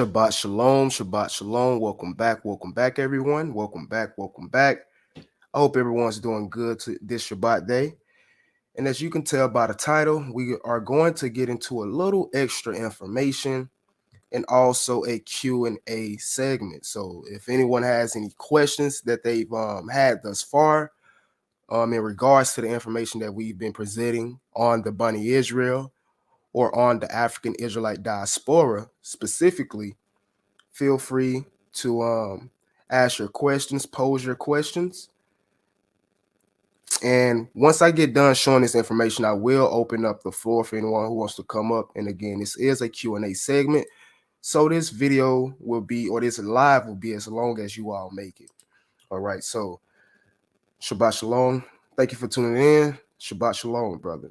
Shabbat shalom, Shabbat shalom. Welcome back, everyone. Welcome back. I hope everyone's doing good to this Shabbat day. And as you can tell by the title, we are going to get into a little extra information and also a Q&A segment. So if anyone has any questions that they've had thus far in regards to the information that we've been presenting on the Bani Israel or on the African Israelite diaspora specifically, feel free to ask your questions, pose your questions. And once I get done showing this information, I will open up the floor for anyone who wants to come up. And again, this is a Q&A segment. So this video will be, or this live will be as long as you all make it. All right. So Shabbat Shalom. Thank you for tuning in. Shabbat Shalom, brother.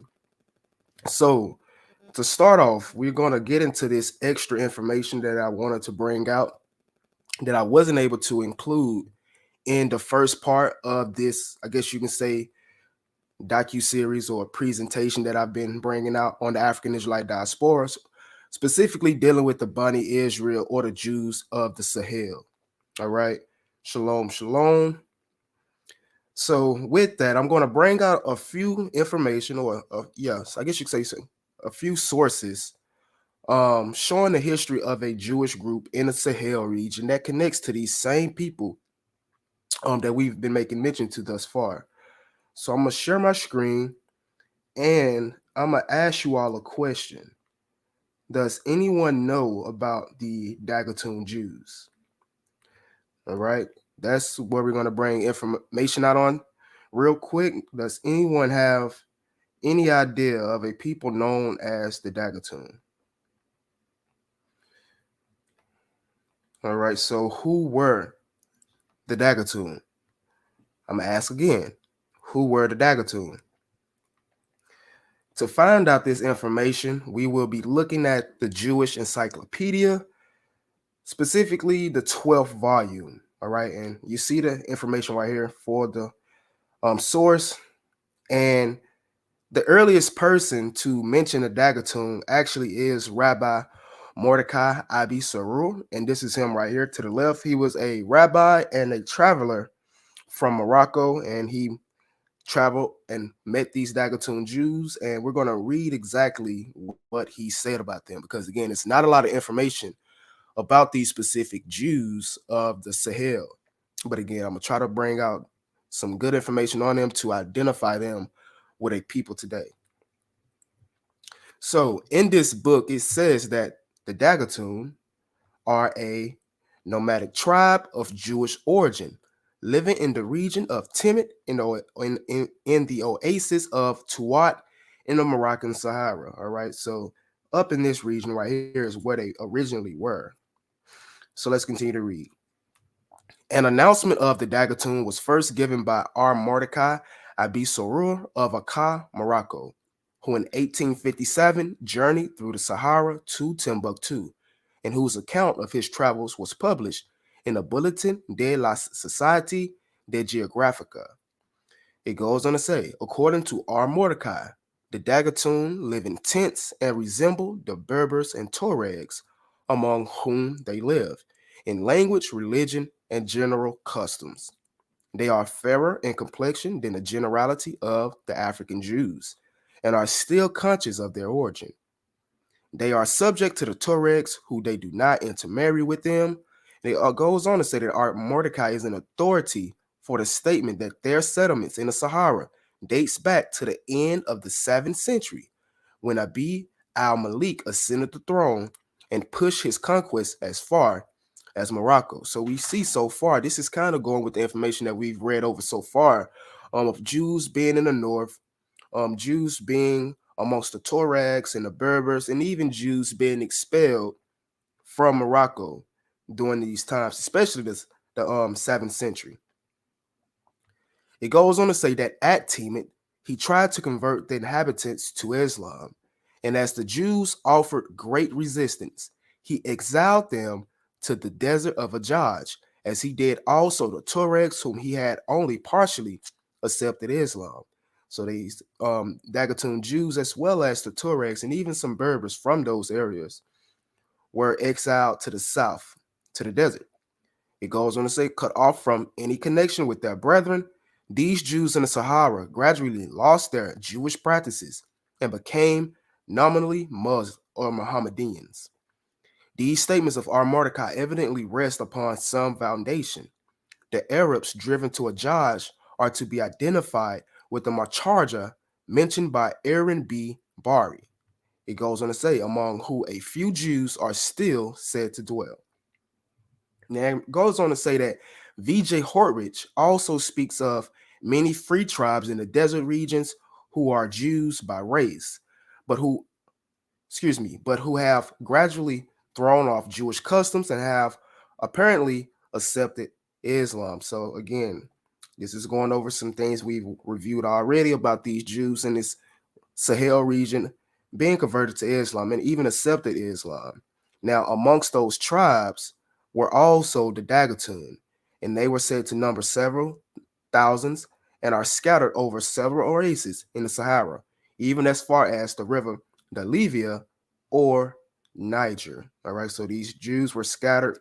So to start off, we're going to get into this extra information that I wanted to bring out that I wasn't able to include in the first part of this, I guess you can say, docu-series or presentation that I've been bringing out on the African Israelite diaspora, specifically dealing with the Bani Israel or the Jews of the Sahel. All right. Shalom, shalom. So with that, I'm going to bring out a few information or yes, I guess you could say so, a few sources showing the history of a Jewish group in the Sahel region that connects to these same people that we've been making mention to thus far. So I'm going to share my screen and I'm going to ask you all a question. Does anyone know about the Dagatum Jews? All right. That's where we're going to bring information out on real quick. Does anyone have any idea of a people known as the Dagatum? All right. So who were the Dagatum? I'm going to ask again. Who were the Dagatum? To find out this information, we will be looking at the Jewish Encyclopedia, specifically the 12th volume. All right. And you see the information right here for the source. And the earliest person to mention the Dagatum actually is Rabbi Mordecai Abi Sarur. And this is him right here to the left. He was a rabbi and a traveler from Morocco, and he traveled and met these Dagatum Jews, and we're going to read exactly what he said about them, because again, it's not a lot of information about these specific Jews of the Sahel, but again, I'm going to try to bring out some good information on them to identify them with a people today. So in this book, it says that the Dagatum are a nomadic tribe of Jewish origin living in the region of Timid in the oasis of Tuat in the Moroccan Sahara. All right. So up in this region right here is where they originally were. So let's continue to read. An announcement of the Dagatum was first given by R. Mordecai Abi Sorur of Akka, Morocco, who in 1857 journeyed through the Sahara to Timbuktu, and whose account of his travels was published in the Bulletin de la Société de Géographique. It goes on to say, according to R. Mordecai, the Dagatum live in tents and resemble the Berbers and Tuaregs, among whom they live, in language, religion, and general customs. They are fairer in complexion than the generality of the African Jews, and are still conscious of their origin. They are subject to the Tuaregs, who they do not intermarry with them. It goes on to say that Art Mordecai is an authority for the statement that their settlements in the Sahara dates back to the end of the 7th century, when Abi al-Malik ascended the throne and pushed his conquest as far as Morocco. So we see so far, this is kind of going with the information that we've read over so far, of Jews being in the north, Jews being amongst the Tuaregs and the Berbers, and even Jews being expelled from Morocco during these times, especially the 7th century. It goes on to say that at Timid, he tried to convert the inhabitants to Islam, and as the Jews offered great resistance, he exiled them to the desert of Hajjaj, as he did also the Tuaregs, whom he had only partially accepted Islam. So these Dagatum Jews, as well as the Tuaregs and even some Berbers from those areas, were exiled to the south, to the desert. It goes on to say, cut off from any connection with their brethren, these Jews in the Sahara gradually lost their Jewish practices and became nominally Muslims or Mohammedans. These statements of our Mordecai evidently rest upon some foundation. The Arabs driven to Hajjaj are to be identified with the Macharja mentioned by Aaron B. Bari. It goes on to say, among who a few Jews are still said to dwell. Now, it goes on to say that V.J. Hortridge also speaks of many free tribes in the desert regions who are Jews by race, but who, but who have gradually thrown off Jewish customs and have apparently accepted Islam. So again, this is going over some things we've reviewed already about these Jews in this Sahel region being converted to Islam and even accepted Islam. Now, amongst those tribes were also the Dagatum, and they were said to number several thousands and are scattered over several oases in the Sahara, even as far as the river the Libya or Niger. All right, so these Jews were scattered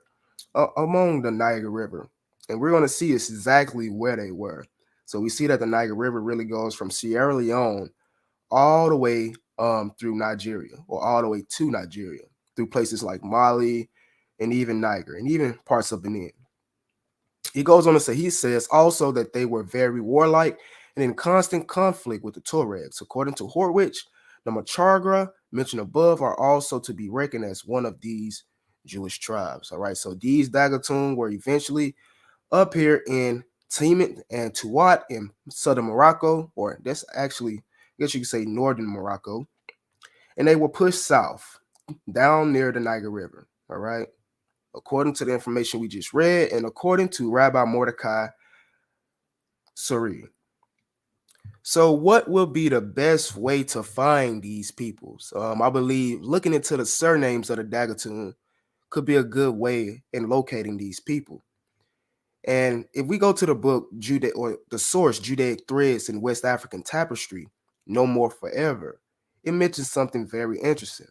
among the Niger River, and we're going to see exactly where they were. So we see that the Niger River really goes from Sierra Leone all the way through Nigeria, or all the way to Nigeria, through places like Mali and even Niger, and even parts of Benin. He goes on to say, he says also that they were very warlike and in constant conflict with the Tuaregs. According to Horwich, the Machargra mentioned above are also to be reckoned as one of these Jewish tribes. All right, so these Dagatum were eventually up here in Timat and Tuat in southern Morocco, or that's actually, I guess you could say northern Morocco, and they were pushed south down near the Niger River. All right, according to the information we just read, and according to Rabbi Mordecai Suri. So, what will be the best way to find these peoples? I believe looking into the surnames of the Dagatum could be a good way in locating these people. And if we go to the book or the source Judaic Threads in West African Tapestry, No More Forever, it mentions something very interesting.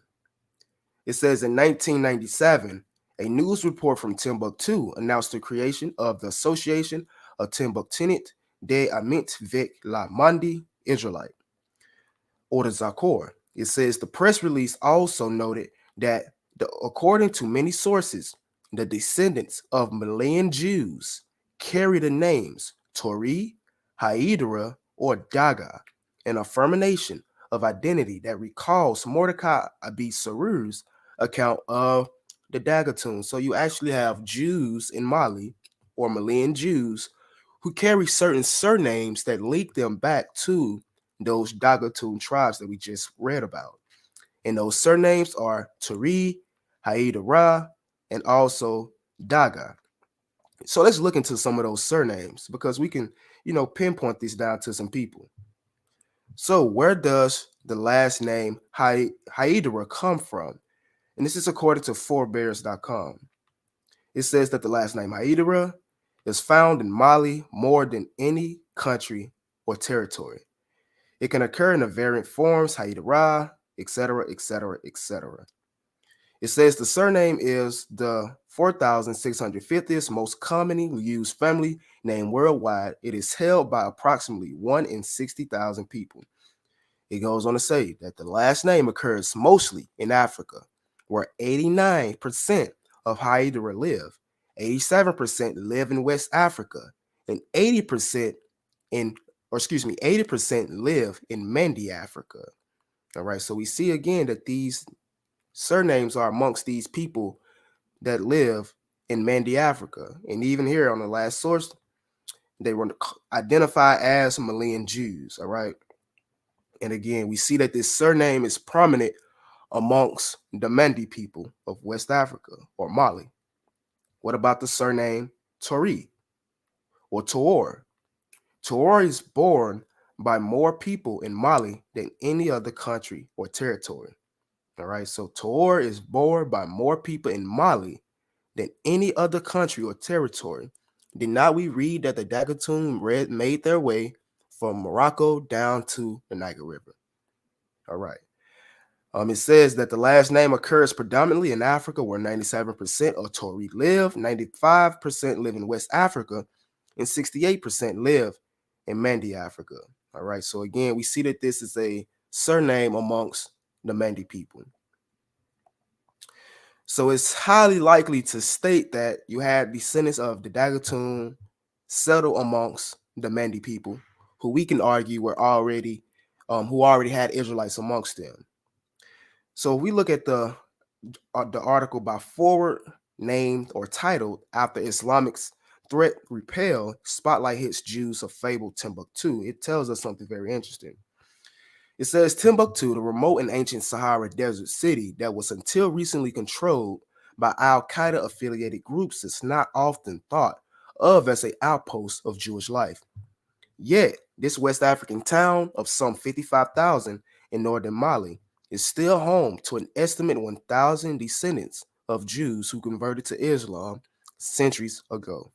It says in 1997, a news report from Timbuktu announced the creation of the Association of Timbuktunit des Amit Vek La Mandi Israelite, or the Zakor. It says the press release also noted that, according to many sources, the descendants of Malayan Jews carry the names Tori, Haidara, or Daga, an affirmation of identity that recalls Mordecai Abi Saru's account of the Dagatum. So you actually have Jews in Mali, or Malayan Jews, who carry certain surnames that link them back to those Dagatum tribes that we just read about. And those surnames are Tari, Haidara, and also Daga. So let's look into some of those surnames because we can, pinpoint these down to some people. So where does the last name Haidara come from? And this is according to forebears.com. It says that the last name Haidara is found in Mali more than any country or territory. It can occur in the variant forms Haidara, etc., etc., etc. It says the surname is the 4,650th most commonly used family name worldwide. It is held by approximately 1 in 60,000 people. It goes on to say that the last name occurs mostly in Africa, where 89% of Haidara live, 87% live in West Africa, and 80% live in Mandi Africa. All right, so we see again that these surnames are amongst these people that live in Mandi Africa. And even here on the last source, they were identified as Malayan Jews. All right. And again, we see that this surname is prominent amongst the Mandi people of West Africa or Mali. What about the surname Tori or Toor? Toor is borne by more people in Mali than any other country or territory. All right, so Toor is borne by more people in Mali than any other country or territory. Did not we read that the Dagatum made their way from Morocco down to the Niger River? All right. It says that the last name occurs predominantly in Africa, where 97% of Tory live, 95% live in West Africa, and 68% live in Mandi, Africa. All right, so again, we see that this is a surname amongst the Mandi people. So it's highly likely to state that you had descendants of the Dagatum settle amongst the Mandi people, who we can argue were already, who already had Israelites amongst them. So if we look at the article by Forward, named or titled after Islamic's threat repel, spotlight hits Jews of fabled Timbuktu, it tells us something very interesting. It says Timbuktu, the remote and ancient Sahara desert city that was until recently controlled by Al-Qaeda affiliated groups, is not often thought of as an outpost of Jewish life. Yet, this West African town of some 55,000 in northern Mali is still home to an estimated 1,000 descendants of Jews who converted to Islam centuries ago.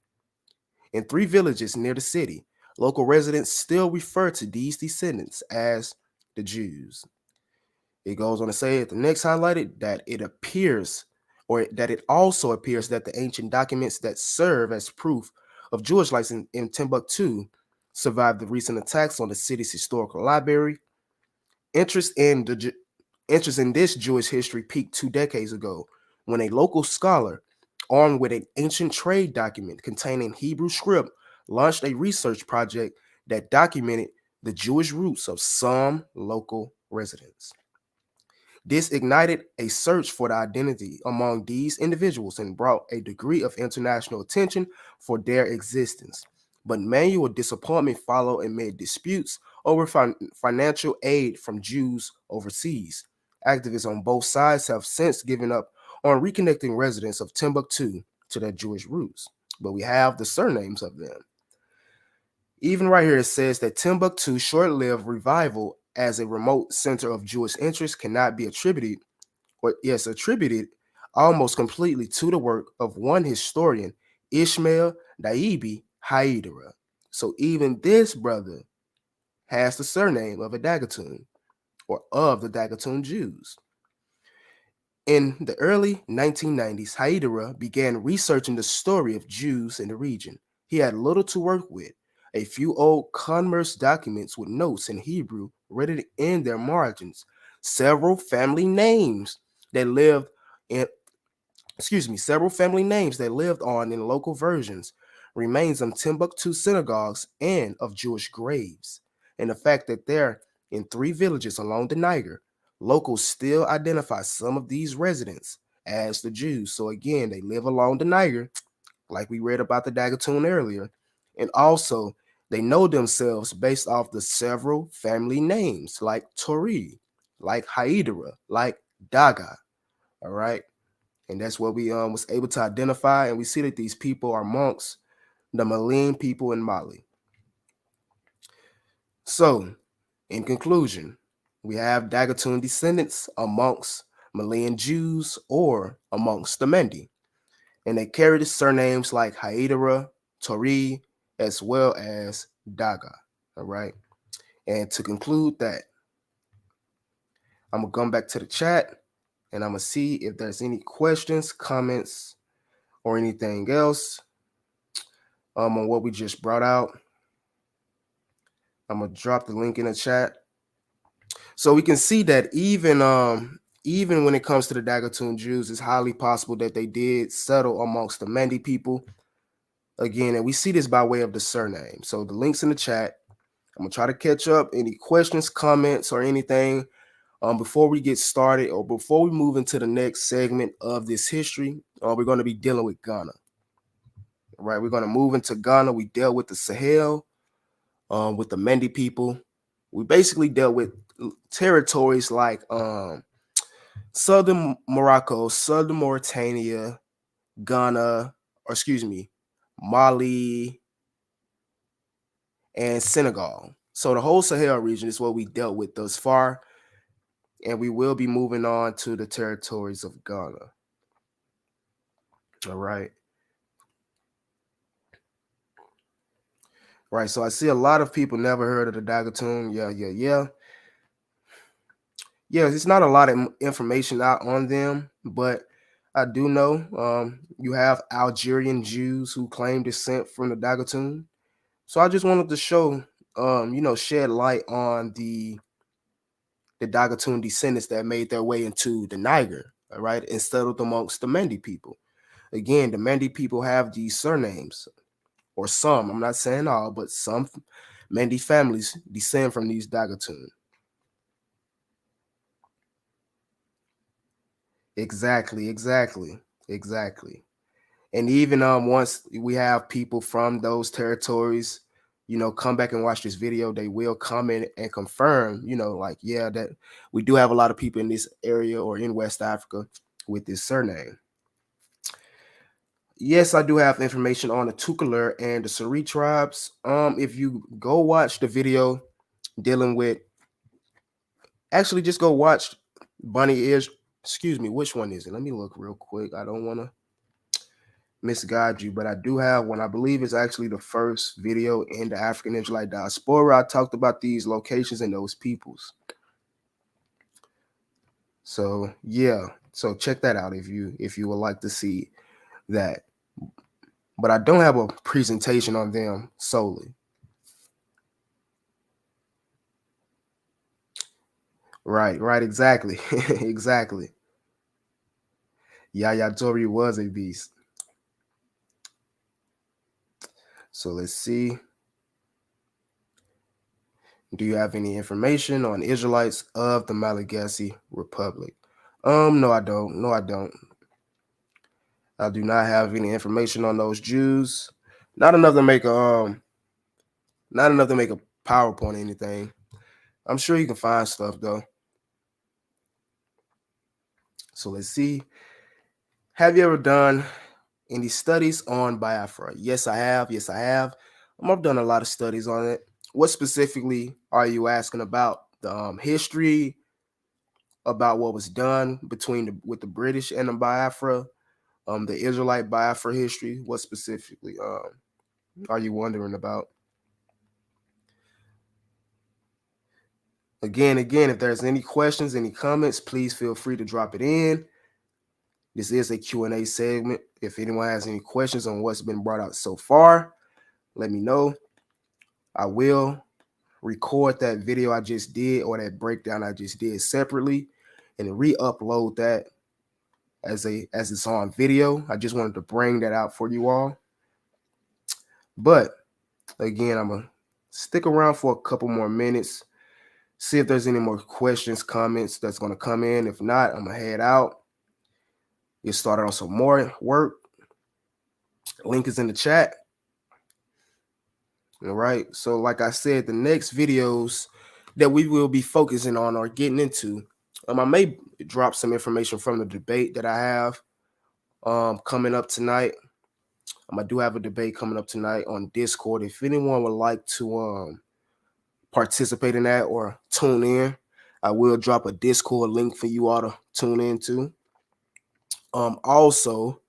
In 3 villages near the city, local residents still refer to these descendants as the Jews. It goes on to say at the next highlighted that it appears, or that it also appears, that the ancient documents that serve as proof of Jewish life in Timbuktu survived the recent attacks on the city's historical library. Interest in this Jewish history peaked 2 decades ago when a local scholar, armed with an ancient trade document containing Hebrew script, launched a research project that documented the Jewish roots of some local residents. This ignited a search for the identity among these individuals and brought a degree of international attention for their existence. But manual disappointment followed amid disputes over financial aid from Jews overseas. Activists on both sides have since given up on reconnecting residents of Timbuktu to their Jewish roots, but we have the surnames of them. Even right here, it says that Timbuktu's short-lived revival as a remote center of Jewish interest cannot be attributed almost completely to the work of one historian, Ishmael Daibi Haidara. So even this brother has the surname of a Dagatum, or of the Dagatum Jews. In the early 1990s, Haidara began researching the story of Jews in the region. He had little to work with, a few old commerce documents with notes in Hebrew written in their margins, several family names that lived in several family names that lived on in local versions, remains of Timbuktu synagogues and of Jewish graves, and the fact that they're in 3 villages along the Niger, locals still identify some of these residents as the Jews. So again, they live along the Niger, like we read about the Dagatum earlier, and also they know themselves based off the several family names like Tori, like Haidara, like Daga. All right. And that's what we was able to identify, and we see that these people are amongst the Malian people in Mali. So, in conclusion, we have Dagatum descendants amongst Malian Jews or amongst the Mandi, and they carry the surnames like Haidara, Tori, as well as Daga. All right, and to conclude that, I'm gonna come back to the chat, and I'm gonna see if there's any questions, comments, or anything else on what we just brought out. I'm gonna drop the link in the chat. So we can see that even when it comes to the Dagatum Jews, it's highly possible that they did settle amongst the Mandi people. Again, and we see this by way of the surname. So the link's in the chat. I'm gonna try to catch up. Any questions, comments, or anything before we get started, or before we move into the next segment of this history, we're going to be dealing with Ghana. All right, we're going to move into Ghana. We dealt with the Sahel, with the Mandi people. We basically dealt with territories like southern Morocco, southern Mauritania, Ghana, or excuse me, Mali, and Senegal. So the whole Sahel region is what we dealt with thus far, and we will be moving on to the territories of Ghana. All right. Right, so I see a lot of people never heard of the Dagatum. Yeah. yeah, it's not a lot of information out on them, but I do know you have Algerian Jews who claim descent from the Dagatum. So I just wanted to show, shed light on the Dagatum descendants that made their way into the Niger, all right, and settled amongst the Mende people. Again, the Mende people have these surnames, or some. I'm not saying all, but some Mende families descend from these Dagatum. Exactly, exactly, exactly. And even once we have people from those territories, come back and watch this video, they will come in and confirm, like, yeah, that we do have a lot of people in this area or in West Africa with this surname. Yes, I do have information on the Tukulur and the Seri tribes. If you go watch the video dealing with, actually just go watch Bunny is, excuse me, which one is it? Let me look real quick. I don't want to misguide you, but I do have one. I believe it's actually the first video in the African Israelite diaspora. I talked about these locations and those peoples. So yeah, so check that out if you would like to see that. But I don't have a presentation on them solely. Right, right, exactly. Exactly. Yaya Tori was a beast. So let's see. Do you have any information on Israelites of the Malagasy Republic? No, I don't. No, I don't. I do not have any information on those Jews. Not enough to make not enough to make a PowerPoint or anything. I'm sure you can find stuff though. So let's see. Have you ever done any studies on Biafra? Yes, I have. Yes, I have. I've done a lot of studies on it. What specifically are you asking about? The history, about what was done between with the British and the Biafra, the Israelite Biafra history. What specifically are you wondering about? Again, if there's any questions, any comments, please feel free to drop it in. This is a Q&A segment. If anyone has any questions on what's been brought out so far, let me know. I will record that video I just did or that breakdown I just did separately and re-upload that as it's on video. I just wanted to bring that out for you all. But again, I'm gonna stick around for a couple more minutes, see if there's any more questions, comments that's gonna come in. If not, I'm gonna head out, get started on some more work. Link is in the chat. All right. So like I said, the next videos that we will be focusing on or getting into, I may drop some information from the debate that I have coming up tonight. I do have a debate coming up tonight on Discord. If anyone would like to participate in that or tune in, I will drop a Discord link for you all to tune into. Also,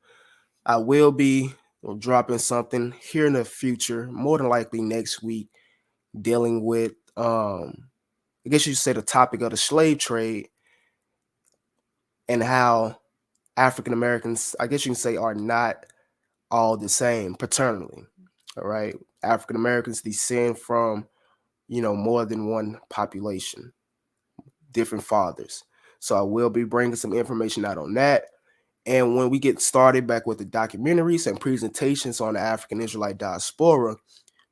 I will be dropping something here in the future, more than likely next week, dealing with I guess you could say the topic of the slave trade and how African Americans, I guess you can say, are not all the same paternally. All right. African Americans descend from, more than one population, different fathers. So I will be bringing some information out on that. And when we get started back with the documentaries and presentations on the African Israelite diaspora,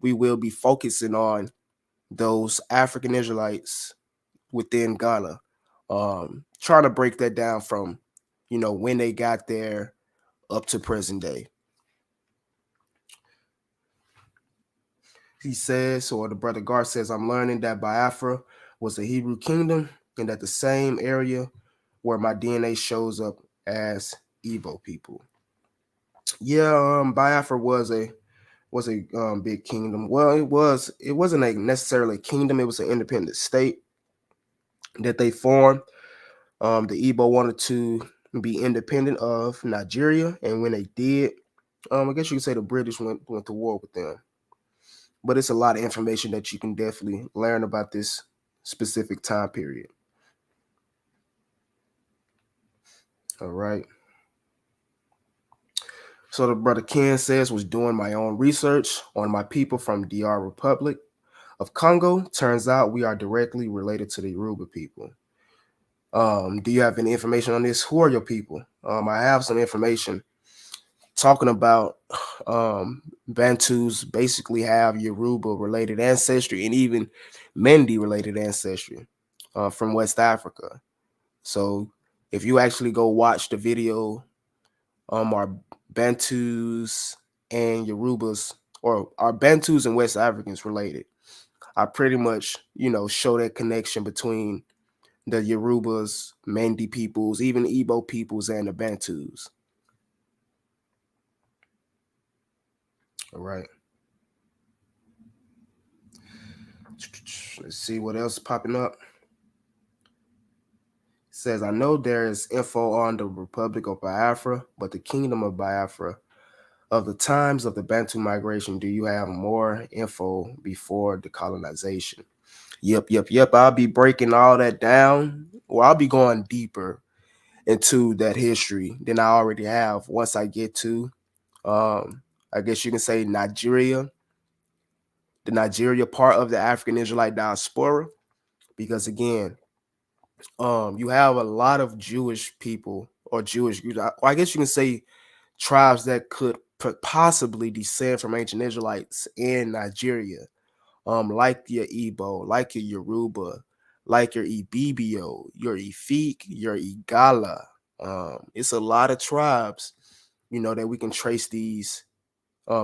we will be focusing on those African Israelites within Ghana, trying to break that down from, when they got there up to present day. He says, or the brother Gar says, I'm learning that Biafra was a Hebrew kingdom and that the same area where my DNA shows up as Igbo people. Yeah, Biafra was a big kingdom. Well, it wasn't a necessarily a kingdom. It was an independent state that they formed. The Igbo wanted to be independent of Nigeria, and when they did, I guess you could say the British went to war with them. But it's a lot of information that you can definitely learn about this specific time period. All right. So the brother Ken says was doing my own research on my people from DR Republic of Congo. Turns out we are directly related to the Yoruba people. Do you have any information on this? Who are your people? I have some information talking about Bantus basically have Yoruba related ancestry and even Mendi related ancestry from West Africa. So if you actually go watch the video, our Bantus and Yorubas, or our Bantus and West Africans related, I pretty much, show that connection between the Yorubas, Mendi peoples, even Igbo peoples, and the Bantus. All right. Let's see what else is popping up. It says, I know there is info on the Republic of Biafra, but the Kingdom of Biafra of the times of the Bantu migration, do you have more info before the colonization? Yep. I'll be breaking all that down, or I'll be going deeper into that history than I already have once I get to, I guess you can say Nigeria, the Nigeria part of the African Israelite diaspora, because again, you have a lot of Jewish people or Jewish groups. I guess you can say tribes that could possibly descend from ancient Israelites in Nigeria, like your Igbo, like your Yoruba, like your Ibibio, your Ifik, your Igala. It's a lot of tribes, that we can trace these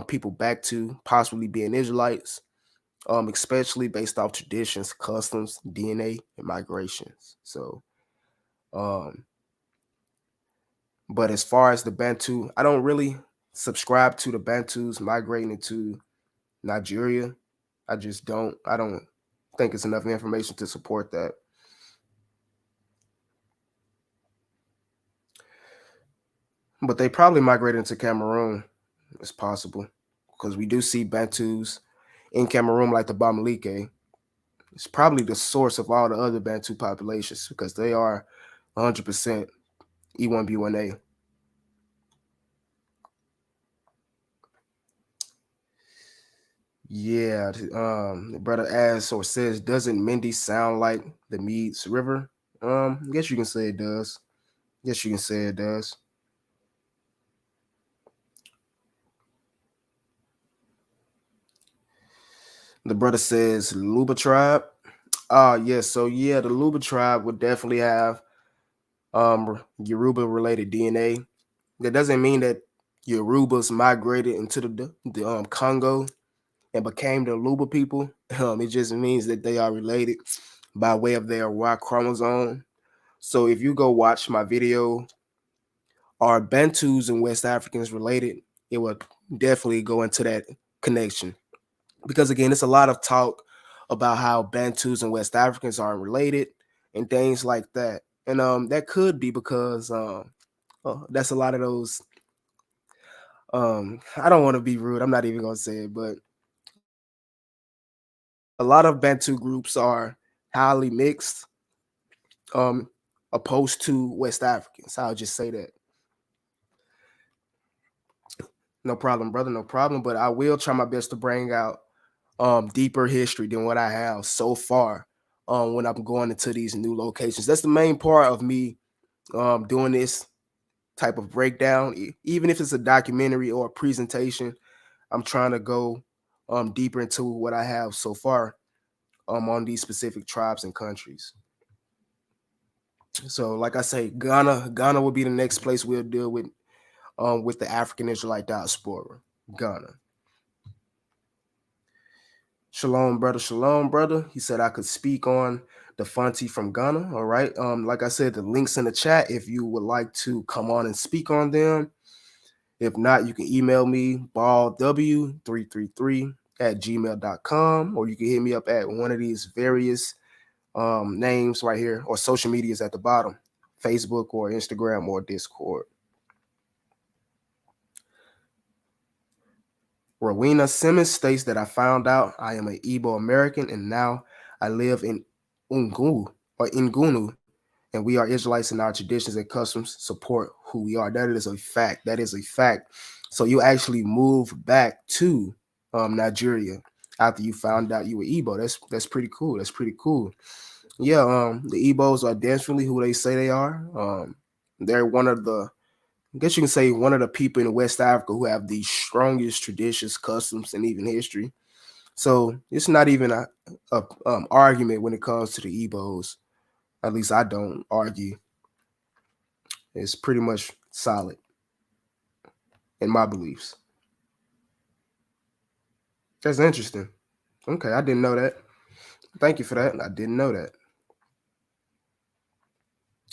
people back to possibly being Israelites, especially based off traditions, customs, DNA, and migrations. So, um, but as far as the Bantu, I don't really subscribe to the Bantus migrating into Nigeria. I just don't. I don't think it's enough information to support that. But they probably migrated into Cameroon. It's possible because we do see Bantus in Cameroon, like the Bamileke. It's probably the source of all the other Bantu populations because they are 100% E1B1A. Yeah, the brother asks or says, doesn't Mindy sound like the Meads River? I guess you can say it does. Yes, you can say it does. The brother says Luba tribe. Yes. So yeah, the Luba tribe would definitely have Yoruba related DNA. That doesn't mean that Yorubas migrated into the Congo and became the Luba people. It just means that they are related by way of their Y chromosome. So if you go watch my video, are Bantus and West Africans related? It would definitely go into that connection. Because again, it's a lot of talk about how Bantus and West Africans are related and things like that. And that could be because that's a lot of those. I don't want to be rude. I'm not even gonna say it, but a lot of Bantu groups are highly mixed, um, opposed to West Africans. I'll just say that. No problem, brother. No problem. But I will try my best to bring out deeper history than what I have so far when I'm going into these new locations. That's the main part of me doing this type of breakdown. Even if it's a documentary or a presentation, I'm trying to go deeper into what I have so far on these specific tribes and countries. So, like I say, Ghana will be the next place we'll deal with the African Israelite diaspora. Ghana. Shalom, brother. Shalom, brother. He said I could speak on the Fanti from Ghana. All right. Like I said, the links in the chat if you would like to come on and speak on them. If not, you can email me ballw333 at gmail.com, or you can hit me up at one of these various names right here or social medias at the bottom, Facebook or Instagram or Discord. Rowena Simmons states that I found out I am an Igbo American and now I live in Ngunu. and we are Israelites, and our traditions and customs support who we are. That is a fact. That is a fact. So you actually moved back to Nigeria after you found out you were Igbo. That's pretty cool. That's pretty cool. Yeah, the Igbos are definitely who they say they are. They're one of the, I guess you can say, one of the people in West Africa who have the strongest traditions, customs, and even history. So it's not even a argument when it comes to the Igbos. At least I don't argue. It's pretty much solid in my beliefs. That's interesting. Okay, I didn't know that. Thank you for that. I didn't know that.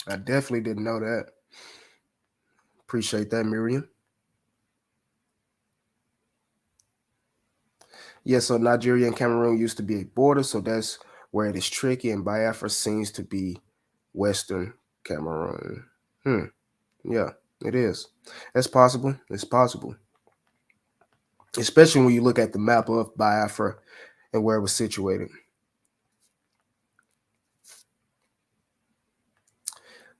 I definitely didn't know that. Appreciate that, Miriam. Yeah, so Nigeria and Cameroon used to be a border, so that's where it is tricky, and Biafra seems to be Western Cameroon. Yeah, it is. That's possible. It's possible. Especially when you look at the map of Biafra and where it was situated.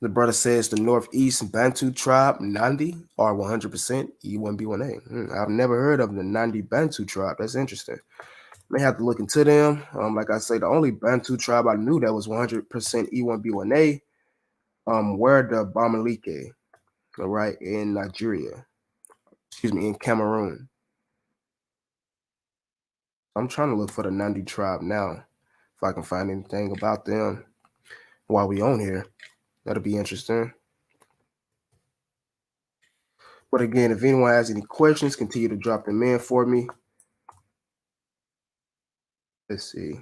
The brother says the Northeast Bantu tribe, Nandi, are 100% E1B1A. I've never heard of the Nandi Bantu tribe. That's interesting. May have to look into them. Like I say, the only Bantu tribe I knew that was 100% E1B1A were the Bamalike, all right, in Nigeria. Excuse me, in Cameroon. I'm trying to look for the Nandi tribe now. If I can find anything about them while we on here, that'll be interesting. But again, if anyone has any questions, continue to drop them in for me. Let's see.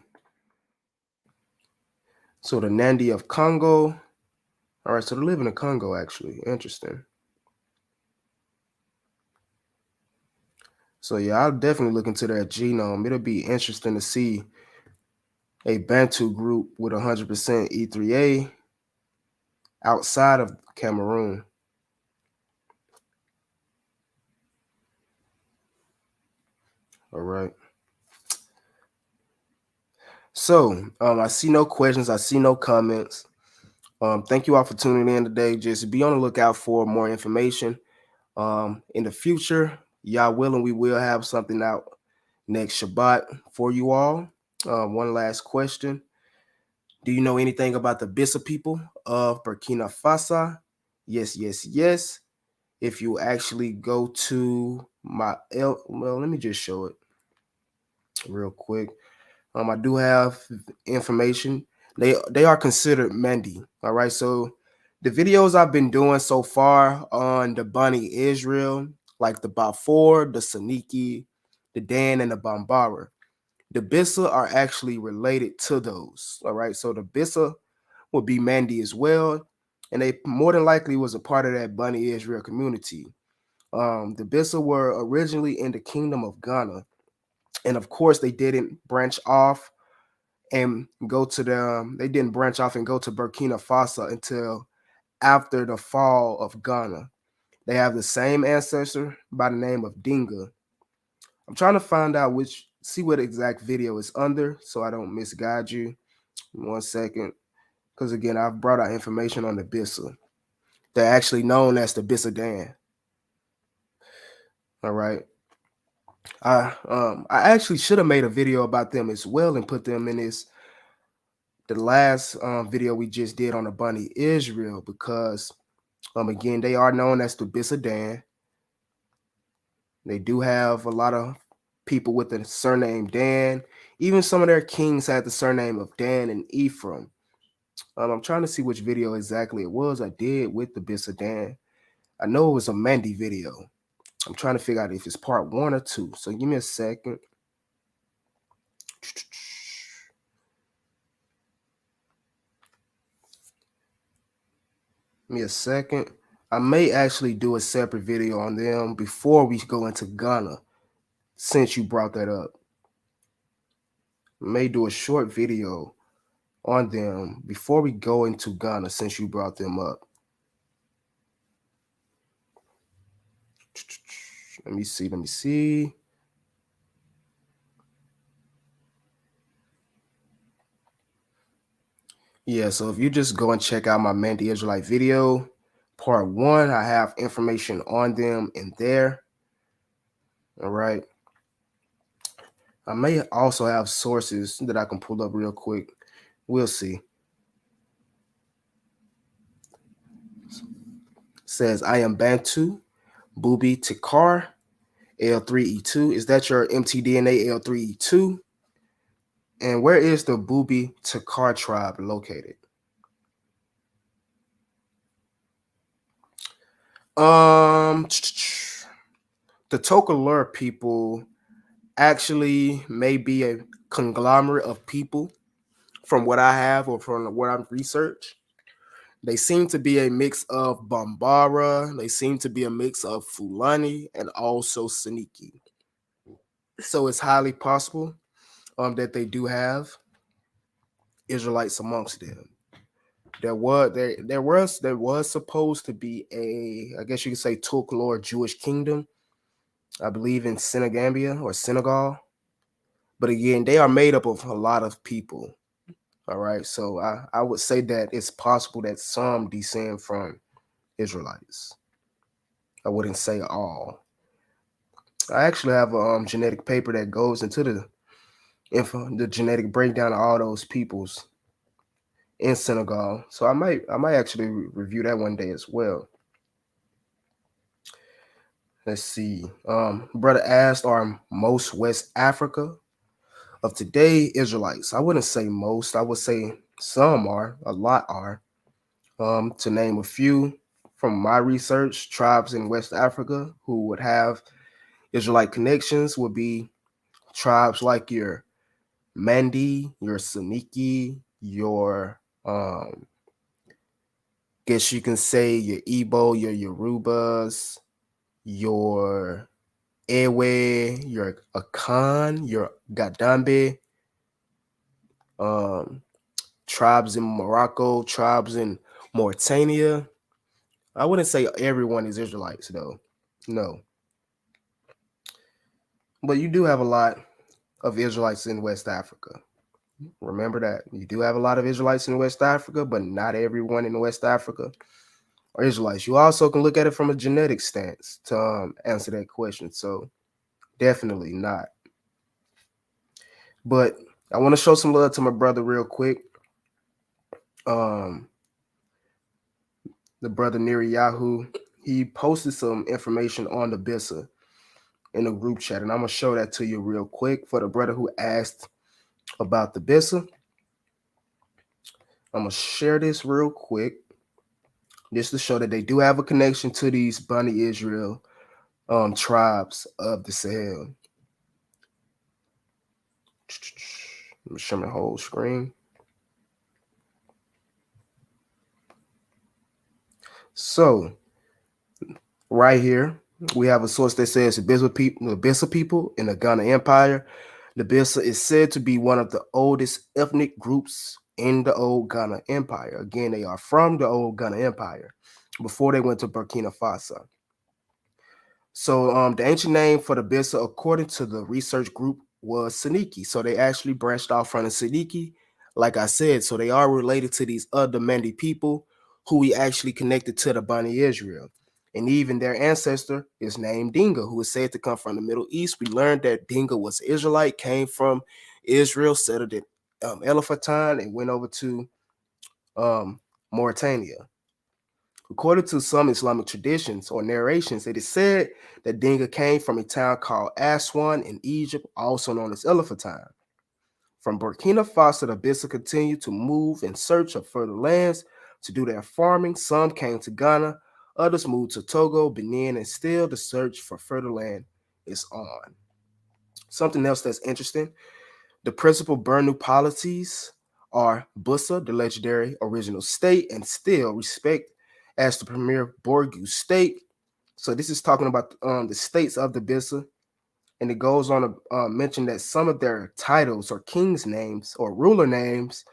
So the Nandi of Congo. All right, so they live in the Congo, actually. Interesting. So yeah, I'll definitely look into their genome. It'll be interesting to see a Bantu group with 100% E3A outside of Cameroon. All right. So I see no questions. I see no comments. Thank you all for tuning in today. Just be on the lookout for more information. In the future, y'all willing, we will have something out next Shabbat for you all. One last question. Do you know anything about the Bisa people of Burkina Faso? Yes, yes, yes. If you actually go to well, let me just show it real quick. I do have information. They are considered Mandi. All right. So the videos I've been doing so far on the Bani Israel, like the Bafour, the Saniki, the Dan, and the Bambara, the Bisa are actually related to those. All right. So the Bisa would be Mandi as well. And they more than likely was a part of that Bani Israel community. The Bisa were originally in the kingdom of Ghana. And of course, they didn't branch off and go to they didn't branch off and go to Burkina Faso until after the fall of Ghana. They have the same ancestor by the name of Dinga. I'm trying to find out see what exact video is under so I don't misguide you. 1 second. Because again, I've brought out information on the Bisa. They're actually known as the Bisa Dan. All right. I actually should have made a video about them as well and put them in the last video we just did on the Bunny Israel, because again, they are known as the Bisa Dan. They do have a lot of people with the surname Dan. Even some of their kings had the surname of Dan and Ephraim. I'm trying to see which video exactly it was I did with the Bisa Dan. I know it was a Mandy video. I'm trying to figure out if it's part 1 or 2. So give me a second. Give me a second. I may actually do a separate video on them before we go into Ghana, since you brought that up. I may do a short video on them before we go into Ghana, since you brought them up. Let me see. Let me see. Yeah, so if you just go and check out my Man the Israelite video, part 1, I have information on them in there. All right. I may also have sources that I can pull up real quick. We'll see. Says, I am Bantu, Bubi Tikar, L3E2. Is that your mtDNA L3E2? And where is the Bubi Tikar tribe located? The Tokalur people actually may be a conglomerate of people from what I have or from what I've researched. They seem to be a mix of Bambara. They seem to be a mix of Fulani and also Saniki. So it's highly possible that they do have Israelites amongst them. There was supposed to be a, I guess you could say, Tulkalor Jewish kingdom, I believe in Senegambia or Senegal. But again, they are made up of a lot of people. All right. So I would say that it's possible that some descend from Israelites. I wouldn't say all. I actually have a genetic paper that goes into the genetic breakdown of all those peoples in Senegal. So I might actually review that one day as well. Let's see. Brother asked, are most West Africa of today Israelites? I wouldn't say most. I would say some are. A lot are. To name a few from my research, tribes in West Africa who would have Israelite connections would be tribes like your Mandi, your Saniki, your guess you can say your Igbo, your Yorubas, your Ewe, your Akan, your Gadambe, tribes in Morocco, tribes in Mauritania. I wouldn't say everyone is Israelites though. No. But you do have a lot of Israelites in West Africa. Remember that. You do have a lot of Israelites in West Africa, but not everyone in West Africa are Israelites. You also can look at it from a genetic stance to answer that question. So definitely not. But I want to show some love to my brother real quick. The brother Neri Yahoo, he posted some information on the Bissa in the group chat, and I'm gonna show that to you real quick for the brother who asked about the Bissa. I'm gonna share this real quick, just to show that they do have a connection to these Bani Israel tribes of the Sahel. Let me show my whole screen. So right here, we have a source that says the Bissa people in the Ghana Empire. The Bissa is said to be one of the oldest ethnic groups in the old Ghana Empire. Again, they are from the old Ghana Empire before they went to Burkina Faso. So the ancient name for the Bissa, according to the research group, was Saniki. So they actually branched off from the Saniki, like I said. So they are related to these other Mandi people who we actually connected to the Bani Israel. And even their ancestor is named Dinga, who is said to come from the Middle East. We learned that Dinga was Israelite, came from Israel, settled in Elephantine, and went over to Mauritania. According to some Islamic traditions or narrations, it is said that Dinga came from a town called Aswan in Egypt, also known as Elephantine. From Burkina Faso, the Bissa continued to move in search of further lands to do their farming. Some came to Ghana, others moved to Togo, Benin, and still the search for further land is on. Something else that's interesting, the principal Bernu polities are Bussa, the legendary original state, and still respect as the premier Borgu state. So this is talking about the states of the Bissa, and it goes on to mention that some of their titles or king's names or ruler names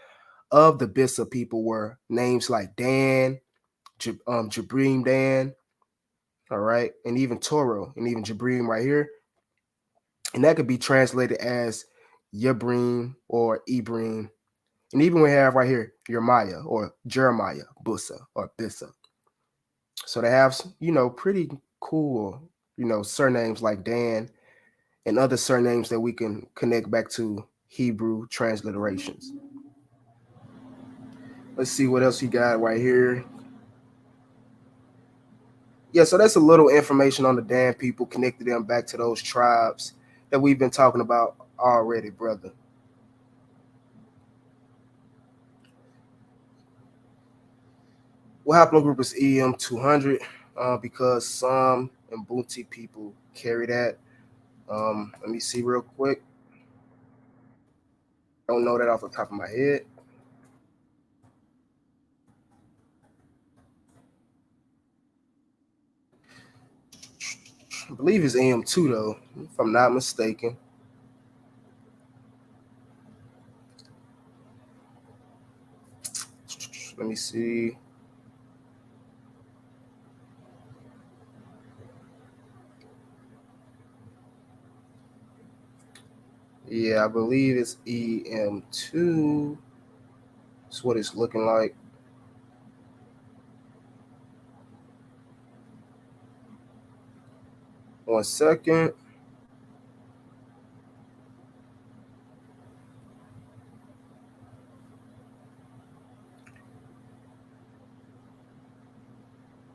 of the Bissa people were names like Dan, Jabrim Dan, all right, and even Toro, and even Jabrim right here. And that could be translated as Yabrim or Ibrahim. And even we have right here Jeremiah or Jeremiah, Bussa or Bissa. So they have, pretty cool, surnames like Dan and other surnames that we can connect back to Hebrew transliterations. Let's see what else you got right here. Yeah, so that's a little information on the Dan people, connected them back to those tribes that we've been talking about already, brother. What haplogroup is EM200? Because some Ubuntu people carry that. Let me see real quick. Don't know that off the top of my head. I believe it's AM2 though, if I'm not mistaken. Let me see. Yeah, I believe it's EM2. That's what it's looking like. One second.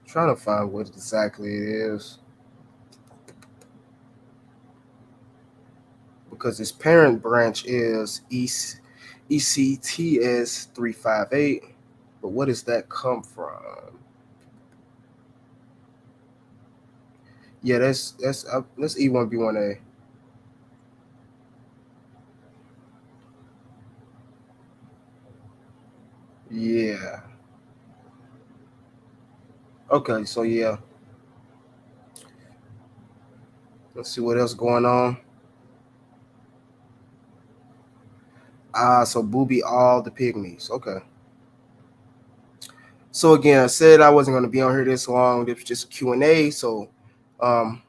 Trying to find what exactly it is. Because its parent branch is ECTS 358. But what does that come from? Yeah, that's E1B1A. Yeah. Okay, so yeah. Let's see what else going on. So Booby all the pygmies. Okay. So again, I said I wasn't going to be on here this long. It was just a Q&A. So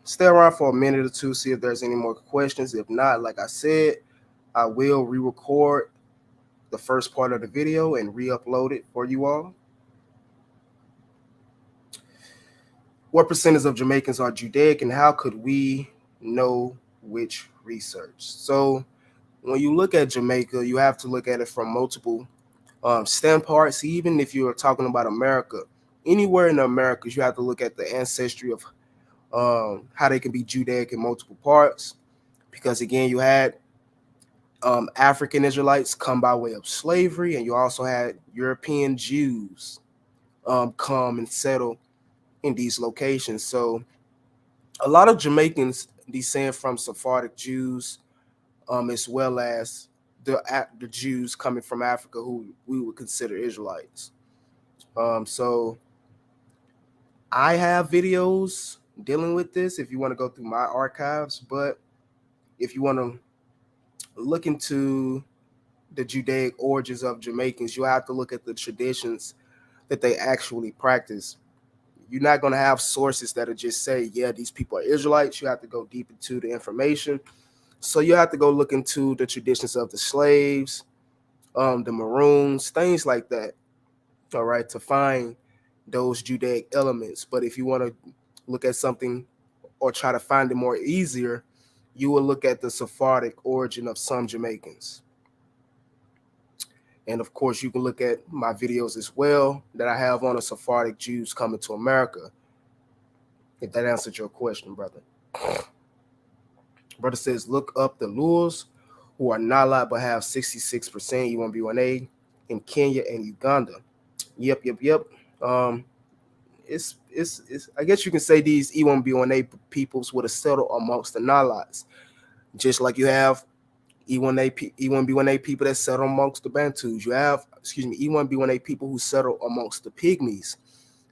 stay around for a minute or two, see if there's any more questions. If not, like I said, I will re-record the first part of the video and re-upload it for you all. What percentage of Jamaicans are Judaic, and how could we know which research? So when you look at Jamaica, you have to look at it from multiple standpoints. Even if you're talking about America, anywhere in the Americas, you have to look at the ancestry of how they can be Judaic in multiple parts. Because again, you had African Israelites come by way of slavery, and you also had European Jews come and settle in these locations. So a lot of Jamaicans descend from Sephardic Jews, as well as the Jews coming from Africa who we would consider Israelites. So I have videos dealing with this if you want to go through my archives, but if you want to look into the Judaic origins of Jamaicans, you have to look at the traditions that they actually practice. You're not going to have sources that just say, yeah, these people are Israelites. You have to go deep into the information. So you have to go look into the traditions of the slaves, the Maroons, things like that, all right, to find those Judaic elements. But if you want to look at something or try to find it more easier, you will look at the Sephardic origin of some Jamaicans. And of course, you can look at my videos as well that I have on the Sephardic Jews coming to America. If that answered your question, brother. Brother says, look up the Lurs who are not allowed but have 66% E1B1A in Kenya and Uganda. Yep. It's I guess you can say these E1B1A peoples would have settled amongst the Nalots, just like you have E1B1A people that settle amongst the Bantus. You have, E1B1A people who settle amongst the Pygmies.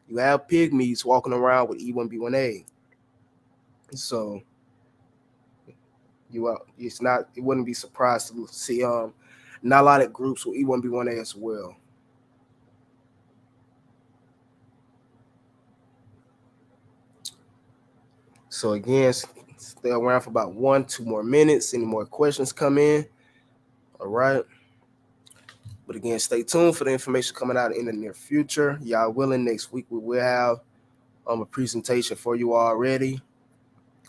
You have Pygmies walking around with E1B1A. So it wouldn't be surprised to see Nilotic groups with E1B1A as well. So again, stay around for about 1-2 more minutes. Any more questions come in? All right. But again, stay tuned for the information coming out in the near future. Y'all willing, next week we will have a presentation for you already,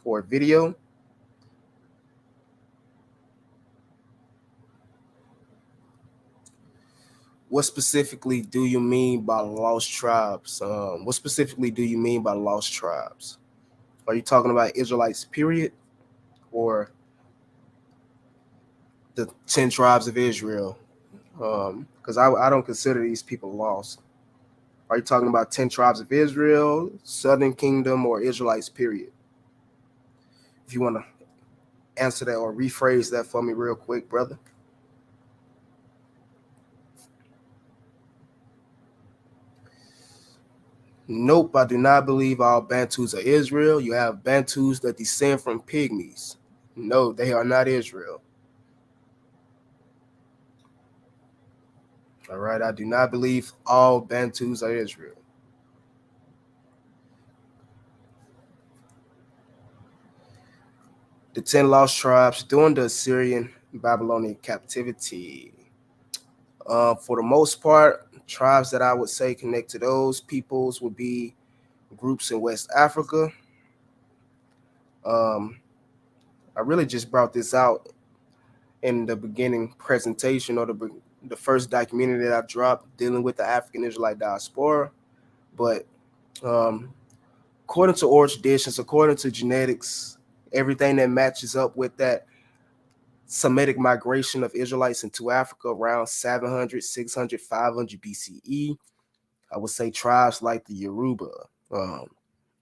or a video. What specifically do you mean by lost tribes? What specifically do you mean by lost tribes? Are you talking about Israelites, period, or the 10 tribes of Israel? Because I don't consider these people lost. Are you talking about 10 tribes of Israel, Southern Kingdom, or Israelites, period? If you want to answer that or rephrase that for me real quick, brother. Nope, I do not believe all Bantus are Israel. You have Bantus that descend from pygmies. No, they are not Israel. All right, I do not believe all Bantus are Israel. The 10 lost tribes during the Assyrian Babylonian captivity. For the most part, tribes that I would say connect to those peoples would be groups in West Africa. Um, I really just brought this out in the beginning presentation, or the first documentary that I dropped dealing with the African Israelite diaspora. But um, according to oral traditions, according to genetics, everything that matches up with that Semitic migration of Israelites into Africa around 700, 600, 500 BCE, I would say tribes like the Yoruba, um,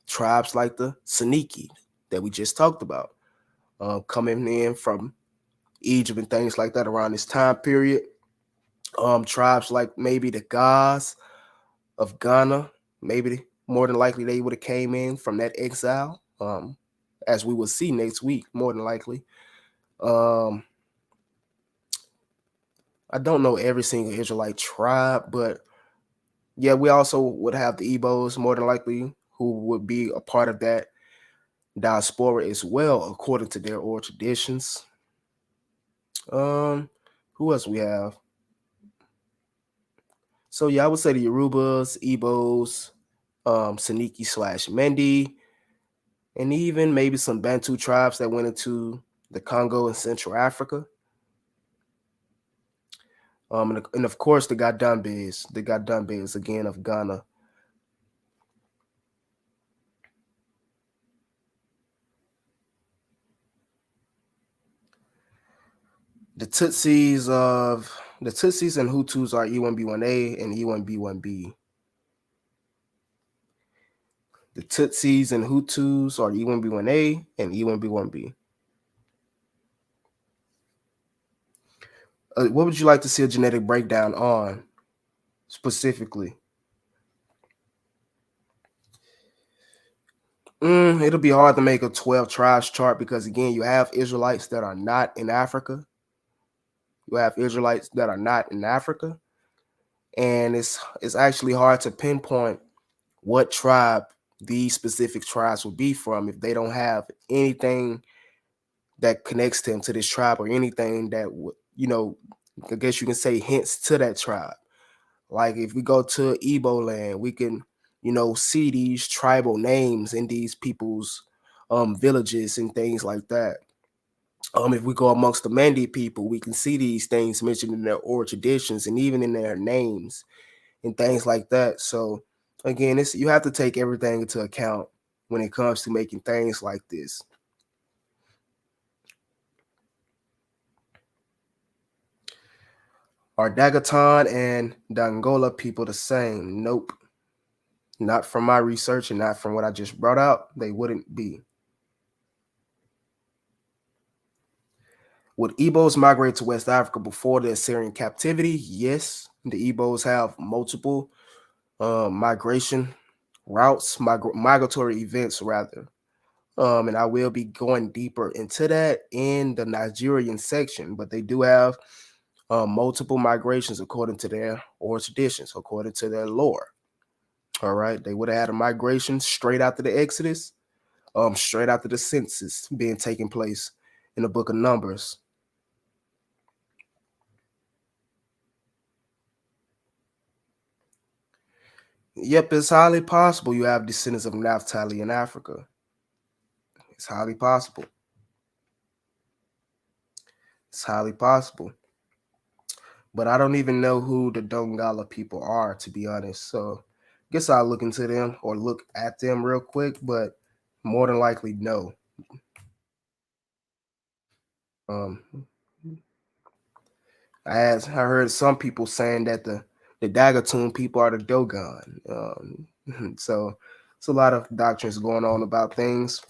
tribes like the Saniki that we just talked about, coming in from Egypt and things like that around this time period. Tribes like maybe the Gas of Ghana, maybe more than likely they would have came in from that exile, as we will see next week, more than likely. Um, I don't know every single Israelite tribe, but yeah, we also would have the Igbos more than likely, who would be a part of that diaspora as well, according to their oral traditions. Um, who else we have? So yeah, I would say the Yorubas, Igbos, Saniki slash Mendi, and even maybe some Bantu tribes that went into the Congo and Central Africa. And of course the Gadambes again of Ghana. The Tutsis and Hutus are E1B1A and E1B1B. The Tutsis and Hutus are E1B1A and E1B1B. What would you like to see a genetic breakdown on specifically? It'll be hard to make a 12 tribes chart because, again, you have Israelites that are not in Africa. You have Israelites that are not in Africa. And it's actually hard to pinpoint what tribe these specific tribes will be from if they don't have anything that connects them to this tribe, or anything that would, I guess you can say hints to that tribe. Like if we go to Igbo land, we can, see these tribal names in these people's villages and things like that. If we go amongst the Mandi people, we can see these things mentioned in their oral traditions and even in their names and things like that. So again, you have to take everything into account when it comes to making things like this. Are Dagaton and Dangola people the same? Nope. Not from my research and not from what I just brought out. They wouldn't be. Would Igbos migrate to West Africa before the Assyrian captivity? Yes. The Igbos have multiple migration routes, migratory events rather. And I will be going deeper into that in the Nigerian section, but they do have multiple migrations according to their oral traditions, according to their lore. All right, they would have had a migration straight after the Exodus, straight after the census being taking place in the book of Numbers. Yep, it's highly possible you have descendants of Naphtali in Africa. It's highly possible. It's highly possible. But I don't even know who the Dongala people are, to be honest. So guess I'll look into them or look at them real quick, but more than likely no. Um, I heard some people saying that the Dagatum people are the Dogon. So it's a lot of doctrines going on about things.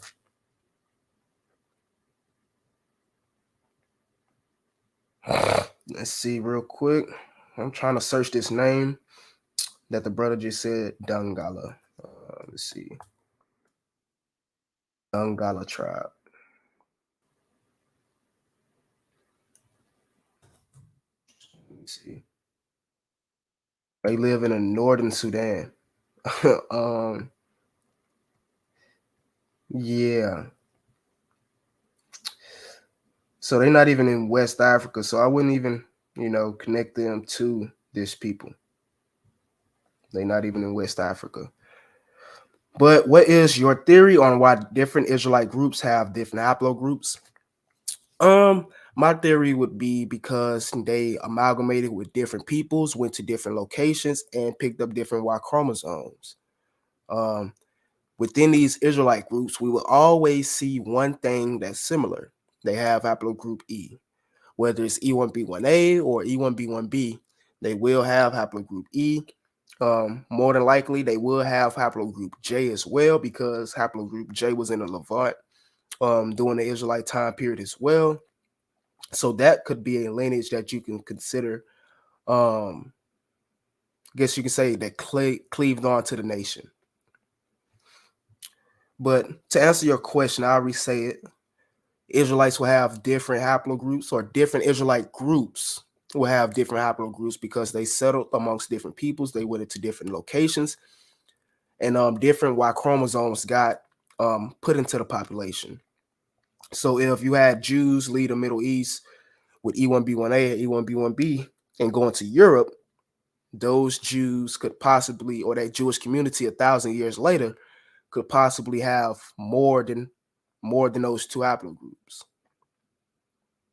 Let's see real quick. I'm trying to search this name that the brother just said, Dungala. Let's see. Dungala tribe. Let me see. They live in the northern Sudan. um, yeah. So they're not even in West Africa. So I wouldn't even, connect them to this people. They're not even in West Africa. But what is your theory on why different Israelite groups have different haplogroups? My theory would be because they amalgamated with different peoples, went to different locations, and picked up different Y chromosomes. Um, Within these Israelite groups, we will always see one thing that's similar. They have haplogroup E. Whether it's E1B1A or E1B1B, they will have haplogroup E. More than likely, they will have haplogroup J as well because haplogroup J was in the Levant during the Israelite time period as well. So that could be a lineage that you can consider. I guess you can say that cleaved on to the nation. But to answer your question, I'll re-say it. Israelites will have different haplogroups, or different Israelite groups will have different haplogroups because they settled amongst different peoples. They went into different locations, and different Y chromosomes got put into the population. So if you had Jews leave the Middle East with E1B1A and E1B1B and going to Europe, those Jews could possibly, or that Jewish community 1,000 years later, could possibly have more than those two haplogroups.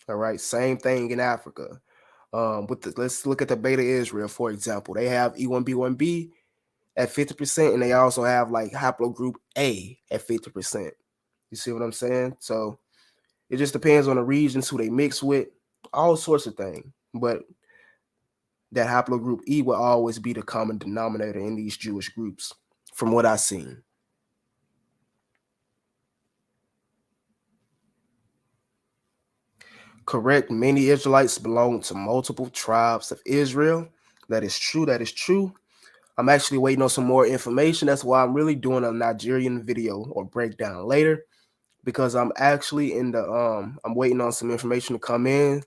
All right, same thing in Africa. Let's look at the Beta Israel, for example. They have E1B1B at 50%, and they also have like haplogroup A at 50%. You see what I'm saying? So it just depends on the regions who they mix with, all sorts of things. But that haplogroup E will always be the common denominator in these Jewish groups, from what I've seen. Correct. Many Israelites belong to multiple tribes of Israel. That is true. That is true. I'm actually waiting on some more information. That's why I'm really doing a Nigerian video or breakdown later, because I'm actually in the I'm waiting on some information to come in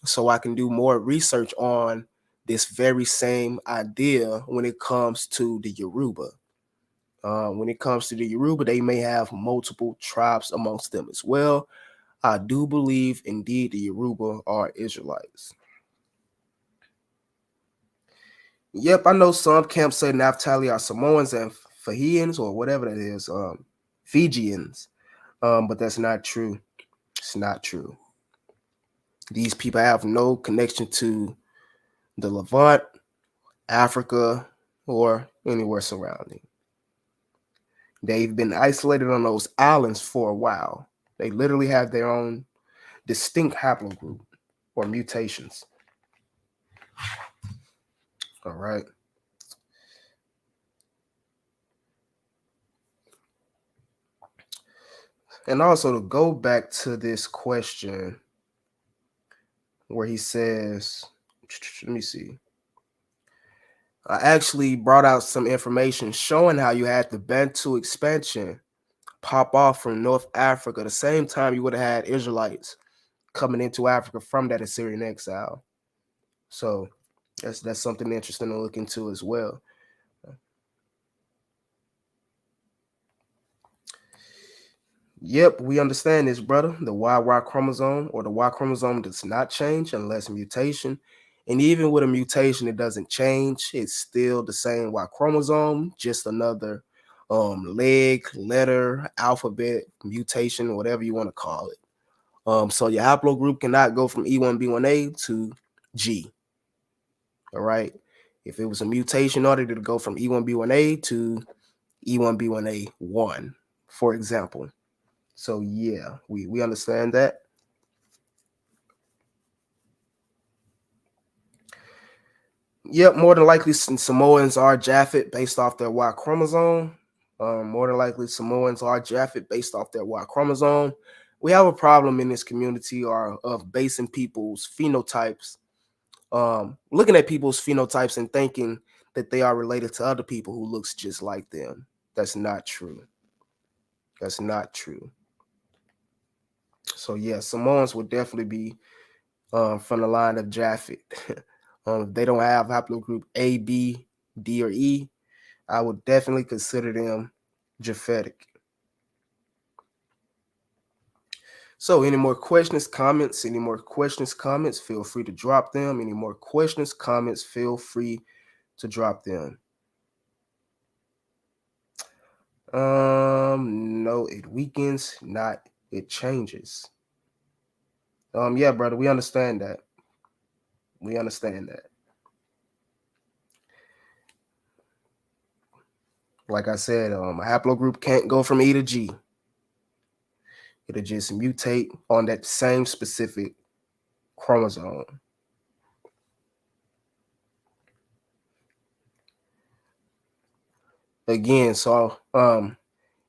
so I can do more research on this very same idea when it comes to the Yoruba. When it comes to the Yoruba, they may have multiple tribes amongst them as well. I do believe indeed the Yoruba are Israelites. Yep, I know some camps say Naphtali are Samoans and Fijians or whatever that is, Fijians. But that's not true. It's not true. These people have no connection to the Levant, Africa, or anywhere surrounding. They've been isolated on those islands for a while. They literally have their own distinct haplogroup or mutations. All right. And also to go back to this question where he says, let me see. I actually brought out some information showing how you had the Bantu expansion pop off from North Africa the same time you would have had Israelites coming into Africa from that Assyrian exile. So that's something interesting to look into as well. Yep, we understand this, brother. The YY chromosome or the Y chromosome does not change unless mutation And even with a mutation, it doesn't change. It's still the same Y chromosome, just another leg, letter, alphabet, mutation, whatever you want to call it. So your haplogroup cannot go from E1B1A to G. All right. If it was a mutation, in order to go from E1B1A to E1B1A1, for example. So yeah, we understand that. Yep, more than likely Samoans are Japhet based off their Y chromosome. More than likely Samoans are Japhet based off their Y chromosome. We have a problem in this community of basing people's phenotypes, looking at people's phenotypes and thinking that they are related to other people who looks just like them. That's not true. That's not true. So yeah, Samoans would definitely be from the line of Japhet. If they don't have haplogroup A, B, D, or E, I would definitely consider them Japhetic. So any more questions, comments? Any more questions, comments? Feel free to drop them. Any more questions, comments? Feel free to drop them. No, it weakens, not it changes. Yeah, brother, we understand that. We understand that. Like I said, a haplogroup can't go from E to G. It'll just mutate on that same specific chromosome. Again, so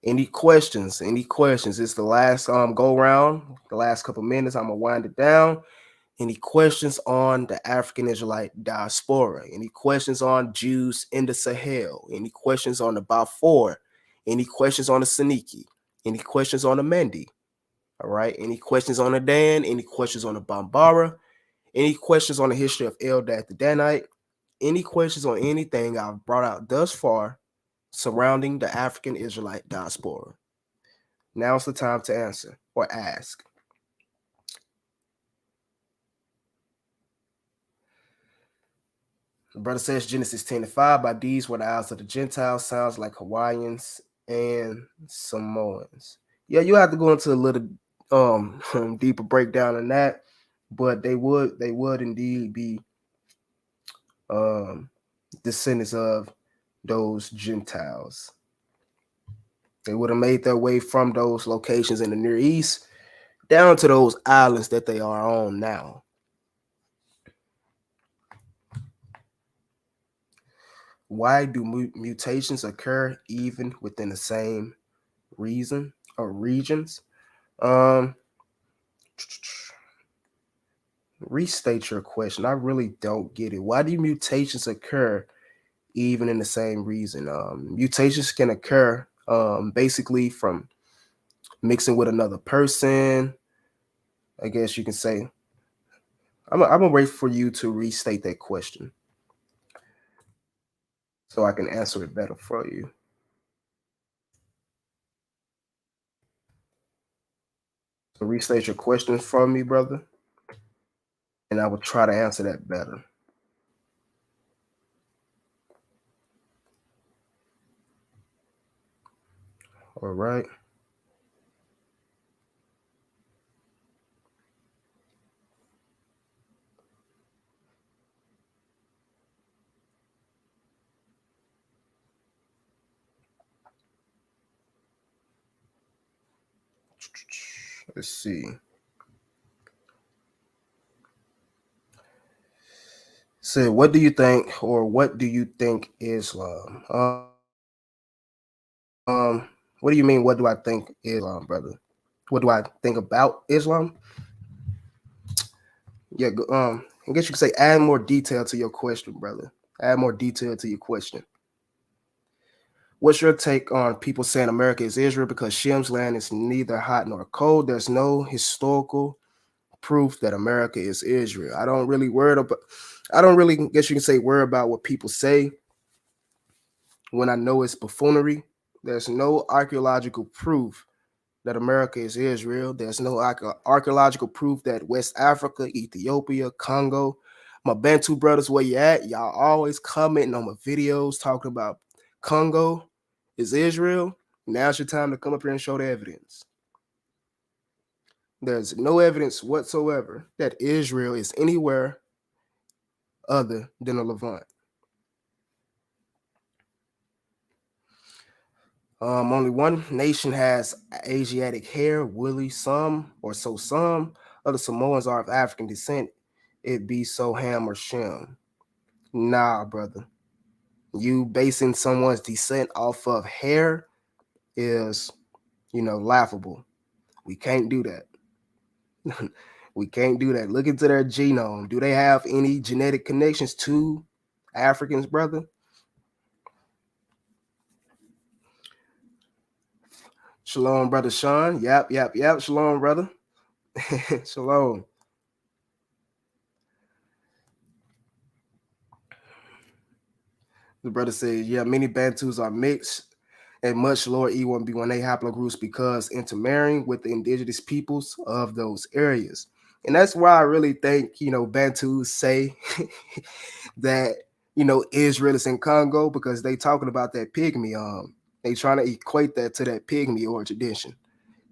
any questions? Any questions? It's the last go round, the last couple minutes. I'm gonna wind it down. Any questions on the African Israelite diaspora? Any questions on Jews in the Sahel? Any questions on the Balfour? Any questions on the Saniki? Any questions on the Mendi? All right. Any questions on the Dan? Any questions on the Bambara? Any questions on the history of Eldad the Danite? Any questions on anything I've brought out thus far surrounding the African Israelite diaspora? Now's the time to answer or ask. The brother says Genesis 10:5, by these were the eyes of the Gentiles, sounds like Hawaiians and Samoans. Yeah, you have to go into a little deeper breakdown on that, but they would indeed be descendants of those Gentiles. They would have made their way from those locations in the Near East down to those islands that they are on now. Why do mutations occur even within the same reason or regions? Restate your question. I really don't get it. Why do mutations occur even in the same reason? Mutations can occur basically from mixing with another person. I guess you can say. I'm gonna wait for you to restate that question so I can answer it better for you. So restate your question for me, brother, and I will try to answer that better. All right. Let's see. So, what do you think, or what do you think Islam? What do you mean? What do I think Islam, brother? What do I think about Islam? Yeah. I guess you could say add more detail to your question, brother. Add more detail to your question. What's your take on people saying America is Israel because Shem's land is neither hot nor cold? There's no historical proof that America is Israel. I don't really guess you can say worry about what people say when I know it's buffoonery. There's no archaeological proof that America is Israel. There's no archaeological proof that West Africa, Ethiopia, Congo, My Bantu brothers, where you at? Y'all always commenting on my videos talking about Congo is Israel. Now's your time to come up here and show the evidence. There's no evidence whatsoever that Israel is anywhere other than the Levant. Only one nation has Asiatic hair, woolly. Some of the Samoans are of African descent. It be so Ham or Shem. Nah, brother. You basing someone's descent off of hair is, laughable. We can't do that. We can't do that. Look into their genome. Do they have any genetic connections to Africans, brother? Shalom, brother Sean. Yep. Shalom, brother. Shalom. The brother says, yeah, many Bantus are mixed and much lower E1B1A haplogroups because intermarrying with the indigenous peoples of those areas. And that's why I really think, Bantus say that, Israel is in Congo, because they talking about that pygmy. They trying to equate that to that pygmy or tradition,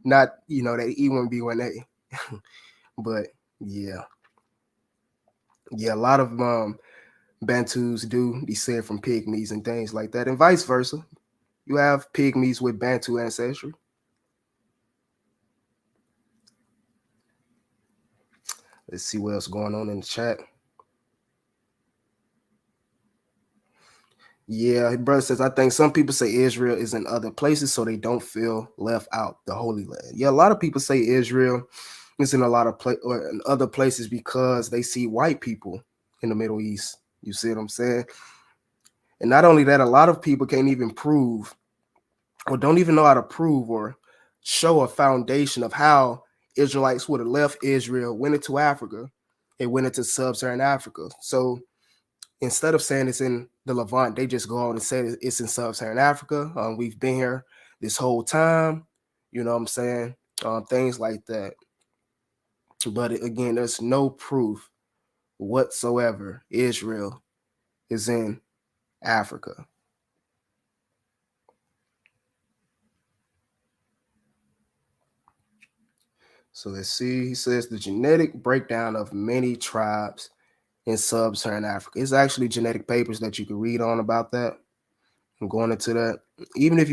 not, that E1B1A. But yeah, a lot of Bantus do descend from pygmies and things like that, and vice versa. You have pygmies with Bantu ancestry. Let's see what else going on in the chat. Yeah, brother says, I think some people say Israel is in other places so they don't feel left out, the Holy Land. Yeah, a lot of people say Israel is in a lot of or in other places because they see white people in the Middle East. You see what I'm saying? And not only that, a lot of people can't even prove or don't even know how to prove or show a foundation of how Israelites would have left Israel, went into Africa, and went into sub-Saharan Africa. So instead of saying it's in the Levant, they just go on and say it's in sub-Saharan Africa. We've been here this whole time. You know what I'm saying? Things like that. But again, there's no proof whatsoever Israel is in Africa. So let's see. He says the genetic breakdown of many tribes in sub-Saharan Africa. It's actually genetic papers that you can read on about that. I'm going into that. Even if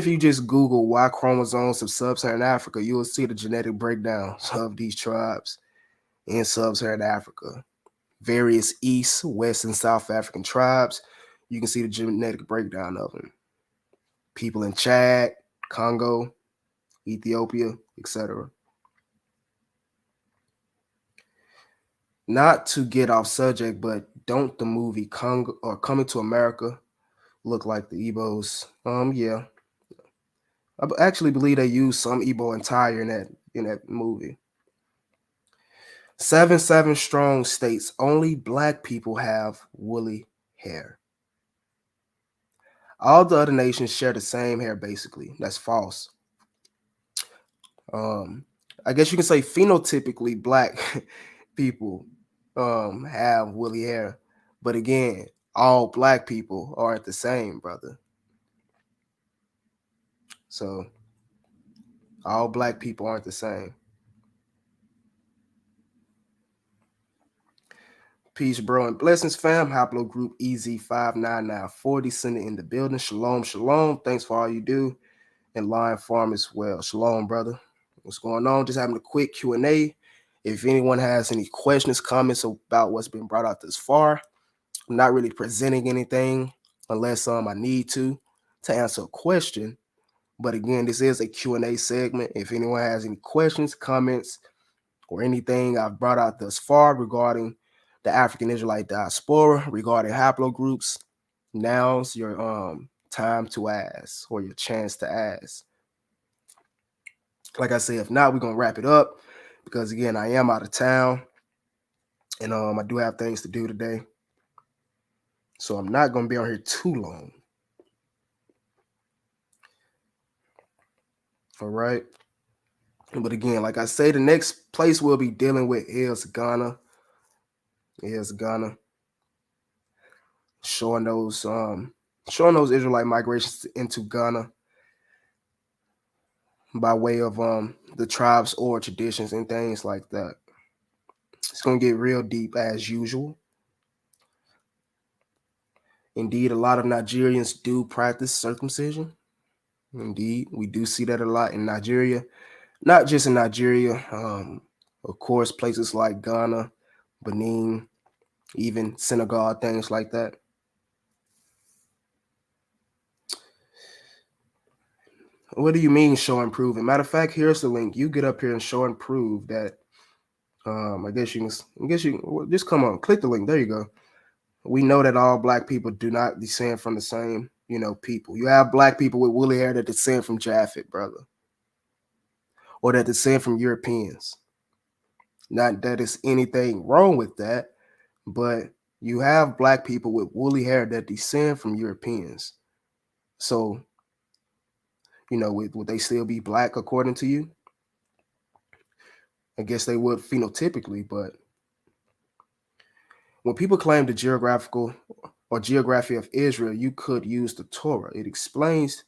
you just Google Y chromosomes of sub-Saharan Africa, you will see the genetic breakdowns of these tribes in sub-Saharan Africa. Various East, West, and South African tribes. You can see the genetic breakdown of them. People in Chad, Congo, Ethiopia, etc. Not to get off subject, but don't the movie Congo or Coming to America look like the Igbos? Yeah. I actually believe they used some Igbo attire in that movie. 7 Strong states only black people have woolly hair. All the other nations share the same hair, basically. That's false. I guess you can say phenotypically black people have woolly hair, but again, all black people aren't the same, brother. So all black people aren't the same. Peace, bro, and blessings, fam. Haplogroup EZ59940 sending in the building. Shalom, shalom. Thanks for all you do. And Lion Farm as well. Shalom, brother. What's going on? Just having a quick Q&A. If anyone has any questions, comments about what's been brought out this far, I'm not really presenting anything unless I need to answer a question. But again, this is a Q&A segment. If anyone has any questions, comments, or anything I've brought out thus far regarding the African Israelite diaspora, regarding haplogroups, now's your time to ask, or your chance to ask. Like I said, if not, we're gonna wrap it up because again, I am out of town and I do have things to do today. So I'm not gonna be on here too long. All right. But again, like I say, the next place we'll be dealing with is Ghana. is Ghana, showing those Israelite migrations into Ghana by way of the tribes or traditions and things like that. It's gonna get real deep as usual. Indeed, a lot of Nigerians do practice circumcision. Indeed, we do see that a lot in Nigeria. Not just in Nigeria, of course, places like Ghana, Benin, even Senegal, things like that. What do you mean show and prove? And matter of fact, here's the link. You get up here and show and prove that. I guess you can just come on, click the link. There you go. We know that all black people do not descend from the same, people. You have black people with woolly hair that descend from Japhet, brother, or that descend from Europeans. Not that there's anything wrong with that, but you have black people with woolly hair that descend from Europeans. So, would they still be black according to you? I guess they would phenotypically, but when people claim the geographical or geography of Israel, you could use the Torah. It explains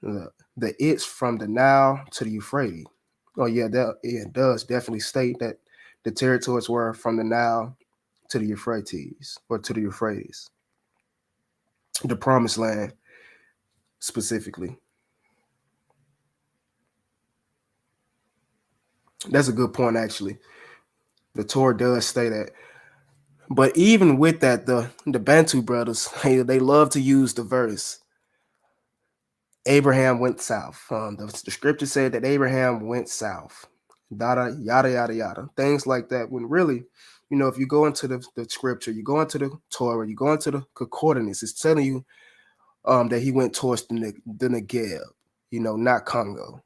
the it's from the Nile to the Euphrates. Oh yeah, it does definitely state that the territories were from the Nile to the Euphrates, or to the Euphrates, the Promised Land specifically. That's a good point, actually. The Torah does say that. But even with that, the Bantu brothers, they love to use the verse, Abraham went south. The scripture said that Abraham went south. Yada, yada, yada, yada. Things like that. When really, if you go into the scripture, you go into the Torah, you go into the concordance, it's telling you that he went towards the Negev, not Congo.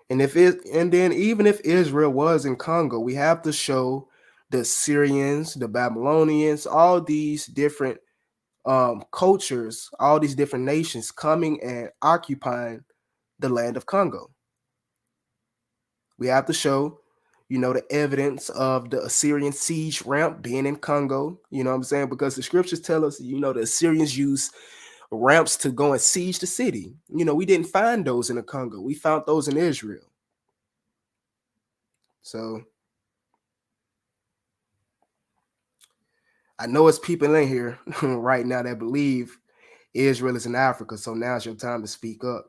And then even if Israel was in Congo, we have to show the Syrians, the Babylonians, all these different cultures, all these different nations coming and occupying the land of Congo. We have to show, the evidence of the Assyrian siege ramp being in Congo. You know what I'm saying? Because the scriptures tell us, the Assyrians used ramps to go and siege the city. We didn't find those in the Congo. We found those in Israel. So I know it's people in here right now that believe Israel is in Africa. So now's your time to speak up.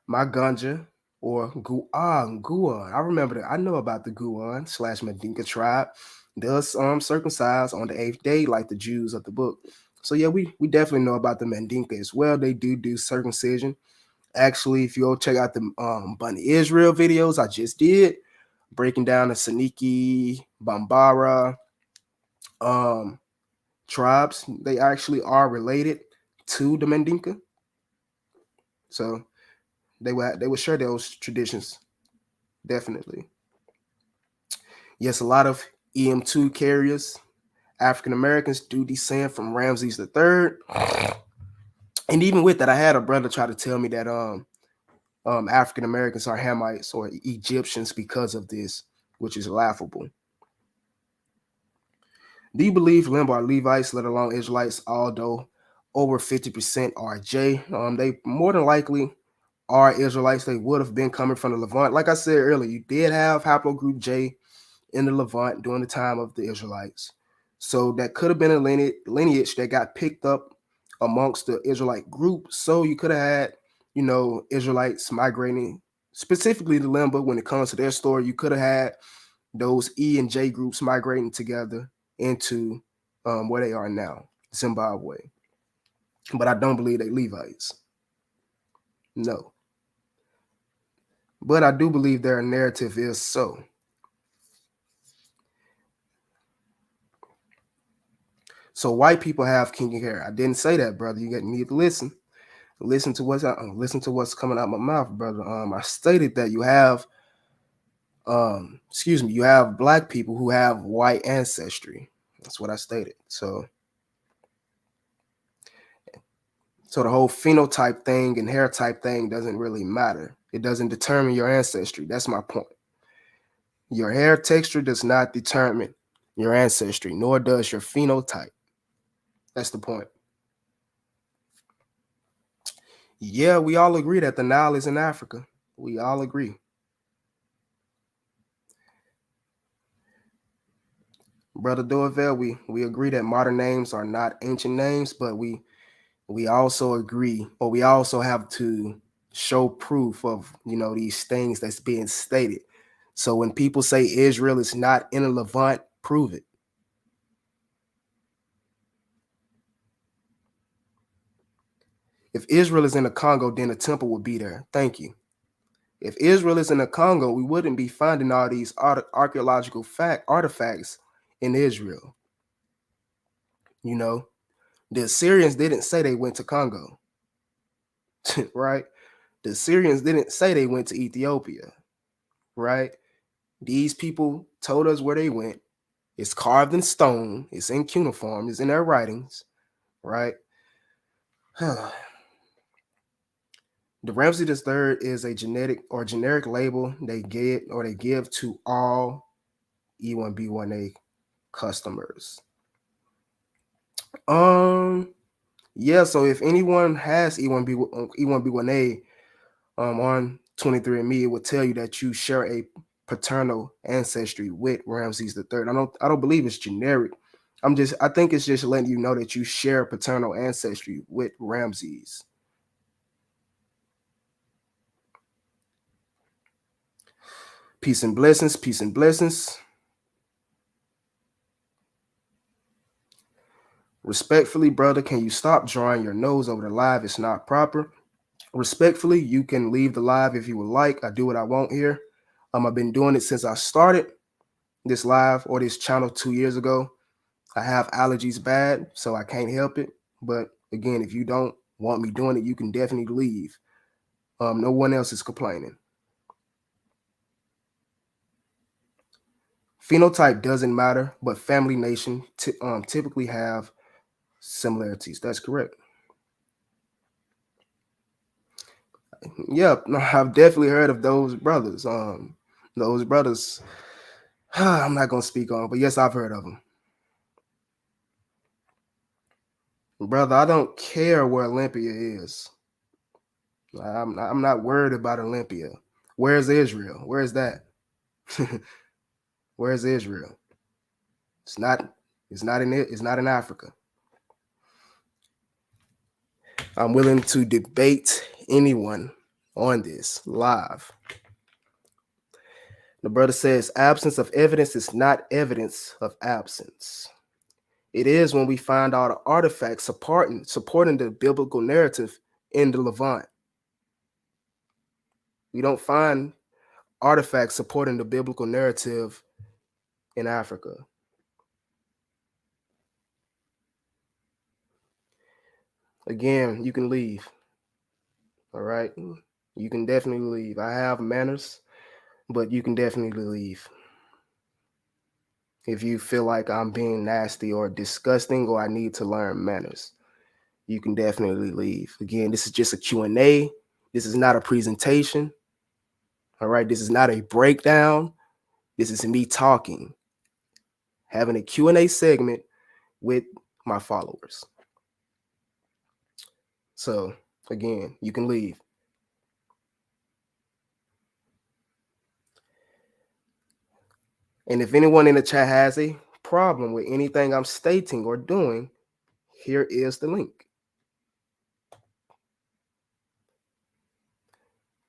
My Ganja or Guan. I remember that. I know about the Guan / Mandinka tribe. Does circumcise on the 8th day like the Jews of the book. So yeah, we definitely know about the Mandinka as well. They do circumcision. Actually, if you go check out the Bunny Israel videos I just did, breaking down the Saniki, Bambara tribes, they actually are related to the Mandinka. So they would share those traditions, definitely. Yes, a lot of EM2 carriers, African Americans, do descend from Ramses III. And even with that, I had a brother try to tell me that African Americans are Hamites or Egyptians because of this, which is laughable. Do you believe Limbo are Levites, let alone Israelites, although over 50% are J? They more than likely are Israelites. They would have been coming from the Levant. Like I said earlier, you did have haplogroup J in the Levant during the time of the Israelites. So that could have been a lineage that got picked up amongst the Israelite group. So you could have had, Israelites migrating, specifically the Limba. When it comes to their story, you could have had those E and J groups migrating together into where they are now, Zimbabwe. But I don't believe they Levites. No. But I do believe their narrative is so. So white people have kinky hair. I didn't say that, brother. You need to listen. Listen to what's coming out my mouth, brother. I stated that you have you have black people who have white ancestry. That's what I stated. So the whole phenotype thing and hair type thing doesn't really matter. It doesn't determine your ancestry. That's my point. Your hair texture does not determine your ancestry, nor does your phenotype. That's the point. Yeah, we all agree that the Nile is in Africa. We all agree. Brother Dorvel, we agree that modern names are not ancient names, but we also agree, or we also have to show proof of, these things that's being stated. So when people say Israel is not in a Levant, prove it. If Israel is in the Congo, then a temple would be there. Thank you. If Israel is in the Congo, we wouldn't be finding all these archaeological artifacts in Israel. The Assyrians didn't say they went to Congo, right? The Assyrians didn't say they went to Ethiopia, right? These people told us where they went. It's carved in stone. It's in cuneiform. It's in their writings, right? The Ramses III is a generic label they give to all E1B1A customers. Yeah, so if anyone has E1B1A on 23andMe, it would tell you that you share a paternal ancestry with Ramses III. I don't believe it's generic. I think it's just letting you know that you share paternal ancestry with Ramses. Peace and blessings, peace and blessings. Respectfully, brother, can you stop drawing your nose over the live? It's not proper. Respectfully, you can leave the live if you would like. I do what I want here. I've been doing it since I started this live or this channel 2 years ago. I have allergies bad, so I can't help it. But again, if you don't want me doing it, you can definitely leave. No one else is complaining. Phenotype doesn't matter, but family nation typically have similarities. That's correct. Yeah, I've definitely heard of those brothers. I'm not gonna speak on, but yes, I've heard of them. Brother, I don't care where Olympia is. I'm not worried about Olympia. Where's Israel? Where's that? Where's Israel? It's not in Africa. I'm willing to debate anyone on this live. The brother says absence of evidence is not evidence of absence. It is when we find all the artifacts supporting the biblical narrative in the Levant. We don't find artifacts supporting the biblical narrative in Africa. Again, you can leave. All right? You can definitely leave. I have manners, but you can definitely leave. If you feel like I'm being nasty or disgusting or I need to learn manners, you can definitely leave. Again, this is just a Q&A. This is not a presentation. All right? This is not a breakdown. This is me talking, having a Q&A segment with my followers. So, again, you can leave. And if anyone in the chat has a problem with anything I'm stating or doing, here is the link.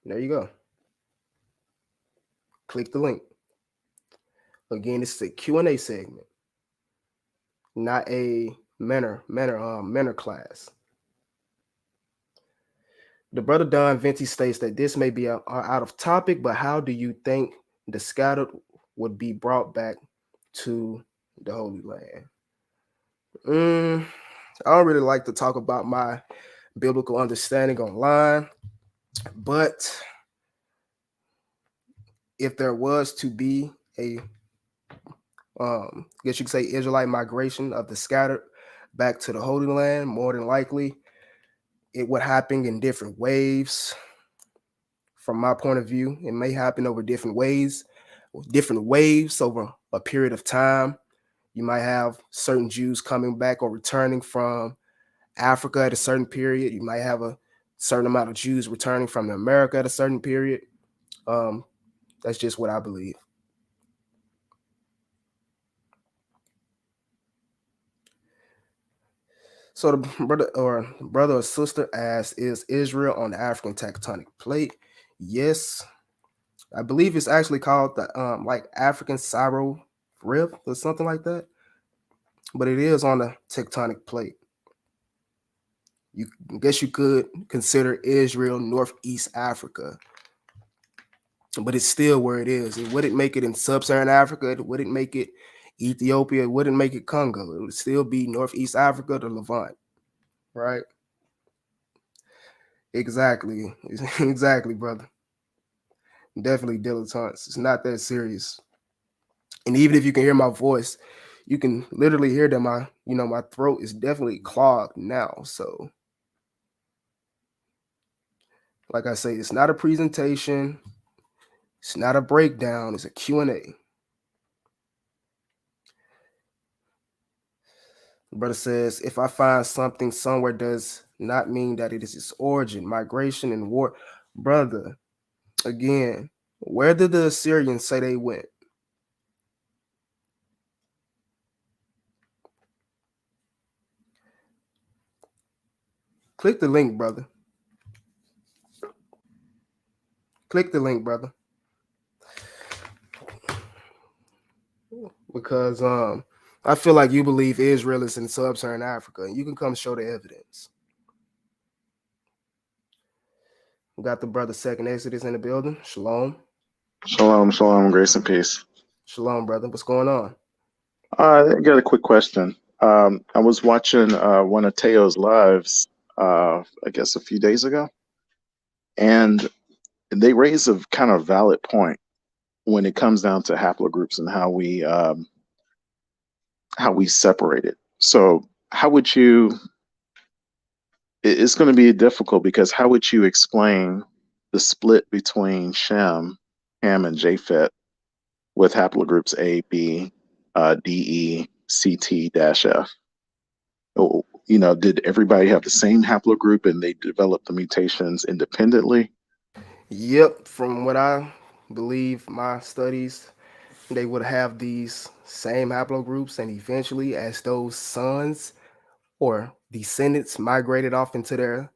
There you go. Click the link. Again, this is a Q&A segment, not a manner class. The brother Don Venti states that this may be out of topic, but how do you think the scattered would be brought back to the Holy Land? I don't really like to talk about my biblical understanding online, but if there was to be a I guess you could say Israelite migration of the scattered back to the Holy Land, more than likely it would happen in different waves. From my point of view, it may happen over different ways. different waves over a period of time. You might have certain Jews coming back or returning from Africa at a certain period. You might have a certain amount of Jews returning from America at a certain period. That's just what I believe. So the brother or sister asks, is Israel on the African tectonic plate? Yes, I believe it's actually called the like African Syro Rift or something like that. But it is on the tectonic plate. You I guess you could consider Israel Northeast Africa, but it's still where it is. It wouldn't make it in sub-Saharan Africa. It wouldn't make it Ethiopia. It wouldn't make it Congo. It would still be Northeast Africa, the Levant, right? Exactly, exactly, brother. Definitely dilettantes. It's not that serious. And even if you can hear my voice, you can literally hear that my throat is definitely clogged now. So, like I say, it's not a presentation. It's not a breakdown. It's a Q&A. The brother says, if I find something somewhere does not mean that it is its origin, migration, and war. Brother, again, where did the Assyrians say they went? Click the link, brother. Click the link, brother. Because I feel like you believe Israel is in sub-Saharan Africa, and you can come show the evidence. We got the brother Second Exodus in the building. Shalom. Shalom, shalom, grace and peace. Shalom, brother. What's going on? I got a quick question. I was watching one of Teo's lives, I guess a few days ago, and they raise a kind of valid point when it comes down to haplogroups and how we separate it. So, how would you? It's going to be difficult because how would you explain the split between Shem, Ham, and Japheth with haplogroups A, B, D, E, C, T, dash F? Did everybody have the same haplogroup and they developed the mutations independently? Yep, from what I believe, my studies, they would have these same haplogroups, and eventually, as those sons or descendants migrated off into their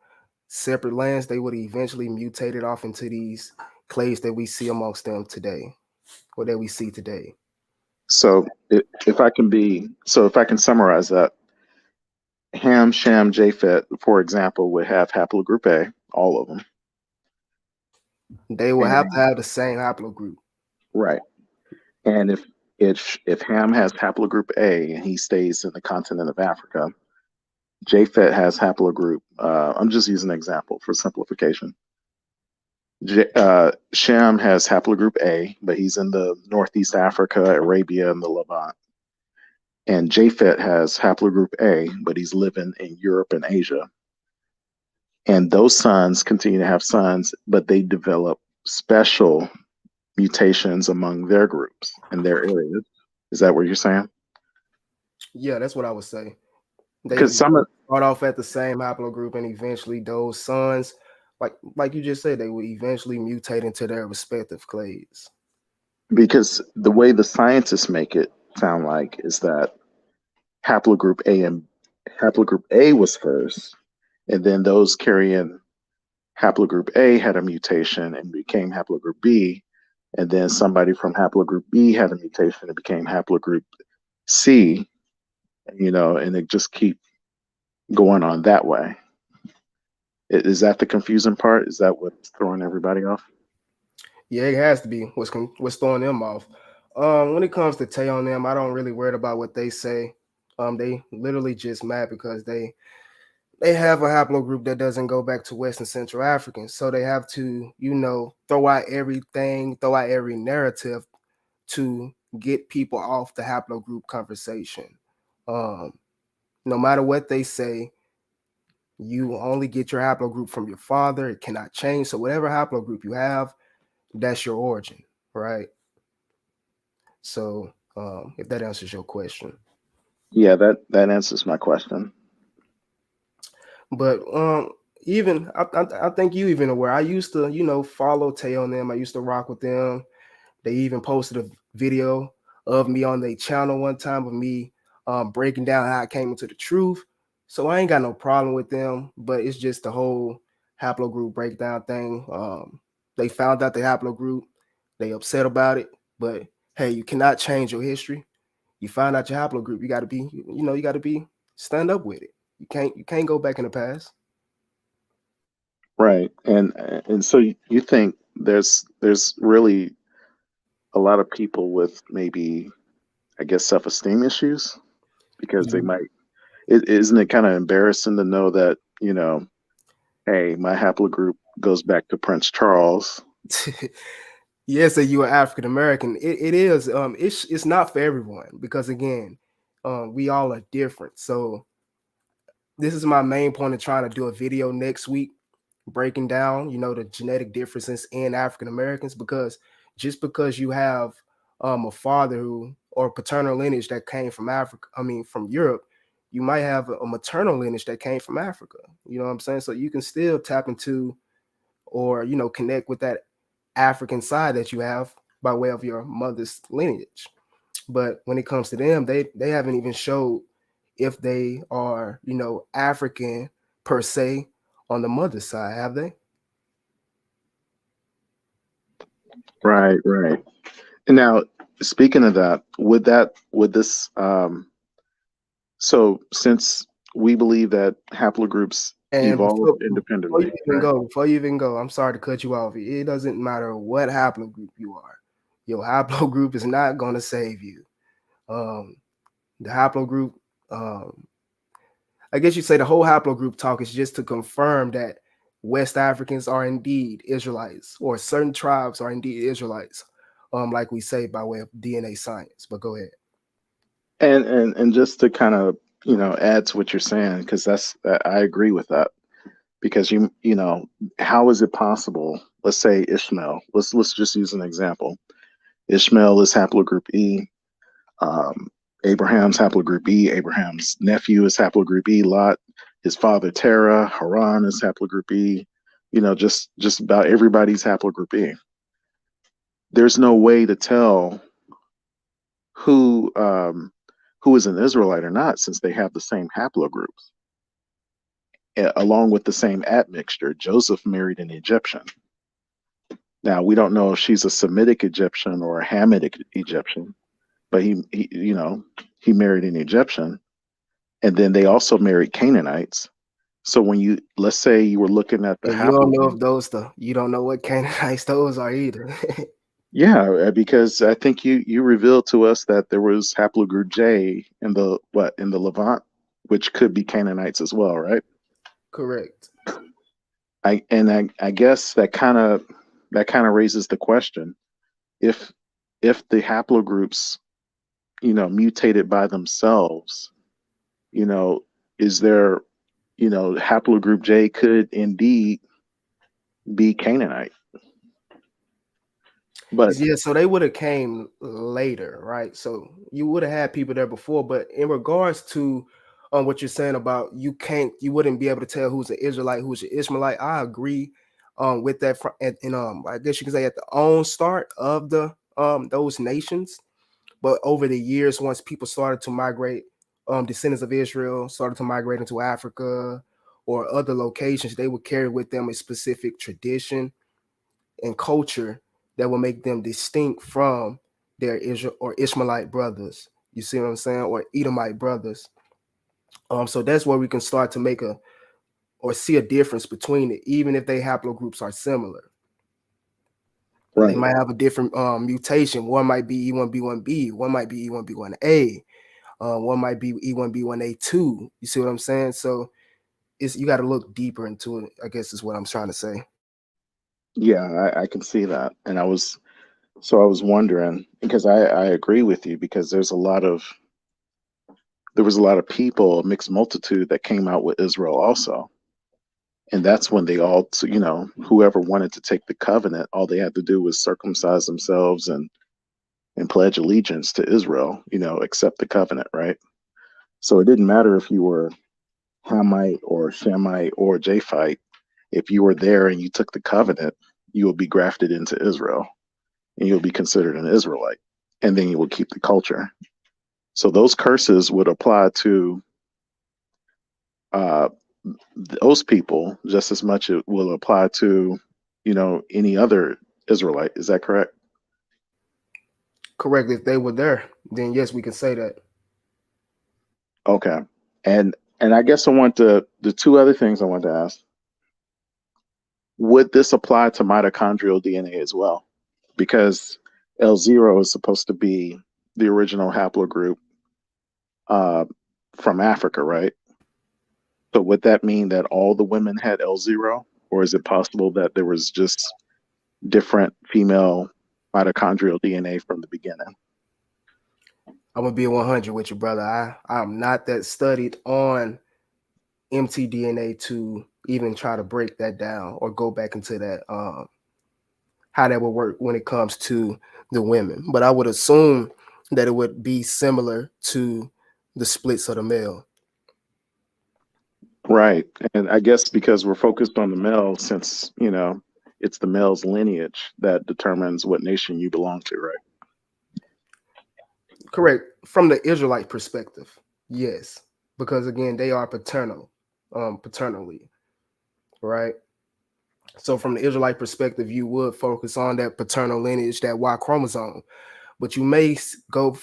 separate lands, they would eventually mutate it off into these clades that we see amongst them today, or that we see today. So if I can summarize that, Ham, Shem, Japheth, for example, would have haplogroup A, all of them. They will have to And have the same haplogroup. right. And if Ham has haplogroup A and he stays in the continent of Africa, Japheth has haplogroup. I'm just using an example for simplification. Shem has haplogroup A, but he's in the Northeast Africa, Arabia, and the Levant. And Japheth has haplogroup A, but he's living in Europe and Asia. And those sons continue to have sons, but they develop special mutations among their groups and their areas. Is that what you're saying? Yeah, that's what I would say. They Because some of start off at the same haplogroup, and eventually those sons, like you just said, they will eventually mutate into their respective clades. because the way the scientists make it sound like is that haplogroup A and haplogroup A was first, and then those carrying haplogroup A had a mutation and became haplogroup B, and then somebody from haplogroup B had a mutation and became haplogroup C, and it just keep going on that way. Is that the confusing part? Is that what's throwing everybody off? Yeah, it has to be what's throwing them off. When it comes to Tay on them, I don't really worry about what they say. They literally just mad because they have a haplogroup that doesn't go back to West and Central Africans, so they have to, throw out everything, throw out every narrative to get people off the haplogroup conversation. Um, no matter what they say, you only get your haplogroup from your father. It cannot change. So whatever haplogroup you have, that's your origin, right? So if that answers your question. Yeah, that answers my question. But even I think you even aware. I used to, follow Tay on them. I used to rock with them. They even posted a video of me on their channel one time of me breaking down how I came into the truth. So I ain't got no problem with them, but it's just the whole haplogroup breakdown thing. They found out the haplogroup, they upset about it, but hey, you cannot change your history. You find out your haplogroup, you got to be, you got to be stand up with it. You can't go back in the past. Right. And so you think there's really a lot of people with maybe, I guess, self-esteem issues because they You might isn't it kind of embarrassing to know that, hey, my haplogroup goes back to Prince Charles. yes, that you are African American. It is. It's not for everyone because again, we all are different. So this is my main point of trying to do a video next week, breaking down, the genetic differences in African Americans. Because just because you have a father who or paternal lineage that came from Africa, I mean from Europe, you might have a maternal lineage that came from Africa. You know what I'm saying? So you can still tap into or connect with that African side that you have by way of your mother's lineage. But when it comes to them, they haven't even showed if they are, African per se on the mother's side, have they? Right, right. Now, speaking of that, would this so since we believe that haplogroups And evolve before you independently, even right? go, I'm sorry to cut you off. It doesn't matter what haplogroup you are. Your haplogroup is not going to save you. Um, the haplogroup, um, I guess you say the whole haplogroup talk is just to confirm that West Africans are indeed Israelites, or certain tribes are indeed Israelites, like we say by way of DNA science. But go ahead. And just to kind of, add to what you're saying, because I agree with that. Because how is it possible? Let's say Ishmael. Let's just use an example. Ishmael is haplogroup E. Um, Abraham's haplogroup E. Abraham's nephew is haplogroup E. Lot, his father Terah, Haran is haplogroup E. Just about everybody's haplogroup E. There's no way to tell who who is an Israelite or not, since they have the same haplogroups, along with the same admixture. Joseph married an Egyptian. Now we don't know if she's a Semitic Egyptian or a Hamitic Egyptian, but he married an Egyptian, and then they also married Canaanites. So when let's say you were looking at the And you don't know if haplogroup, you don't know what Canaanites those are either. yeah, because I think you revealed to us that there was haplogroup J in the Levant, which could be Canaanites as well, right? Correct. I guess that kind of raises the question, if the haplogroups mutated by themselves, you know is there, haplogroup J could indeed be Canaanite, but Yeah, so they would have came later, right? So you would have had people there before, but in regards to what you're saying about you wouldn't be able to tell who's an Israelite, who's an Ishmaelite. I agree with that. And I guess you can say at the own start of the those nations, but over the years, once people started to migrate, descendants of Israel started to migrate into Africa or other locations, they would carry with them a specific tradition and culture that will make them distinct from their Israel or Ishmaelite brothers. You see what I'm saying? Or Edomite brothers. So that's where we can start to make a or see a difference between it, even if they haplogroups are similar. They right. might have a different mutation. One might be E1B1B, one might be E1B1A, one might be E1B1A2. You see what I'm saying? So you got to look deeper into it, I guess is what I'm trying to say. Yeah, I can see that. And I was wondering, because I agree with you, because there was a lot of people, a mixed multitude, that came out with Israel also. And that's when they all, whoever wanted to take the covenant, all they had to do was circumcise themselves, and and pledge allegiance to Israel, accept the covenant, right? So it didn't matter if you were Hamite or Shamite or Japhite. If you were there and you took the covenant, you will be grafted into Israel and you'll be considered an Israelite. And then you will keep the culture. So those curses would apply to uh, those people just as much it will apply to, any other Israelite. Is that correct? Correct. If they were there, then yes, we can say that. Okay. And I guess the two other things I want to ask, would this apply to mitochondrial DNA as well? Because L0 is supposed to be the original haplogroup uh, from Africa, right? So would that mean that all the women had L0, or is it possible that there was just different female mitochondrial DNA from the beginning? I'm gonna be 100 with you, brother. I'm not that studied on mtDNA to even try to break that down or go back into that how that would work when it comes to the women. But I would assume that it would be similar to the splits of the male. Right. And I guess because we're focused on the male, since, it's the male's lineage that determines what nation you belong to, right? Correct. From the Israelite perspective, yes, because again, they are paternally, right? So from the Israelite perspective, you would focus on that paternal lineage, that Y chromosome. But you may go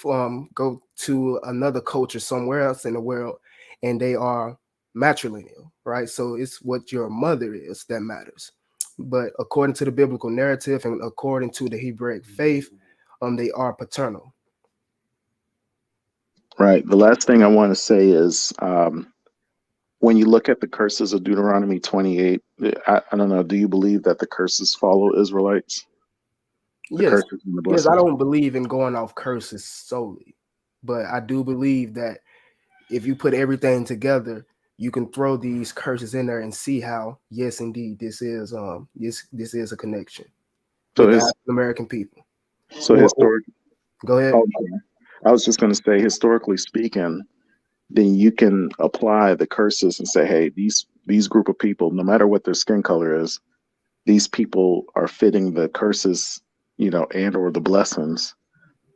to another culture somewhere else in the world, and they are matrilineal, right? So it's what your mother is that matters. But according to the biblical narrative and according to the Hebraic faith, they are paternal. Right. The last thing I want to say is when you look at the curses of Deuteronomy 28, I don't know, do you believe that the curses follow Israelites? The Yes, curses and the yes, I blessings? don't believe in going off curses solely, but I do believe that if you put everything together, you can throw these curses in there and see how, yes, indeed, this is a connection So with the his African American people. so Or historic go ahead. oh, okay. I was just going to say, historically speaking, then you can apply the curses and say, hey, these group of people, no matter what their skin color is, these people are fitting the curses, and or the blessings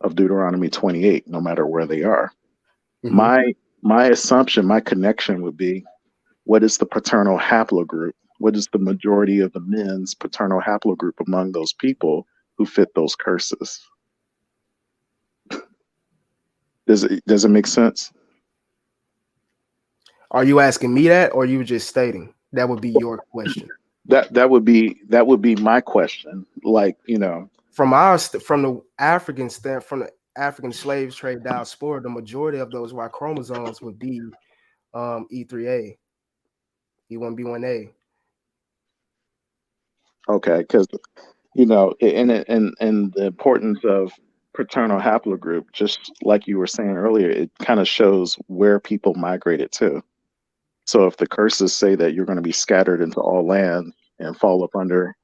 of Deuteronomy 28, no matter where they are. Hmm. My assumption, my connection would be, what is the paternal haplogroup? What is the majority of the men's paternal haplogroup among those people who fit those curses? Does it make sense? Are you asking me that, or you just stating that would be your question? That would be my question. Like, From the from the African slave trade diaspora, the majority of those Y chromosomes would be E3A, E1B1A. okay, because and the importance of paternal haplogroup, just like you were saying earlier, it kind of shows where people migrated to. So if the curses say that you're going to be scattered into all land and fall up under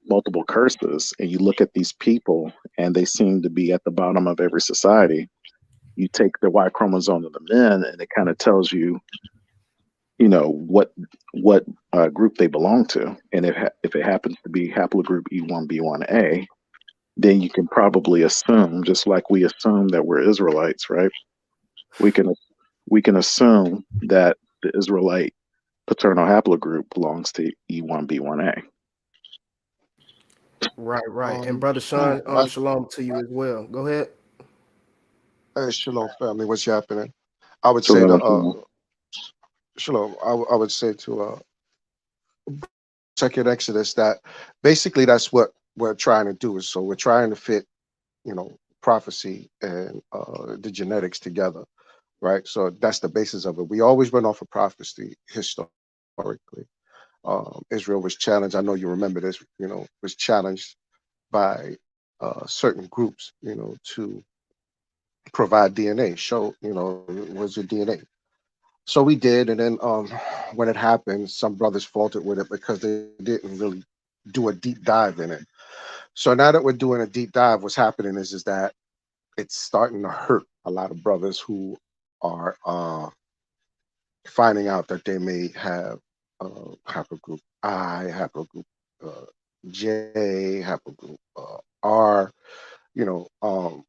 multiple curses, and you look at these people and they seem to be at the bottom of every society, you take the Y chromosome of the men, and it kind of tells you, what group they belong to, and if it happens to be haplogroup E1B1A, then you can probably assume, just like we assume that we're Israelites, right? We can we can assume that the Israelite paternal haplogroup belongs to E1B1A. Right, right. And Um, brother Sean, I, shalom to you as well. Go ahead. Shalom, family. What's happening? I would say to Shalom, shalom. Shalom. I would say to Second Exodus that basically that's what we're trying to do. Is so we're trying to fit, prophecy and the genetics together, right? So that's the basis of it. We always run off of prophecy historically. Israel was challenged. I know you remember this. Was challenged by certain groups, to provide DNA. Show, was your DNA. So we did, and then when it happened, some brothers faulted with it because they didn't really do a deep dive in it. So now that we're doing a deep dive, what's happening is that it's starting to hurt a lot of brothers who are finding out that they may have haplogroup I, haplogroup uh, J, haplogroup R.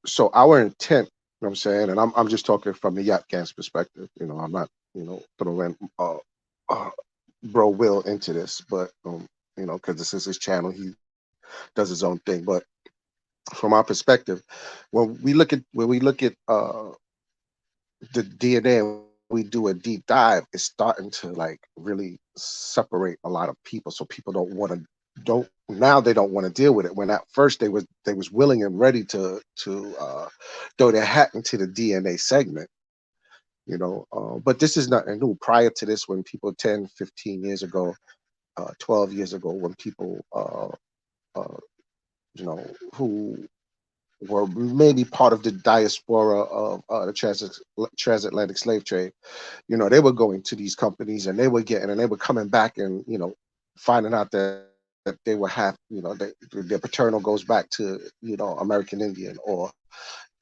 So our intent, you know what I'm saying, and I'm just talking from the Yat Gans perspective. I'm not, throwing uh, bro Will into this, but because this is his channel, he does his own thing. But from our perspective, when we look at the DNA and we do a deep dive, it's starting to like really separate a lot of people. So people don't now they don't want to deal with it. When at first they was willing and ready to throw their hat into the DNA segment. But this is nothing new. Prior to this, when people 10, 15 years ago, 12 years ago, when people uh, who were maybe part of the diaspora of the transatlantic slave trade, they were going to these companies and they were coming back and, finding out that they were their paternal goes back to, American Indian or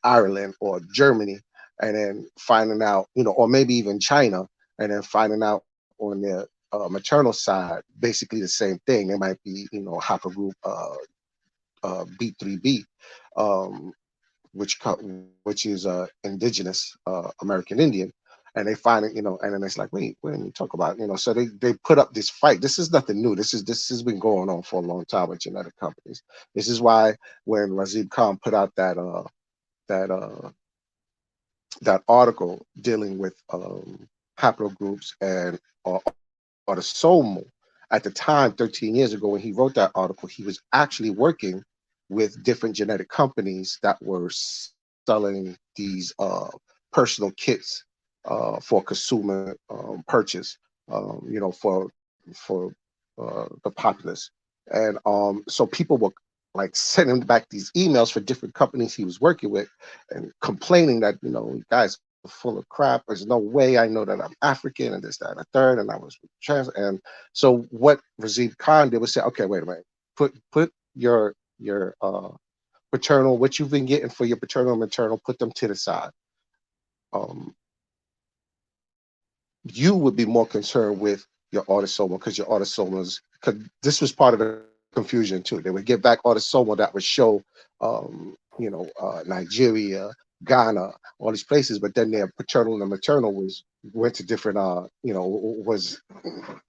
Ireland or Germany, and then finding out, or maybe even China, and then finding out on their maternal side, basically the same thing. They might be, haplogroup B3B, um, which is indigenous American Indian, and they find it, and then it's like, wait, what did we talk about, So they put up this fight. This is nothing new. This has been going on for a long time with genetic companies. This is why when Razib Khan put out that that article dealing with haplogroups and autosomal. At the time, 13 years ago, when he wrote that article, he was actually working with different genetic companies that were selling these personal kits for consumer purchase, for the populace. And so people were like sending back these emails for different companies he was working with and complaining that, you guys are full of crap. There's no way I know that I'm African and this, that, and the third. And I was trans. And so what Razib Khan did was say, okay, wait a minute, put your paternal, what you've been getting for your paternal and maternal, put them to the side. Um, you would be more concerned with your autosomal, because your autosomas, because this was part of the confusion too. They would get back autosomal that would show, Nigeria, Ghana, all these places, but then their paternal and maternal went to different,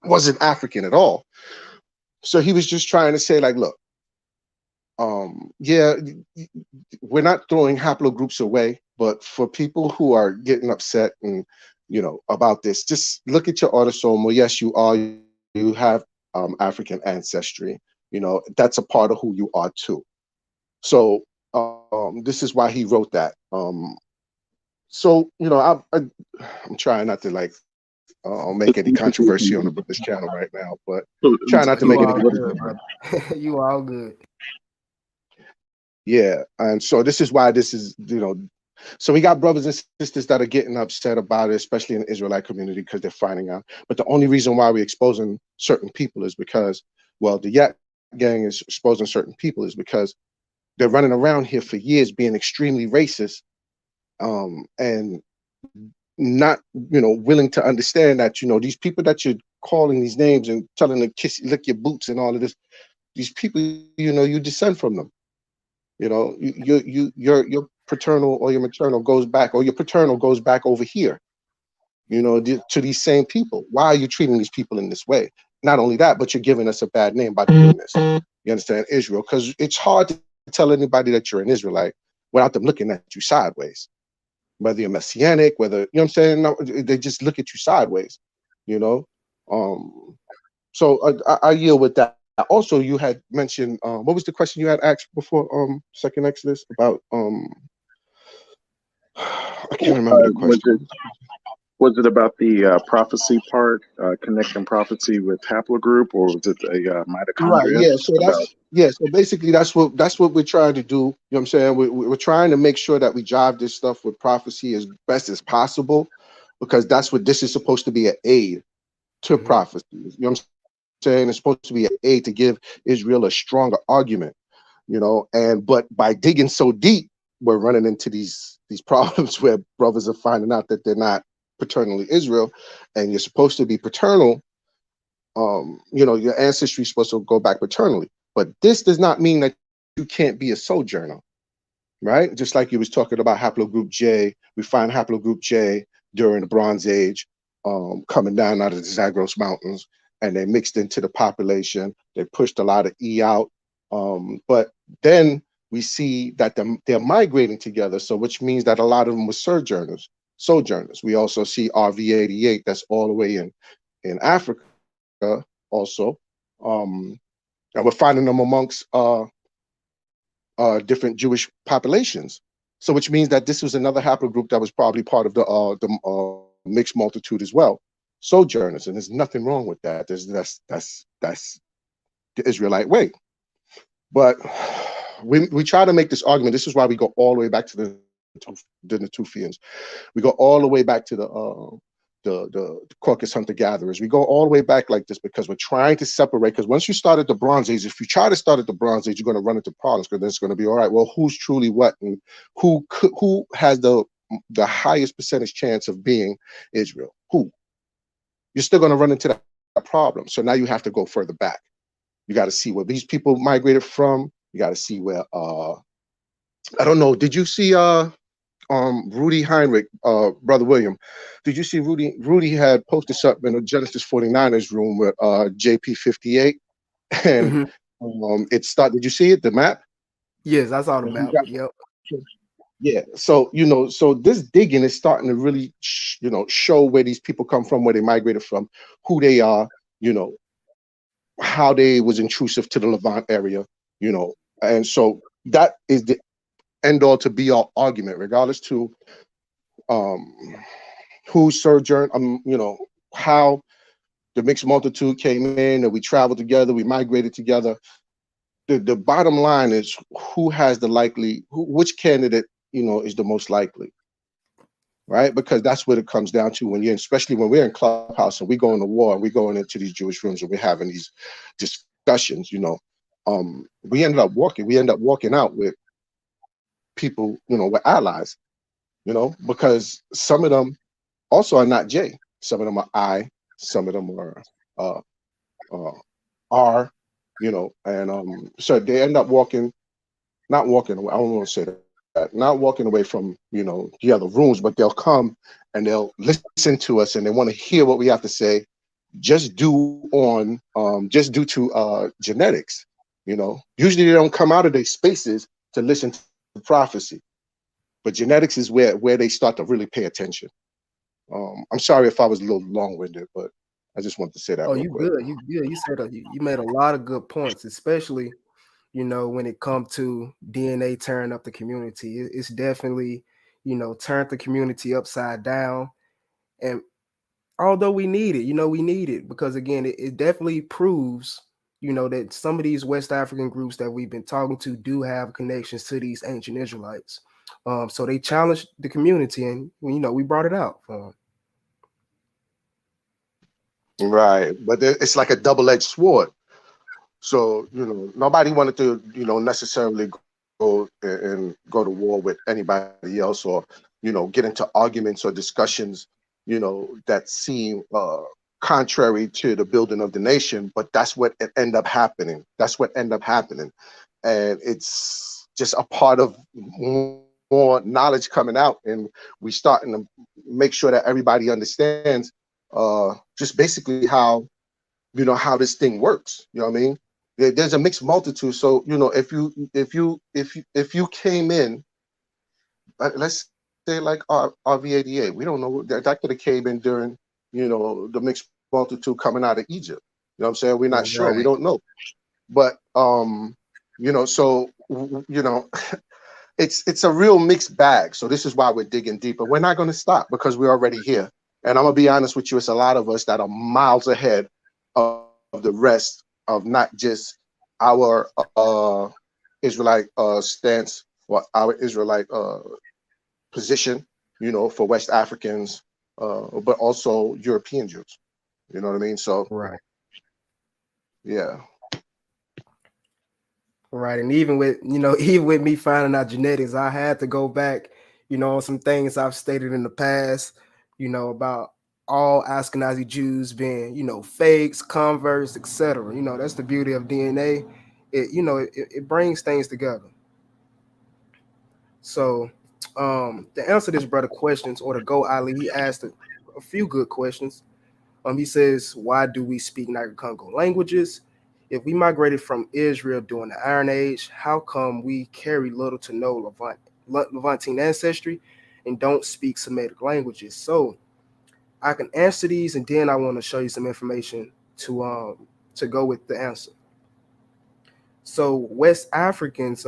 wasn't African at all. So he was just trying to say, like, look, yeah, we're not throwing haplogroups away, but for people who are getting upset and about this, just look at your autosomal. Yes, you have African ancestry. That's a part of who you are too. So this is why he wrote that. So I'm trying not to like make any controversy on the brother's channel right now, but try not to make You any all controversy. good, brother. You all good. Yeah, and so this is why this is, so we got brothers and sisters that are getting upset about it, especially in the Israelite community, because they're finding out. But the only reason why we're exposing certain people is because, well, the Yak Gang is exposing certain people is because they're running around here for years being extremely racist, and not, willing to understand that, these people that you're calling these names and telling them lick your boots and all of this, these people, you descend from them. Your paternal or your maternal goes back, or your paternal goes back over here, to these same people. Why are you treating these people in this way? Not only that, but you're giving us a bad name by doing this. You understand, Israel? Because it's hard to tell anybody that you're an Israelite without them looking at you sideways. Whether you're Messianic, whether, I'm saying? No, they just look at you sideways, you know? So I yield with that. Also, you had mentioned, what was the question you had asked before Second Exodus about, I can't remember the question. Was it about the prophecy part, connecting prophecy with haplogroup, or was it a Right. mitochondria? Yeah. So About so basically that's what we're trying to do. You know what I'm saying? We're trying to make sure that we drive this stuff with prophecy as best as possible, because that's what this is supposed to be, an aid to Mm-hmm. prophecy. You know what I'm saying? It's supposed to be an aid to give Israel a stronger argument. you know. And but by digging so deep, we're running into these problems where brothers are finding out that they're not paternally Israel, and you're supposed to be paternal. You know, your ancestry is supposed to go back paternally, but this does not mean that you can't be a sojourner, right? Just like you was talking about haplogroup J, we find haplogroup J during the Bronze Age, coming down out of the Zagros Mountains, and they mixed into the population. They pushed a lot of E out, but then we see that they're migrating together, so which means that a lot of them were sojourners. Sojourners. We also see RV88, that's all the way in Africa, also, and we're finding them amongst different Jewish populations. So, which means that this was another haplogroup that was probably part of the mixed multitude as well, sojourners, and there's nothing wrong with that. That's the Israelite way. But we try to make this argument. This is why we go all the way back to the Natufians. We go all the way back to the Caucasus hunter-gatherers. We go all the way back like this because we're trying to separate. Because once you start at the Bronze Age, if you try to start at the Bronze Age, you're going to run into problems because then it's going to be, all right, well, who's truly what, and who has the highest percentage chance of being Israel? Who? You're still going to run into that problem. So now you have to go further back. You got to see where these people migrated from. You got to see where I don't know. Did you see Rudy Heinrich, Brother William? Did you see Rudy? Rudy had posted something in the Genesis 49ers room with JP 58, and it started. Did you see it? The map? Yes, I saw the map. Yep. Yeah. So so this digging is starting to really, show where these people come from, where they migrated from, who they are. How they was intrusive to the Levant area. And so that is the end all to be all argument, regardless to who sojourned, how the mixed multitude came in and we traveled together, we migrated together. The bottom line is who has the which candidate, is the most likely, right? Because that's what it comes down to especially when we're in Clubhouse and we go into war and we're going into these Jewish rooms and we're having these discussions, we end up walking out with people, with allies, because some of them also are not J. Some of them are I. Some of them are R. And so they end up not walking away. I don't want to say that. Not walking away from the other rooms, but they'll come and they'll listen to us and they want to hear what we have to say, just due to genetics. Usually they don't come out of their spaces to listen to prophecy, but genetics is where they start to really pay attention. I'm sorry if I was a little long-winded, but I just wanted to say that. Oh, real you quick. good. You said you made a lot of good points, especially when it comes to DNA tearing up the community. It's definitely turned the community upside down. And although we need it because again, it definitely proves that some of these West African groups that we've been talking to do have connections to these ancient Israelites. So they challenged the community, and we brought it out. Right, but it's like a double-edged sword. So nobody wanted to necessarily go and go to war with anybody else, or get into arguments or discussions that seem contrary to the building of the nation. But that's what ended up happening. And it's just a part of more knowledge coming out, and we starting to make sure that everybody understands just basically how how this thing works. You know what I mean? There's a mixed multitude. So if you came in, let's say like RV88, we don't know that could have came in during the mixed multitude coming out of Egypt. You know what I'm saying? We're not sure. We Right. don't know. But so it's a real mixed bag. So this is why we're digging deeper. We're not going to stop because we're already here. And I'm gonna be honest with you, it's a lot of us that are miles ahead of the rest of not just our Israelite stance or our Israelite position, for West Africans, but also European Jews. You know what I mean? So Right. yeah. Right. And even with, even with me finding out genetics, I had to go back, on some things I've stated in the past, about all Ashkenazi Jews being, fakes, converts, etc. That's the beauty of DNA. It brings things together. So, to answer this brother questions, or to go Ali, he asked a few good questions. He says, why do we speak Niger-Congo languages? If we migrated from Israel during the Iron Age, how come we carry little to no Levantine ancestry and don't speak Semitic languages? So I can answer these, and then I want to show you some information to go with the answer. So West Africans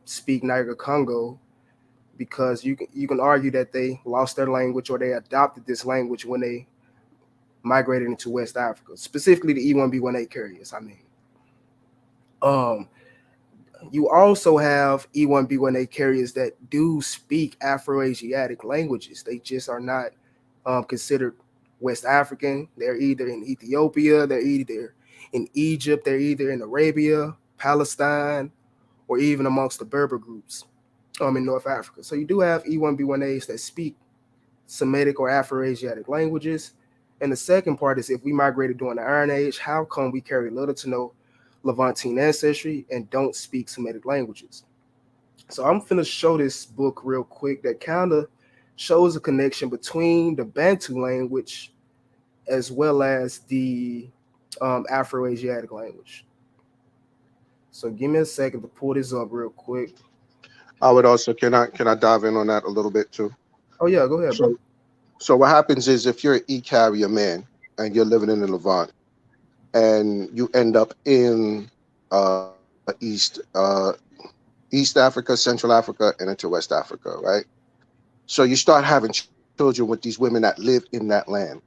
speak Niger-Congo because you can argue that they lost their language or they adopted this language when they migrated into West Africa, specifically the E1B1A carriers. Um, you also have E1B1A carriers that do speak Afro-Asiatic languages. They just are not considered West African. They're either in Ethiopia, they're either in Egypt, they're either in Arabia, Palestine, or even amongst the Berber groups in North Africa. So you do have E1B1As that speak Semitic or Afro-Asiatic languages. And the second part is, if we migrated during the Iron Age, how come we carry little to no Levantine ancestry and don't speak Semitic languages? So I'm finna show this book real quick that kind of shows a connection between the Bantu language as well as the Afro-Asiatic language. So give me a second to pull this up real quick. I would also, can I dive in on that a little bit too? Oh yeah, go ahead, bro. So so what happens is, if you're an E-carrier man and you're living in the Levant and you end up in East Africa, Central Africa, and into West Africa, right? So you start having children with these women that live in that land.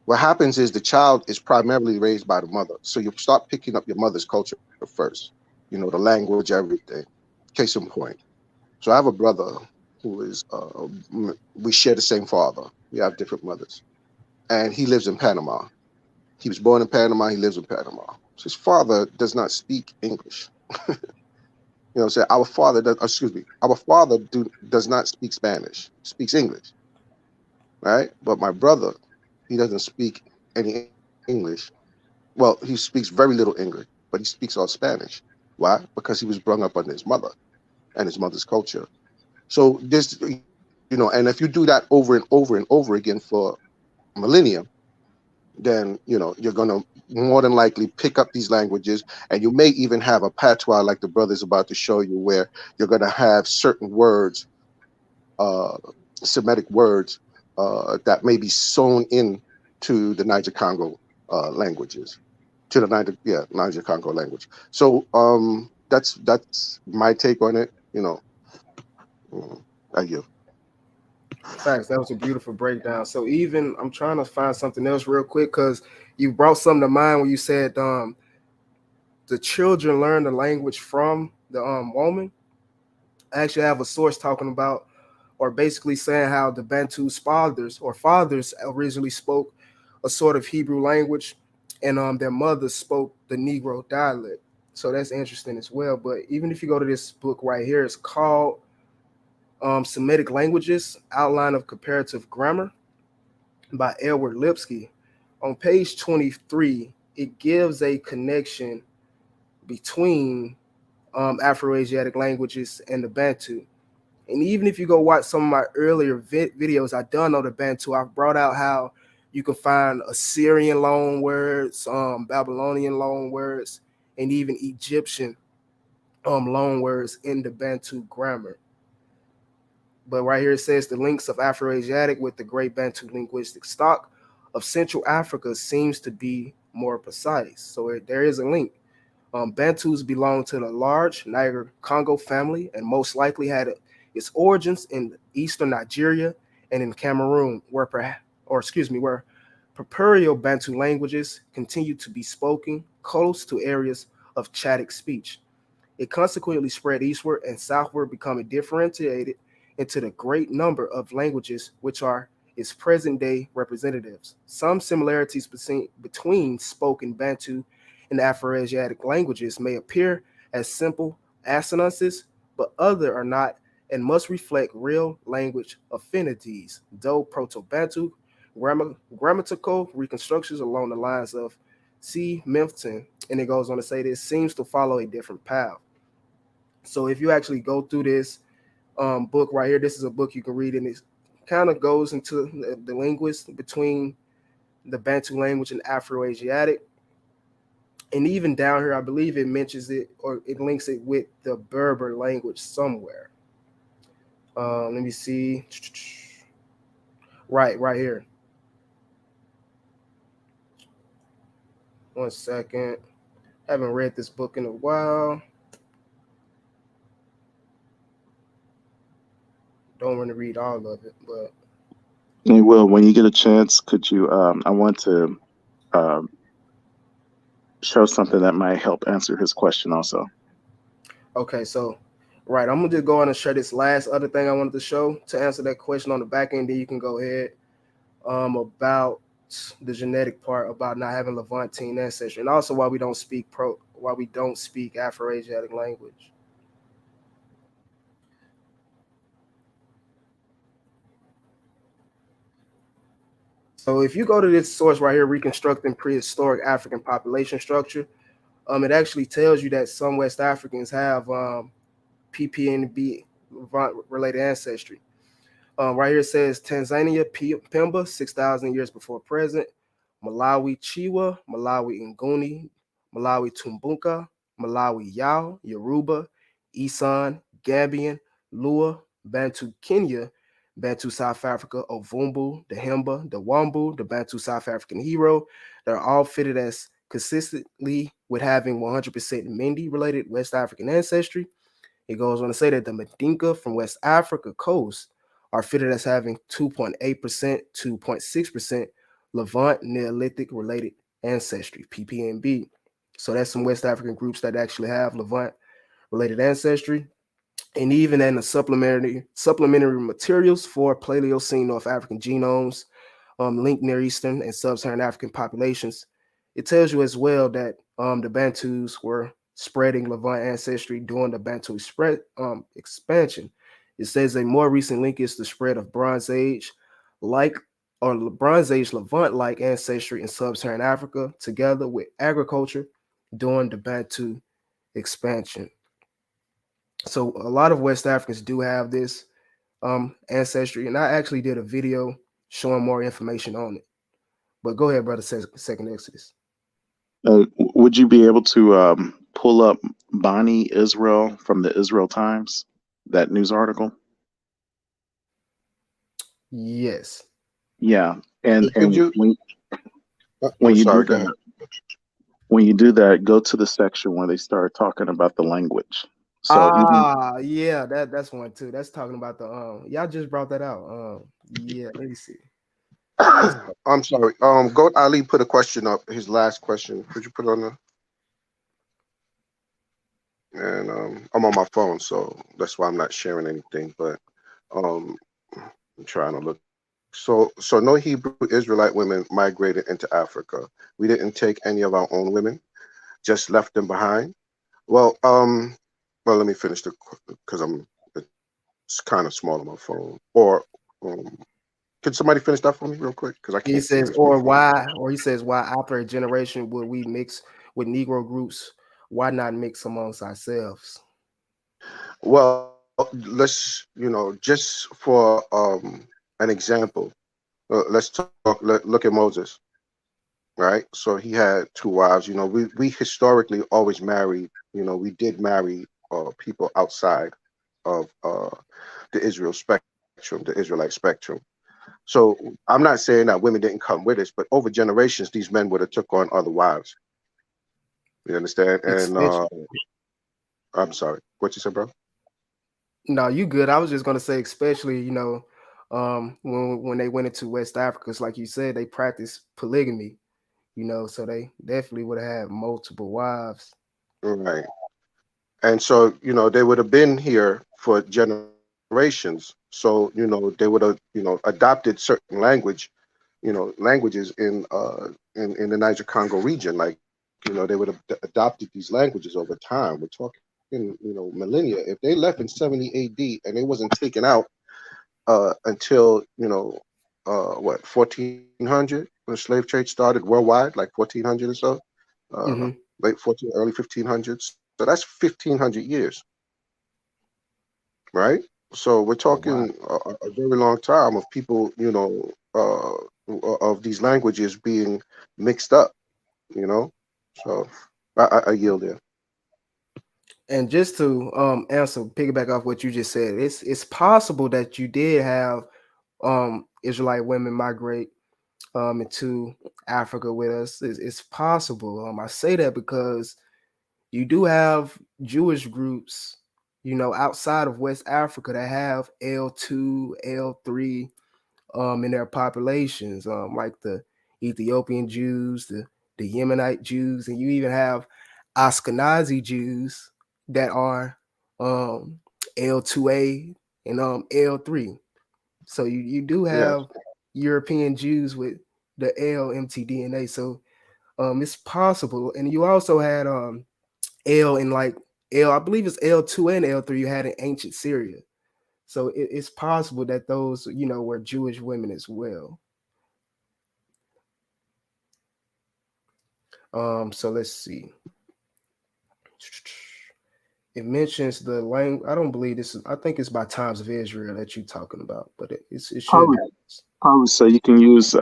What happens is the child is primarily raised by the mother. So you start picking up your mother's culture first, the language, everything. Case in point. So I have a brother who is, we share the same father. We have different mothers. And he lives in Panama. He was born in Panama. He lives in Panama. So his father does not speak English. Say our father does. Excuse me. Our father does not speak Spanish. Speaks English, right? But my brother, he doesn't speak any English. Well, he speaks very little English, but he speaks all Spanish. Why? Because he was brought up under his mother and his mother's culture. So this, and if you do that over and over and over again for millennium, then you're going to more than likely pick up these languages, and you may even have a patois like the brother's about to show you, where you're going to have certain words, Semitic words, that may be sewn in to the Niger Congo languages, to the Niger Congo language. So that's my take on it. Mm, I give. Facts. That was a beautiful breakdown. So even I'm trying to find something else real quick because you brought something to mind when you said the children learn the language from the woman. I actually have a source talking about, or basically saying, how the Bantu's fathers originally spoke a sort of Hebrew language, and their mothers spoke the Negro dialect. So that's interesting as well. But even if you go to this book right here, it's called Semitic Languages: Outline of Comparative Grammar by Edward Lipsky. On page 23, it gives a connection between Afro-Asiatic languages and the Bantu. And even if you go watch some of my earlier videos I done on the Bantu, I've brought out how you can find Assyrian loan words, Babylonian loan words, and even Egyptian loan words in the Bantu grammar. But right here it says the links of Afro-Asiatic with the Great Bantu linguistic stock of Central Africa seems to be more precise. So there is a link. Bantus belong to the large Niger-Congo family and most likely had its origins in eastern Nigeria and in Cameroon, where purpurial Bantu languages continue to be spoken close to areas of Chadic speech. It consequently spread eastward and southward, becoming differentiated into the great number of languages which are its present-day representatives. Some similarities between spoken Bantu and Afro-Asiatic languages may appear as simple assonances, but other are not and must reflect real language affinities, though Proto-Bantu grammatical reconstructions along the lines of C. Mempton, and it goes on to say this, seems to follow a different path. So if you actually go through this book right here, this is a book you can read, and it kind of goes into the linguist between the Bantu language and Afro-Asiatic. And even down here, I believe it mentions it or it links it with the Berber language somewhere. Let me see. Right here. One second. Haven't read this book in a while. Don't want to read all of it, but Hey, Will, when you get a chance, could you? I want to um, show something that might help answer his question also. okay. So, right, I'm gonna just go on and share this last other thing I wanted to show to answer that question on the back end. Then you can go ahead about the genetic part about not having Levantine ancestry, and also why we don't speak Afro-Asiatic language. So if you go to this source right here, reconstructing prehistoric African population structure, it actually tells you that some West Africans have PPNB related ancestry. Right here it says Tanzania Pemba 6,000 years before present, Malawi Chiwa, Malawi Nguni, Malawi Tumbunka, Malawi Yao, Yoruba, Isan, Gambian, Lua, Bantu Kenya, Bantu South Africa, Ovumbu, the Himba, the Wambu, the Bantu South African Hero. They're all fitted as consistently with having 100% Mindi related West African ancestry. It goes on to say that the Madinka from West Africa coast are fitted as having 2.8% to 0.6% Levant Neolithic related ancestry, PPNB. So that's some West African groups that actually have Levant related ancestry. And even in the supplementary materials for Paleocene North African genomes, linked Near Eastern and Sub-Saharan African populations, it tells you as well that the Bantus were spreading Levant ancestry during the Bantu expansion. It says a more recent link is the spread of Bronze Age like or Bronze Age Levant-like ancestry in Sub-Saharan Africa together with agriculture during the Bantu expansion. So a lot of West Africans do have this ancestry, and I actually did a video showing more information on it. But go ahead, brother. Second Exodus. Would you be able to pull up Bonnie Israel from the Israel Times, that news article? Yes. Yeah, and Could you? when I'm you do sorry. Go ahead. that, when you do that, go to the section where they start talking about the language. So even Yeah, that's one too. That's talking about the y'all just brought that out. Yeah, let me see. Let's go. I'm sorry. Goat Ali put a question up. His last question. Could you put it on the? And I'm on my phone, so that's why I'm not sharing anything. But um, I'm trying to look. So no Hebrew Israelite women migrated into Africa. We didn't take any of our own women, just left them behind. Well, let me finish because it's kind of small on my phone. Or um, can somebody finish that for me real quick? Because I He can't see says, this on my phone. or he says, why after a generation would we mix with Negro groups? Why not mix amongst ourselves? Well, let's just for an example, let's look at Moses, right? So he had two wives. We historically always married. We did marry people outside of the Israelite spectrum. So I'm not saying that women didn't come with us, but over generations, these men would have took on other wives. You understand? And Especially, I'm sorry, what you said, bro? no, you good. I was just gonna say, especially, when they went into West Africa, 'cause like you said, they practiced polygamy, so they definitely would have had multiple wives. Right. And so they would have been here for generations. So they would have adopted certain languages in the Niger Congo region, like They would have adopted these languages over time. We're talking, millennia. If they left in 70 AD and they wasn't taken out until, 1400, when the slave trade started worldwide, like 1400 or so, Hmm. late 14, early 1500s. So that's 1500 years, right? So we're Oh wow. talking a very long time of people, of these languages being mixed up, you know. So I yield there. And just to answer, piggyback off what you just said, it's possible that you did have Israelite women migrate into Africa with us. It's possible. I say that because you do have Jewish groups, outside of West Africa that have L2, L3 in their populations, like the Ethiopian Jews, the Yemenite Jews, and you even have Ashkenazi Jews that are um, L2A and L3. So you do Yes, have European Jews with the LMTDNA. So it's possible. And you also had L in like I believe it's L2 and L3 you had in ancient Syria. So it's possible that those, were Jewish women as well. So let's see. It mentions the language. I don't believe this is. I think it's by Times of Israel that you're talking about, but it should Probably, have. probably so you can use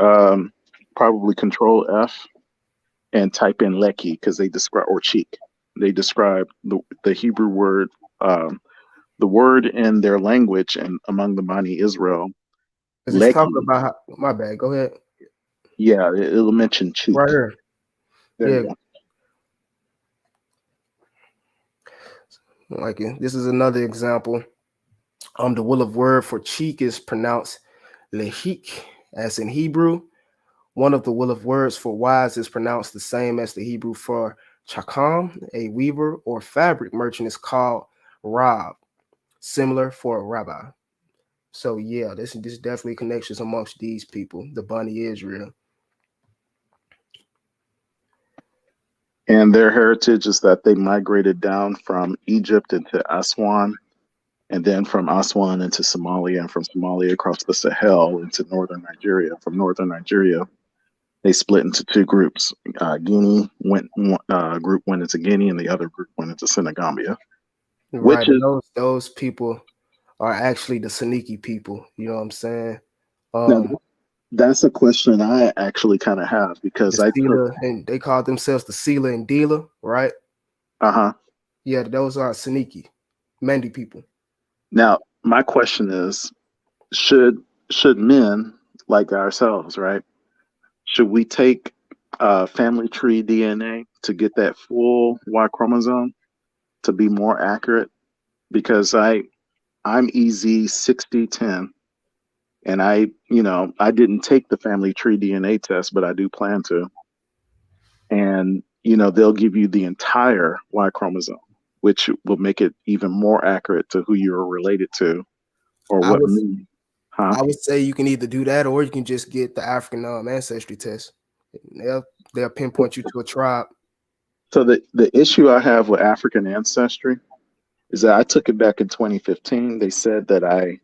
probably Control F and type in Leki because they describe or cheek. They describe the Hebrew word, um, the word in their language and among the Bani Israel. Because it's talking Leki, about my bad. Go ahead. yeah, it'll mention Right cheek. here. There you Yeah, go. like this is another example. The will of word for cheek is pronounced lehik, as in Hebrew. One of the will of words for wise is pronounced the same as the Hebrew for chakam. A weaver or fabric merchant is called rab, similar for a rabbi. So yeah, this definitely connections amongst these people, the Bani Israel. And their heritage is that they migrated down from Egypt into Aswan, and then from Aswan into Somalia, and from Somalia across the Sahel into northern Nigeria. From northern Nigeria, they split into two groups. Guinea group went into Guinea, and the other group went into Senegambia, which Right, and is those people are actually the Saniki people. You know what I'm saying? now Um, that's a question I actually kind of have the because I took Sela, and they call themselves the Sela and Dila, right? uh-huh. Yeah, those are Saniki, Mandi people. Now my question is, should should men like ourselves, right? Should we take family tree DNA to get that full Y chromosome to be more accurate? Because I'm EZ 6010, and I didn't take the family tree DNA test, but I do plan to. And they'll give you the entire Y chromosome, which will make it even more accurate to who you're related to or I what was me, huh? I would say you can either do that or you can just get the African ancestry test. They'll they'll pinpoint you to a tribe. So the issue I have with African ancestry is that I took it back in 2015. They said that I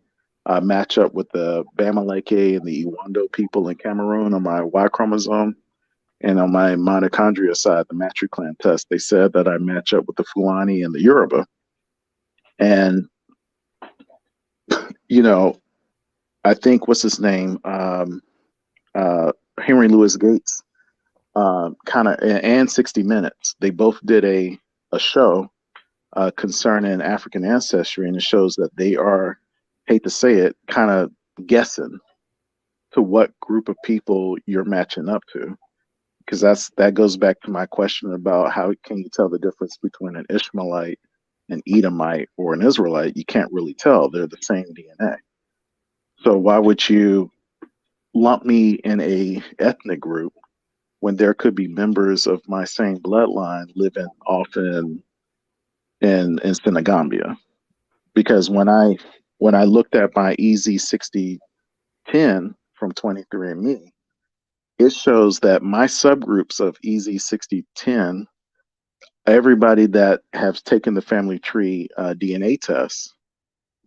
match up with the Bamileke and the Iwando people in Cameroon on my Y chromosome. And on my mitochondria side, the matriclan test, they said that I match up with the Fulani and the Yoruba. And, you know, I think what's his name? Uh, Henry Louis Gates, kind of, and 60 Minutes. They both did a show concerning African ancestry, and it shows that they are, hate to say it, kind of guessing to what group of people you're matching up to. Because that goes back to my question about how can you tell the difference between an Ishmaelite, an Edomite, or an Israelite? You can't really tell. They're the same DNA. So why would you lump me in a ethnic group when there could be members of my same bloodline living off in Senegambia? Because when I looked at my EZ 6010 from 23andMe, it shows that my subgroups of EZ6010, everybody that has taken the family tree DNA test,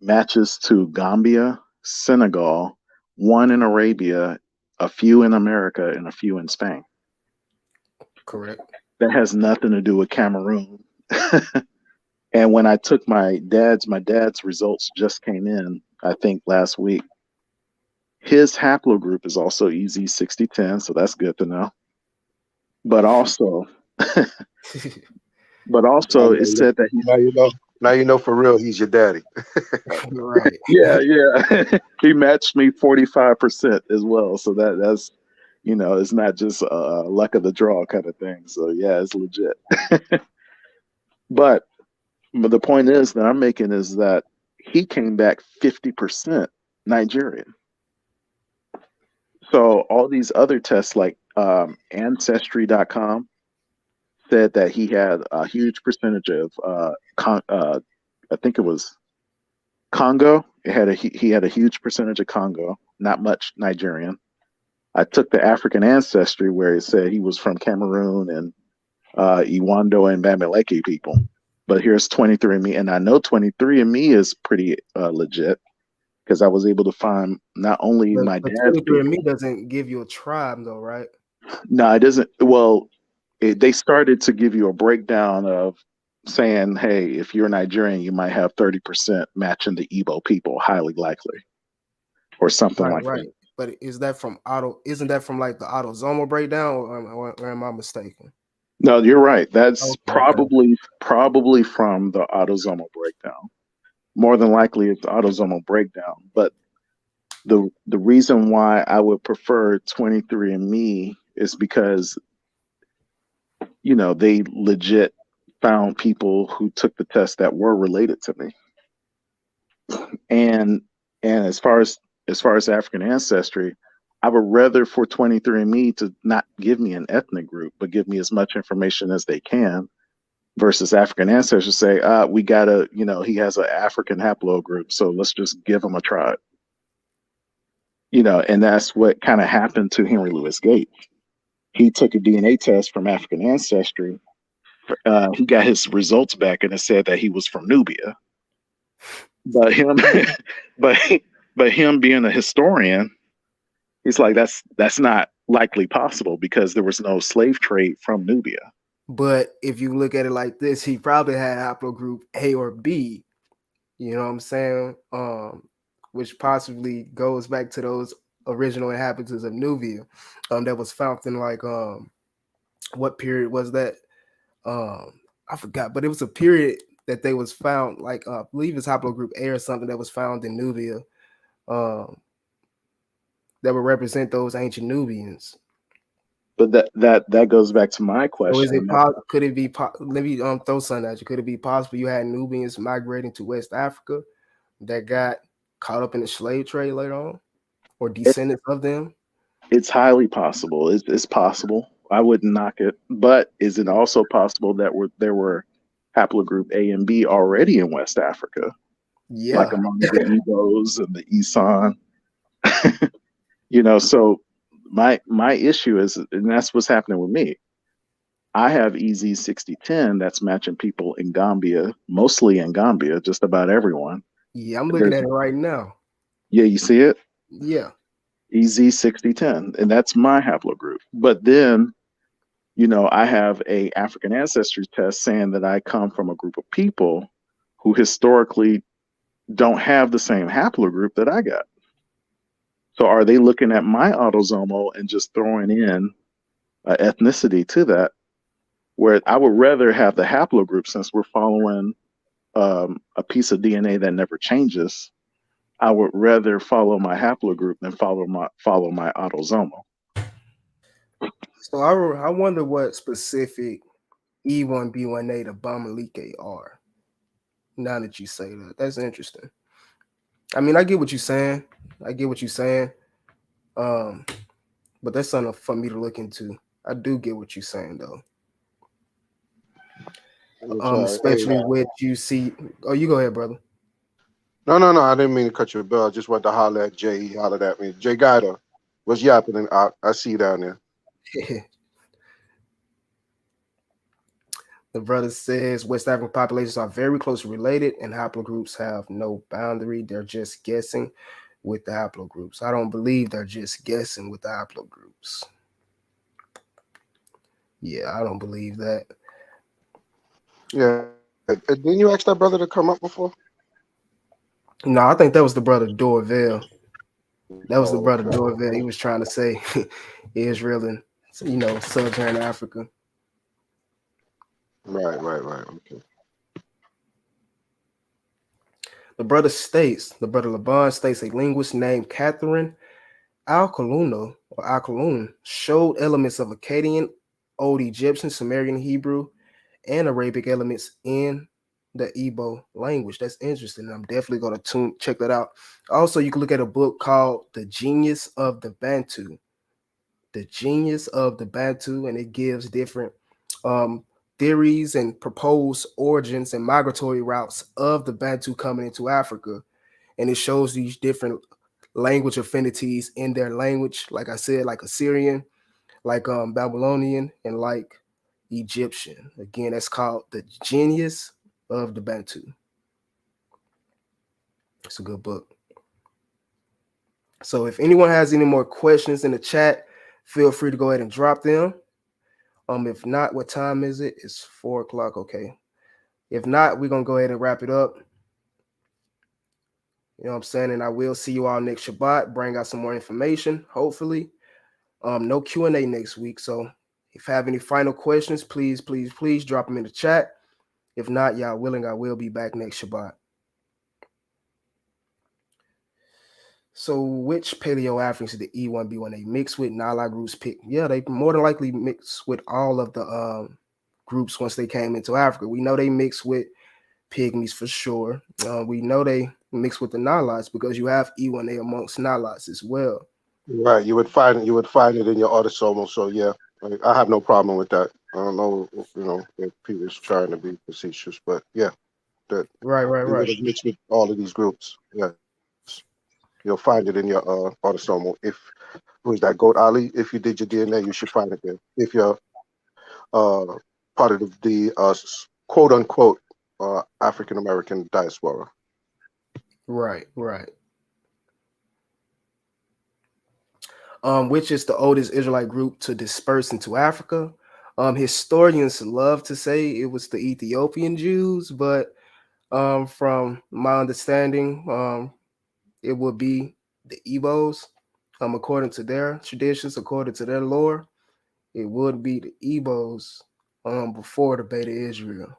matches to Gambia, Senegal, one in Arabia, a few in America, and a few in Spain. Correct. That has nothing to do with Cameroon. And when I took my dad's results just came in, I think last week. His haplogroup is also EZ6010, so that's good to know. But also, Now, it said that he's now you know. Now you know for real he's your daddy. Right. yeah. He matched me 45% as well. So that's it's not just luck of the draw kind of thing. So yeah, it's legit. But the point is that I'm making is that he came back 50% Nigerian. So all these other tests like ancestry.com said that he had a huge percentage of I think it was Congo. He had a huge percentage of Congo, not much Nigerian. I took the African ancestry where it said he was from Cameroon and Iwando and Bamileke people. But here's 23andMe, and I know 23andMe is pretty legit because I was able to find not only my But dad's 23andMe people. doesn't give you a tribe though, right? No, it doesn't. Well, they started to give you a breakdown of saying, hey, if you're Nigerian, you might have 30% matching the Igbo people, highly likely, or something Right, like that. right. But is that from auto? Isn't that from like the autosomal breakdown, or am I mistaken? No, you're right. That's Okay, okay. probably from the autosomal breakdown. More than likely, it's autosomal breakdown. But the reason why I would prefer 23andMe is because they legit found people who took the test that were related to me. And as far as African ancestry, I would rather for 23andMe to not give me an ethnic group, but give me as much information as they can versus African ancestors say, we gotta, he has an African haplogroup, so let's just give him a tribe. And that's what kind of happened to Henry Louis Gates. He took a DNA test from African ancestry. He got his results back, and it said that he was from Nubia. But him, but but him being a historian, he's like that's not likely possible because there was no slave trade from Nubia. But if you look at it like this, he probably had haplogroup A or B. You know what I'm saying? Which possibly goes back to those original inhabitants of Nubia, that was found in like what period was that? I forgot, but it was a period that they was found like I believe it's haplogroup A or something that was found in Nubia, um, that would represent those ancient Nubians. But that goes back to my So is question. it could it be let me throw something at you? Could it be possible you had Nubians migrating to West Africa that got caught up in the slave trade later on, or It, descendants of them? it's highly possible. It's possible. I wouldn't knock it. But is it also possible that there were haplogroup A and B already in West Africa, like Yeah, among the Igbos and the Isan? So my issue is, and that's what's happening with me. I have EZ6010 that's matching people in Gambia, mostly in Gambia, just about everyone. yeah, I'm looking There's at it right now. Yeah, you see it? Yeah, EZ6010, and that's my haplogroup. But then, I have a African ancestry test saying that I come from a group of people who historically don't have the same haplogroup that I got. So are they looking at my autosomal and just throwing in ethnicity to that? Where I would rather have the haplogroup since we're following a piece of DNA that never changes. I would rather follow my haplogroup than follow my autosomal. so I wonder what specific E1B1A to Bamalike are. Now that you say that, that's interesting. I mean, I get what you're saying. I get what you're saying. Um, but that's something for me to look into. I do get what you're saying though. I'm sorry. Hey, Especially with you see. Oh, you go ahead, brother. no. I didn't mean to cut your bell. I just wanted to holler at Jay. He hollered at me. Jay Guida, what's happening? I see you down there. The brother says West African populations are very closely related and haplogroups have no boundary. They're just guessing with the haplogroups. I don't believe they're just guessing with the haplogroups. Yeah, I don't believe that. Yeah. Didn't you ask that brother to come up before? No, I think that was the brother Dorville. That was the Oh, brother okay. Dorville. He was trying to say Israel and Sub-Saharan Africa. Right. Okay. The brother Laban states a linguist named Catherine Al-Kalun showed elements of Akkadian, Old Egyptian, Sumerian Hebrew, and Arabic elements in the Igbo language. That's interesting. I'm definitely going to check that out. Also, you can look at a book called The Genius of the Bantu. The Genius of the Bantu, and it gives different um, theories and proposed origins and migratory routes of the Bantu coming into Africa. And it shows these different language affinities in their language, like I said, like Assyrian, like Babylonian, and like Egyptian. Again, that's called The Genius of the Bantu. It's a good book. So if anyone has any more questions in the chat, feel free to go ahead and drop them. If not, what time is it? It's 4 o'clock. Okay. If not, we're gonna go ahead and wrap it up. You know what I'm saying? And I will see you all next Shabbat. Bring out some more information, hopefully. No Q&A next week. So if you have any final questions, please drop them in the chat. If not, y'all willing, I will be back next Shabbat. So which Paleo Africans did the E1B1A mix with? Nala groups pick? Yeah, they more than likely mix with all of the groups once they came into Africa. We know they mix with pygmies for sure. We know they mix with the Nilots because you have E1A amongst Nilots as well. Right. You would find it in your autosomal. So yeah, I have no problem with that. I don't know, if people's trying to be facetious, but yeah, that Right. you would have mixed with all of these groups. Yes, you'll find it in your autosomal. If who is that Goat Ali? If you did your DNA, you should find it there. If you're uh, part of the quote unquote African American diaspora. Right. Which is the oldest Israelite group to disperse into Africa. Historians love to say it was the Ethiopian Jews, but from my understanding, it would be the Igbos. According to their traditions, according to their lore, it would be the Igbos before the Beta Israel.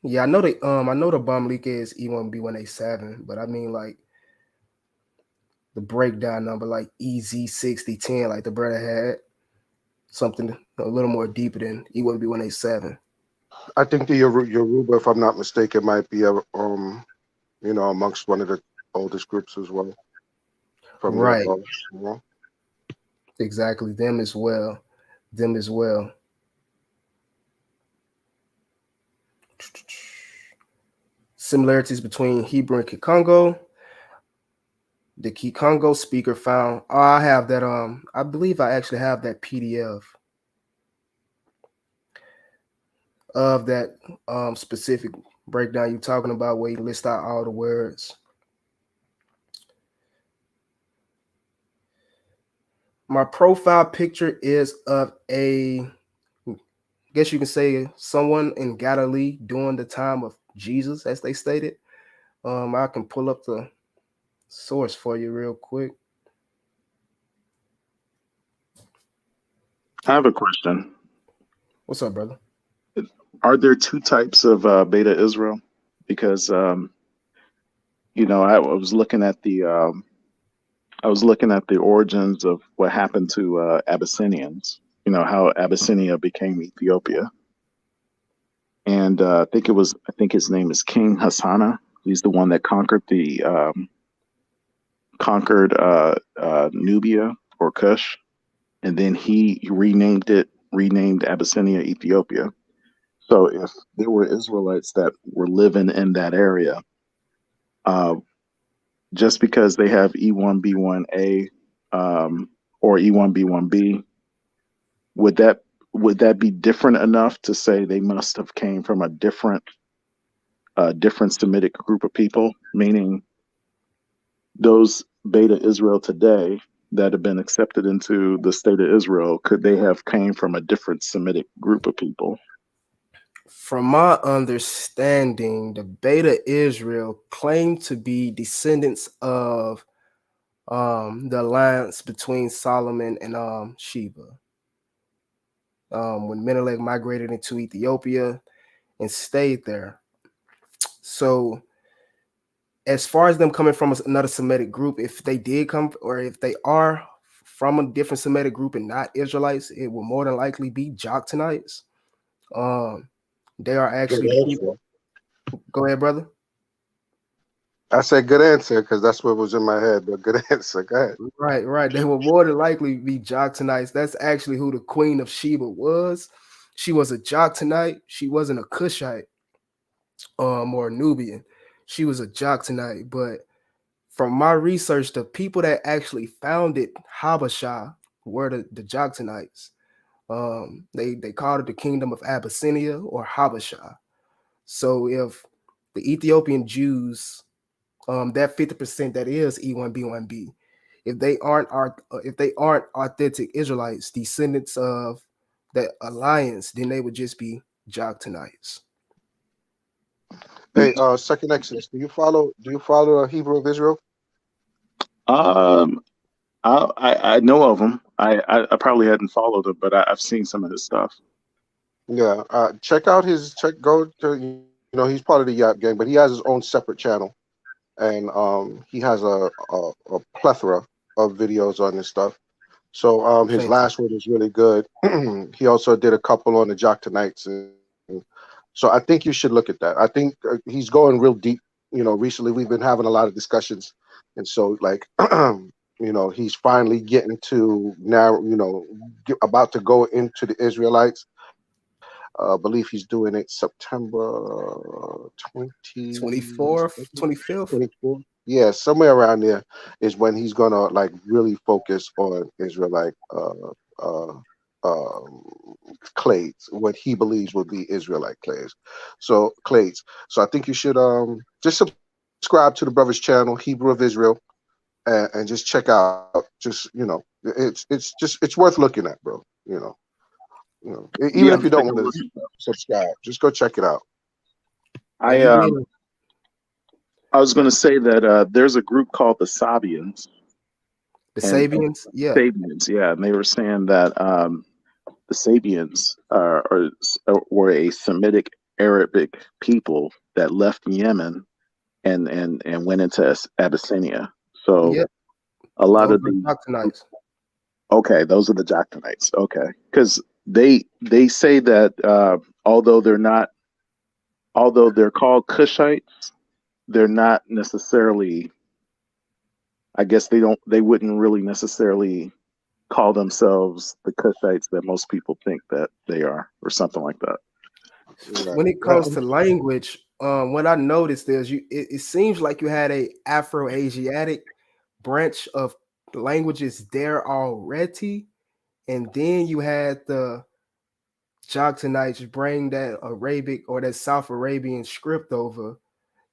Yeah, I know the Bamlika is E1B1A7, but I mean like the breakdown number like EZ6010, like the brother had something a little more deeper than E1B1A7. I think the Yoruba, if I'm not mistaken, might be amongst one of the oldest groups as well from your Right, you know? exactly. Them as well. Similarities between Hebrew and Kikongo. The Kikongo speaker found. Oh, I have that. I believe I actually have that PDF of that specific breakdown you're talking about, where you list out all the words. My profile picture is of I guess you can say someone in Galilee during the time of Jesus, as they stated. I can pull up the source for you real quick. I have a question. What's up, brother? Are there two types of Beta Israel? Because I was looking at the origins of what happened to Abyssinians. How Abyssinia became Ethiopia, and I think his name is King Hassana. He's the one that conquered Nubia or Kush, and then he renamed Abyssinia Ethiopia. So if there were Israelites that were living in that area, uh, just because they have E1B1A or E1B1B, would that be different enough to say they must have came from a different Semitic group of people, meaning those Beta Israel today that have been accepted into the state of Israel, could they have came from a different Semitic group of people? From my understanding, the Beta Israel claim to be descendants of the alliance between Solomon and Sheba. When Menelik migrated into Ethiopia and stayed there. So as far as them coming from another Semitic group, if they did come, or if they are from a different Semitic group and not Israelites, it will more than likely be Joctonites. Um, they are Good actually the answer. people. Go ahead, brother. I said good answer because that's what was in my head. But good answer. Go ahead. Right, right. They will more than likely be Joctonites. That's actually who the Queen of Sheba was. She was a Joctonite. She wasn't a Cushite or a Nubian. She was a Joctonite. But from my research, the people that actually founded Habasha were the Joctonites. They called it the Kingdom of Abyssinia or Habasha. So if the Ethiopian Jews, that 50% that is E1B1B, if they aren't authentic Israelites, descendants of that alliance, then they would just be Joctonites. Hey, second Exodus. Do you follow a Hebrew of Israel? Um, I know of him. I probably hadn't followed him, but I've seen some of his stuff. Yeah. Check out his check. Go to he's part of the Yap gang, but he has his own separate channel, and he has a plethora of videos on this stuff. So his Fantastic. last one is really good. He also did a couple on the Joctonites, and so I think you should look at that. I think he's going real deep. Recently we've been having a lot of discussions, and so like he's finally getting to now. About to go into the Israelites. I believe he's doing it September 20, 24th, 25th. 24. Yeah, somewhere around there is when he's gonna like really focus on Israelite uh, um, clades, what he believes will be Israelite clades. So I think you should just subscribe to the brother's channel, Hebrew of Israel, and just check out. Just it's worth looking at, bro. Even if Yeah, you I'm don't want taking a to look at that. subscribe, just go check it out. Yeah, I he um will. I was going to say that there's a group called the Sabians The and Sabians, yeah, Sabians, yeah, and they were saying that the Sabians were a Semitic Arabic people that left Yemen and went into Abyssinia. So yeah. a lot Those of are the Joctonites. okay, those are the Joctonites. Okay, because they say that although they're called Cushites, they're not necessarily. I guess they wouldn't really necessarily call themselves the Cushites that most people think that they are, or something like that. When Right. it comes to language, what I noticed is it seems like you had a Afro-Asiatic branch of languages there already, and then you had the Joctonites bring that Arabic or that South Arabian script over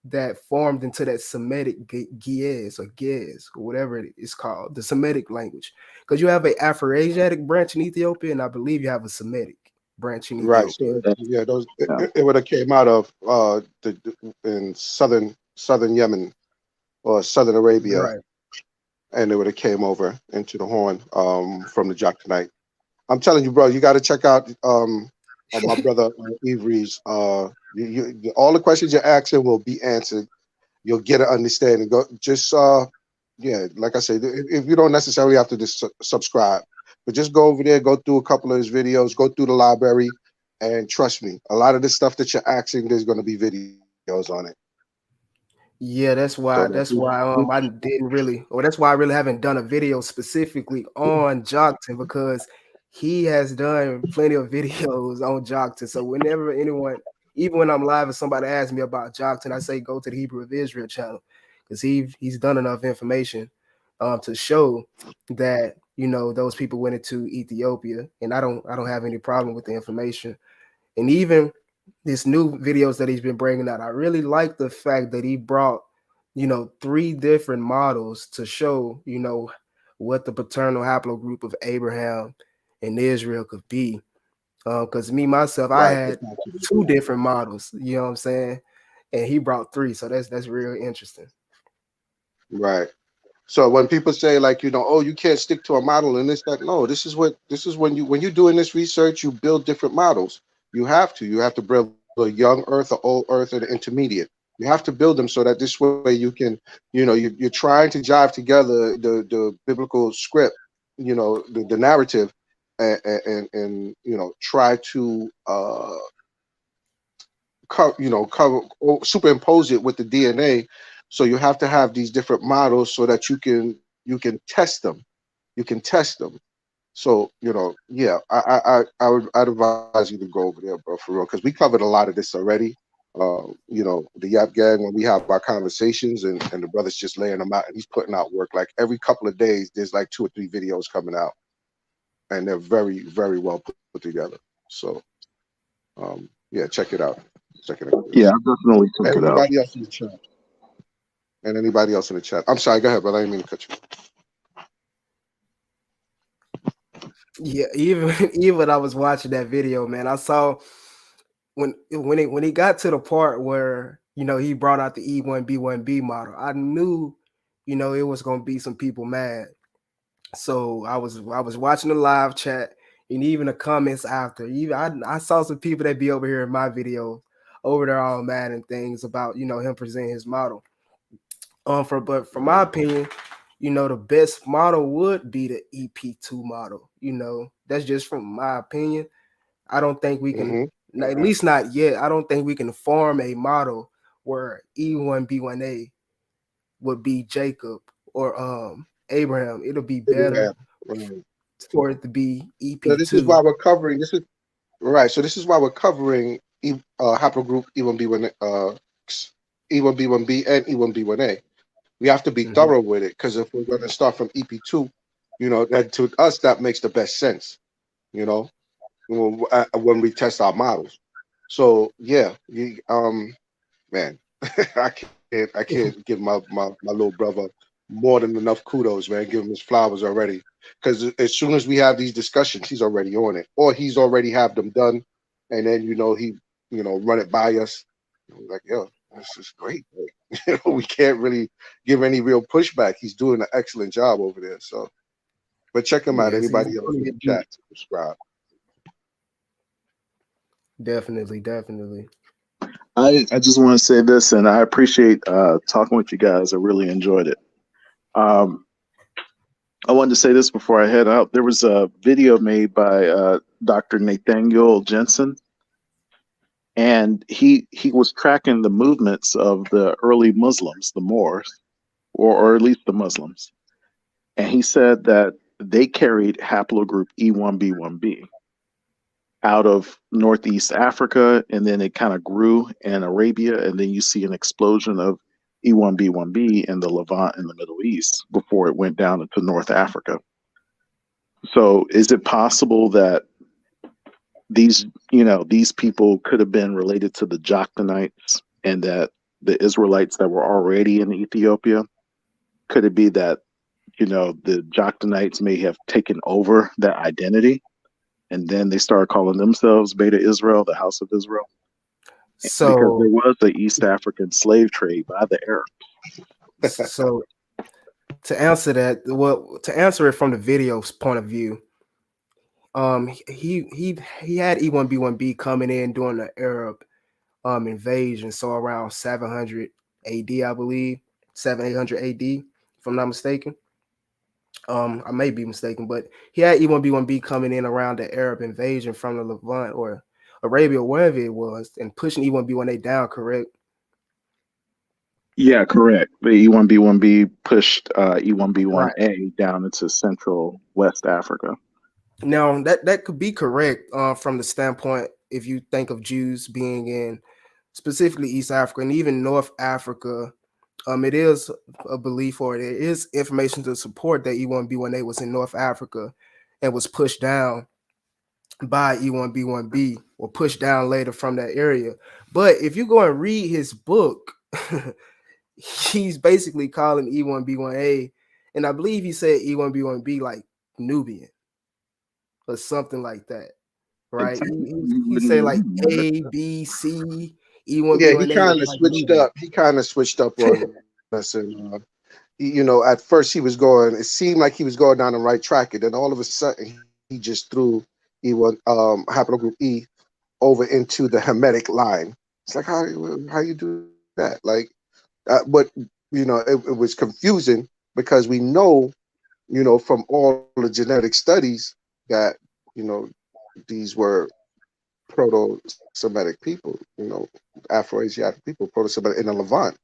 that formed into that Semitic Ge'ez or whatever it is called, the Semitic language. Because you have a Afro-Asiatic branch in Ethiopia, and I believe you have a Semitic branch in Right. Ethiopia. So Yeah, yeah, those yeah. it would have came out of in southern Yemen or southern Arabia, Right. and it would have came over into the Horn from the Joktanite. I'm telling you, bro, you got to check out my brother Avery's. All the questions you're asking will be answered. You'll get an understanding. Go just yeah, like I said, if you don't necessarily have to just subscribe, but just go over there, go through a couple of his videos, go through the library, and trust me, a lot of the stuff that you're asking, there's going to be videos on it. Yeah, that's So why. That's why I didn't really, or that's why I really haven't done a video specifically on Jockton because he has done plenty of videos on Jockton. So whenever anyone, even when I'm live and somebody asks me about Jockton, I say go to the Hebrew of Israel channel because he's done enough information to show that those people went into Ethiopia, and I don't have any problem with the information. And even these new videos that he's been bringing out, I really like the fact that he brought three different models to show what the paternal haplogroup of Abraham and Israel could be. Because me myself, I Right. had two different models. You know what I'm saying? And he brought three, so that's real interesting. Right. So when people say like, oh, you can't stick to a model and this, that, no, this is when you're doing this research, you build different models. You have to build a young earth, an old earth, and an intermediate. You have to build them so that this way you can, you're trying to jive together the biblical script, the narrative, and try to cover or superimpose it with the DNA. So you have to have these different models so that you can test them. You can test them. So yeah, I'd advise you to go over there, bro, for real, because we covered a lot of this already. The Yap Gang, when we have our conversations, and the brother's just laying them out, and he's putting out work like every couple of days. There's like 2 or 3 videos coming out, and they're very, very well put together. So yeah, check it out. Check it out. Yeah, I'll definitely And check it out. anybody else in the chat. And anybody else in the chat. I'm sorry, go ahead, but I didn't mean to cut you. Yeah, even even when I was watching that video, man, I saw when he got to the part where he brought out the E1B1B model. I knew it was gonna be some people mad. So I was watching the live chat and even the comments after. Even I saw some people that be over here in my video over there all mad and things about him presenting his model. But from my opinion, the best model would be the EP2 model. That's just from my opinion. I don't think we can, Mm-hmm. at least not yet. I don't think we can form a model where E1B1A would be Jacob or Abraham. It'll be Yeah. better for it to be So this is why EP2. we're covering. This is right. So this is why we're covering haplogroup E1B1B and E1B1A. We have to be Mhm. thorough with it, because if we're going to start from EP2, that to us that makes the best sense. You know, when we test our models. So yeah, man, I can't give my little brother more than enough kudos, man. Give him his flowers already, because as soon as we have these discussions, he's already on it, or he's already have them done, and then he run it by us. Like, yo, this is great. Like, we can't really give any real pushback. He's doing an excellent job over there. So, but check him out. Yes, he's Anybody else gonna in the get deep. chat, subscribe. Definitely, definitely. I just want to say this, and I appreciate talking with you guys. I really enjoyed it. Um, I wanted to say this before I head out. There was a video made by Dr. Nathaniel Jensen, and he was tracking the movements of the early Muslims, the Moors, or at least the Muslims. And he said that they carried haplogroup E1B1B out of Northeast Africa, and then it kind of grew in Arabia, and then you see an explosion of E1B1B in the Levant and the Middle East before it went down into North Africa. So is it possible that these people could have been related to the Joktonites, and that the Israelites that were already in Ethiopia, could it be that the Joktonites may have taken over that identity, and then they started calling themselves Beta Israel, the House of Israel, because there So, was the East African slave trade by the Arabs. so to answer that, well, to answer it from the video's point of view, he had E1B1B coming in during the Arab invasion, so around 700 AD, I believe, 700-800 AD, if I'm not mistaken. I may be mistaken, but he had E1B1B coming in around the Arab invasion from the Levant or Arabia, wherever it was, and pushing E1B1A down. Correct? Yeah, correct. The E1B1B pushed Right. E1B1A down into Central West Africa. Now that could be correct from the standpoint if you think of Jews being in specifically East Africa and even North Africa It is a belief, or there is information to support that E1B1A was in North Africa and was pushed down by E1B1B or pushed down later from that area. But if you go and read his book, he's basically calling E1B1A, and I believe he said E1B1B like Nubian or something like that, It right? He said like technically, A, B, C, Yeah, he E1B1A was kind of like switched Nubian. up. He kind of switched up on us, and you know, at first he was going. It seemed like he was going down the right track, and then all of a sudden he just threw E1 haplogroup E over into the Hermetic line. It's like how you do that? Like, but you know, it was confusing because we know, you know, from all the genetic studies that, you know, these were proto-Semitic people, you know, Afro-Asiatic people, proto-Semitic in the Levant.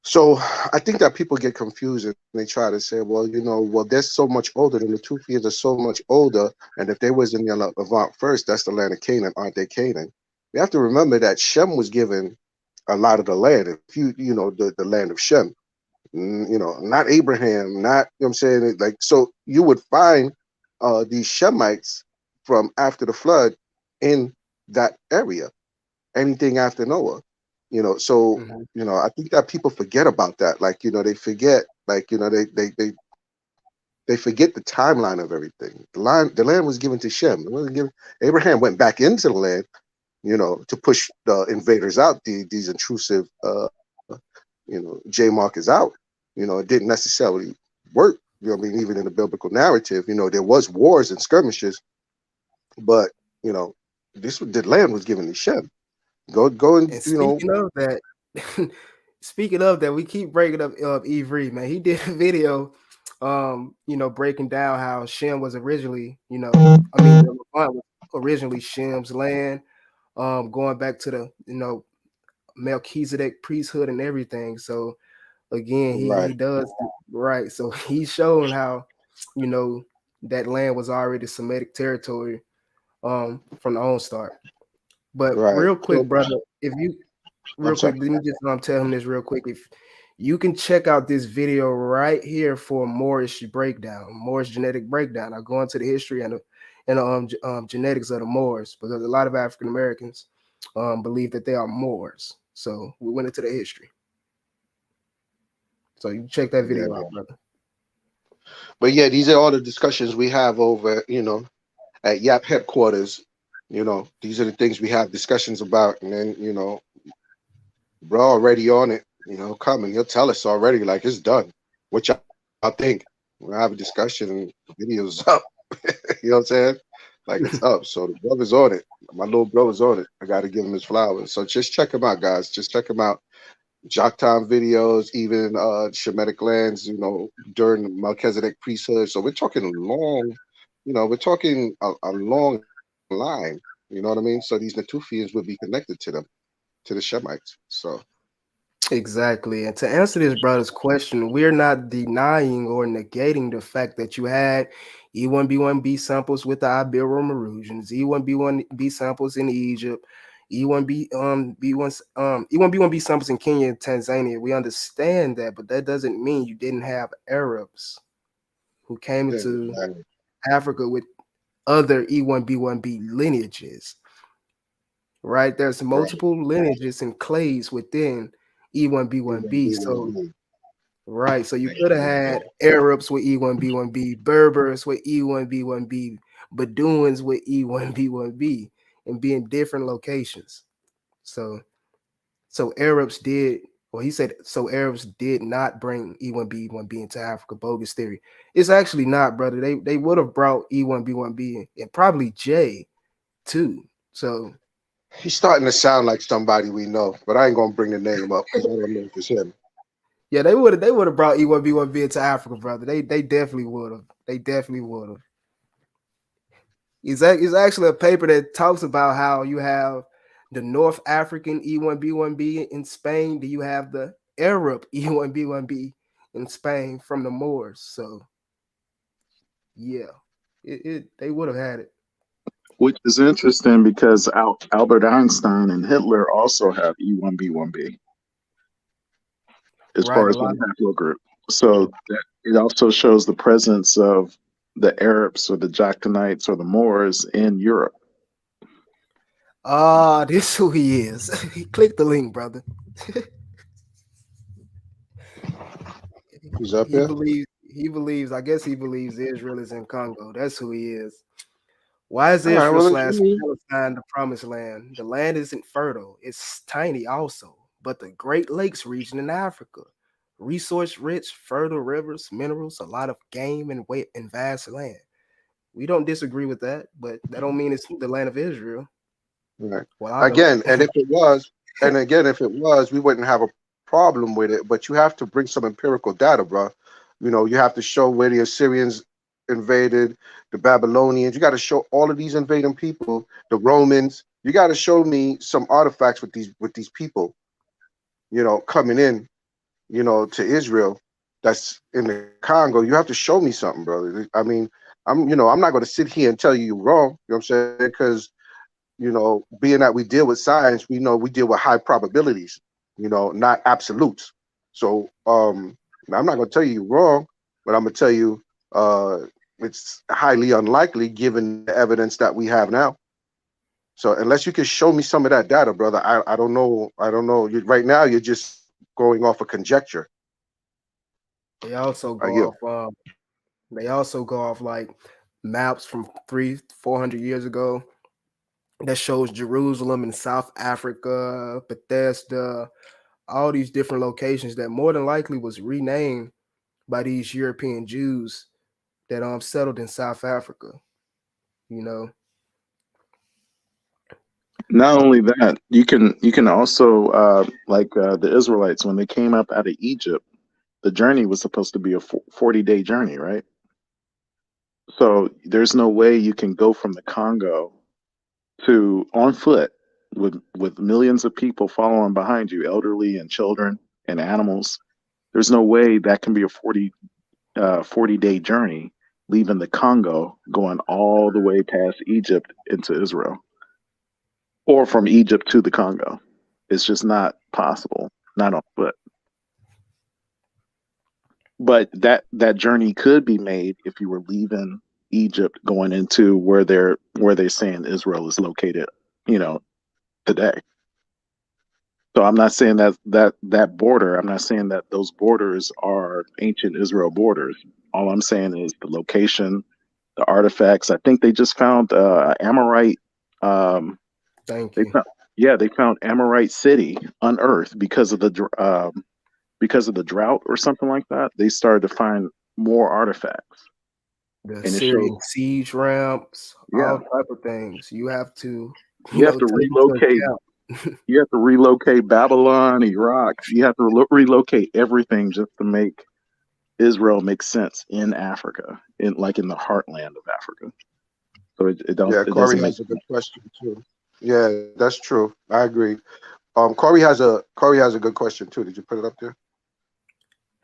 So I think that people get confused and they try to say, well, you know, well, they're so much older, and the Tufians are so much older, and if they was in the Levant first, that's the land of Canaan, aren't they Canaan? We have to remember that Shem was given a lot of the land. If you know, the land of Shem, you know, not Abraham, not, you know what I'm saying? Like, so you would find these Shemites from after the flood in that area, anything after Noah, you know. So, Mhm. you know, I think that people forget about that. Like, you know, they forget, like, you know, they forget the timeline of everything. The land was given to Shem. It wasn't given. Abraham went back into the land, you know, to push the invaders out, these intrusive you know, J Mark is out. You know, it didn't necessarily work. You know, I mean, even in the biblical narrative, you know, there was wars and skirmishes, but you know, the land was given to Shem. Go and And you know, speaking of that, speaking of that, we keep breaking up Ivry, man. He did a video, breaking down how Shem was originally, the Levant was originally Shem's land, going back to the, Melchizedek priesthood and everything. So again, he right, does right. So he's showing how, you know, that land was already Semitic territory, from the on start. But right. real quick, So brother, if you I'm real sorry. quick, let me just tell him this real quick. If you can check out this video right here for Moorish breakdown, Moorish genetic breakdown. I go into the history and genetics of the Moors, because a lot of African Americans believe that they are Moors. So we went into the history. So you check that Yeah, video out, brother. but yeah, these are all the discussions we have over, you know, at YAP headquarters. You know, these are the things we have discussions about, and then you know, bro, already on it. You know, come and he'll tell us already, like it's done. What y'all think? We'll have a discussion, and the video's up. You know what I'm saying? Like it's up. So the brother's on it. My little brother's on it. I got to give him his flowers. So just check him out, guys. Just check him out. Jock Time videos, even Shemitic lands, you know, during the Melchizedek priesthood. So we're talking long, you know, we're talking a long line. You know what I mean? So these Natufians would be connected to the Shemites. So Exactly. And to answer this brother's question, we're not denying or negating the fact that you had E1B1B samples with the Ibero-Mauritians, E1B1B samples in Egypt, E1B1B samples in Kenya and Tanzania. We understand that, but that doesn't mean you didn't have Arabs who came yeah, into Africa with other E1B1B lineages, right? There's right. multiple lineages and clades within E1B1B. So B1B. right. So you could have had Arabs with E1B1B, Berbers with E1B1B, Bedouins with E1B1B, and be in different locations. So Arabs did, well, he said, so Arabs did not bring E1B1B into Africa. Bogus theory. It's actually not, brother. They would have brought E1B1B and probably J too. So He's starting to sound like somebody we know, but I ain't gonna bring the name up because I don't know if it's him. yeah, they would have brought E1B1B into Africa, brother. They definitely would have. They definitely would have. It's actually a paper that talks about how you have the North African E1B1B in Spain. Do you have the Arab E1B1B in Spain from the Moors? So yeah, they would have had it. which is interesting because Albert Einstein and Hitler also have E1B1B. as Right, far a as lot one of haplogroup. So that it also shows the presence of the Arabs or the Jactanites or the Moors in Europe. this who he is. Click the link, brother. He's up He here. believes I guess he believes Israel is in Congo. That's who he is. Why is All right. Israel Well, slash Palestine the promised land? The land isn't fertile. It's tiny also, but the Great Lakes region in Africa. Resource rich, fertile rivers, minerals, a lot of game and weight and vast land. We don't disagree with that, but that don't mean it's the land of Israel. right. Well, I don't. Again, and if it was, and again, if it was, we wouldn't have a problem with it. But you have to bring some empirical data, bro. You have to show where the Assyrians invaded, the Babylonians. You got to show all of these invading people, the Romans. You got to show me some artifacts with these people, coming in, to Israel. That's in the Congo. You have to show me something, brother. I mean, I'm not going to sit here and tell you you're wrong. You know what I'm saying? Because being that we deal with science, we know we deal with high probabilities, not absolutes. So I'm not going to tell you you're wrong, but I'm going to tell you uh, it's highly unlikely given the evidence that we have now. So unless you can show me some of that data, brother, I don't know. I don't know. Right now, you're just going off of conjecture. They also Are go you? off. They also go off like maps from 300-400 years ago that shows Jerusalem in South Africa, Bethesda, all these different locations that more than likely was renamed by these European Jews that settled in South Africa. You know, Not only that, you can also the Israelites when they came up out of Egypt, the journey was supposed to be a 40-day journey, right? So there's no way you can go from the Congo to on foot with millions of people following behind you, elderly and children and animals. There's no way that can be a 40-day journey leaving the Congo going all the way past Egypt into Israel or from Egypt to the Congo. It's just not possible, not on foot. But that journey could be made if you were leaving Egypt going into where they're saying Israel is located, you know, today. So I'm not saying that border. I'm not saying that those borders are ancient Israel borders. All I'm saying is the location, the artifacts. I think they just found Amorite. Um, thank they you. found, yeah, they found Amorite city unearthed because of the drought or something like that. They started to find more artifacts, The and it shows. Syrian siege ramps, Yeah, all type of things. You have to, you have to take into relocate. account. You have to relocate Babylon, Iraq. You have to relocate everything just to make Israel makes sense in Africa, in the heartland of Africa. So Yeah, it Corey doesn't make has a good sense. question too. Yeah, that's true. I agree. Corey has a good question too. Did you put it up there?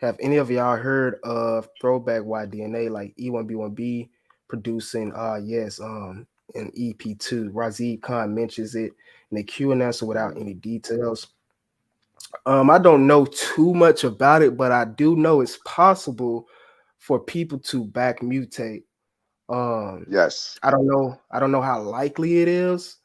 Have any of y'all heard of throwback Y-DNA like E1B1B producing yes, in EP2? Razib Khan mentions it in the Q and answer without any details. I don't know too much about it, but I do know it's possible for people to back mutate. Um, Yes. I don't know how likely it is,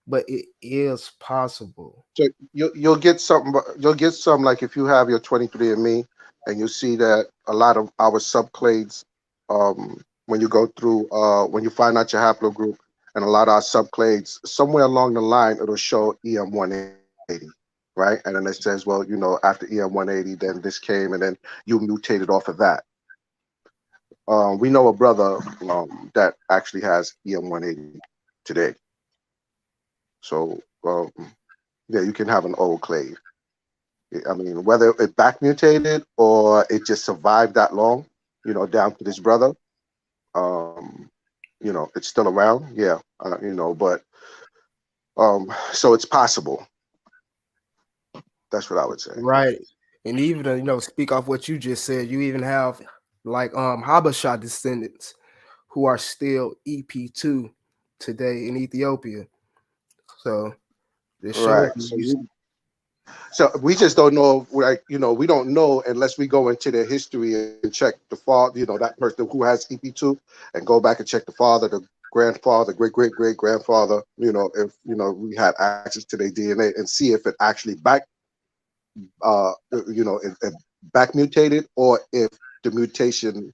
but it is possible. So you'll get something. You'll get some like if you have your 23andMe, and you see that a lot of our subclades, when you go through, when you find out your haplogroup, and a lot of our subclades, somewhere along the line, it'll show EM180, right? And then it says, well, after EM180, then this came, and then you mutated off of that. We know a brother that actually has EM180 today. So yeah, you can have an old clade. I mean, whether it back mutated or it just survived that long, down to this brother, it's still around. Yeah, but so it's possible. That's what I would say. Right. And even speak off what you just said, you even have like Habasha descendants who are still EP2 today in Ethiopia. So they're showing Right. So you. So we just don't know, like, we don't know unless we go into their history and check the father, that person who has EP2, and go back and check the father, the grandfather, great great great grandfather, if we had access to their DNA and see if it actually uh, it back mutated, or if the mutation,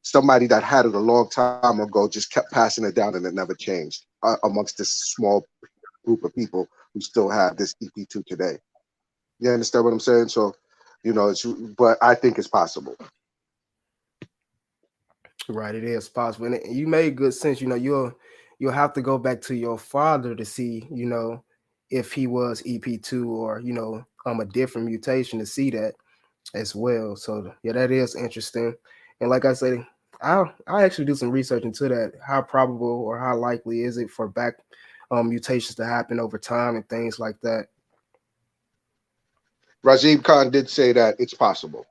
somebody that had it a long time ago just kept passing it down and it never changed amongst this small group of people who still have this EP2 today. You understand what I'm saying? So, but I think it's possible. Right, it is possible, and you made good sense. You'll have to go back to your father to see, if he was EP2 or a different mutation to see that as well. So yeah, that is interesting. And like I say, I actually do some research into that. How probable or how likely is it for back mutations to happen over time and things like that? Rajiv Khan did say that it's possible.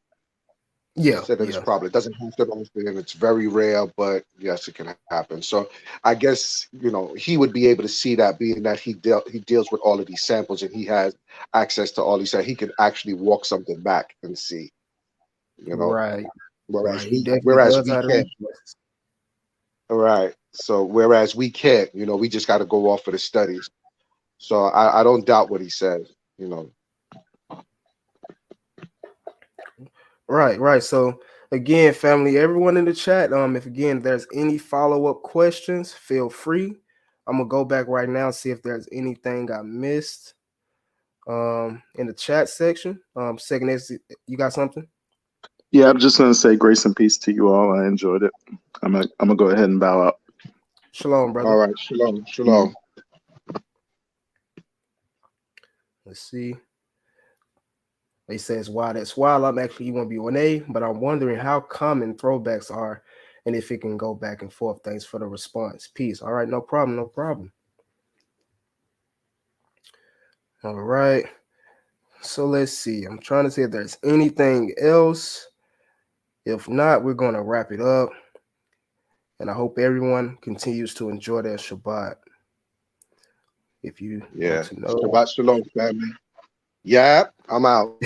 He Yeah, said that it's yeah. probably, it doesn't have to always be, and it's very rare, but yes, it can happen. So I guess he would be able to see that, being that he deals with all of these samples and he has access to all these. He can actually walk something back and see. You know, Right, whereas right. He we definitely whereas does we have the can't. resources. All right. So whereas we can't, we just got to go off of the studies. So I don't doubt what he says. You know. Right, right. So again, family, everyone in the chat, if again there's any follow-up questions, feel free. I'm gonna go back right now and see if there's anything I missed in the chat section. Second is, you got something? Yeah, I'm just gonna say grace and peace to you all. I enjoyed it. I'm gonna go ahead and bow out. Shalom, All brother. right. Shalom. Shalom. Let's see. He says, "Wow, that's wild. I'm actually E1B1A, but I'm wondering how common throwbacks are, and if it can go back and forth. Thanks for the response. Peace. All right, no problem, no problem. All right. So let's see. I'm trying to see if there's anything else. If not, we're going to wrap it up. And I hope everyone continues to enjoy their Shabbat. If you want Yeah. to know. Shabbat shalom, family. Yeah, I'm out.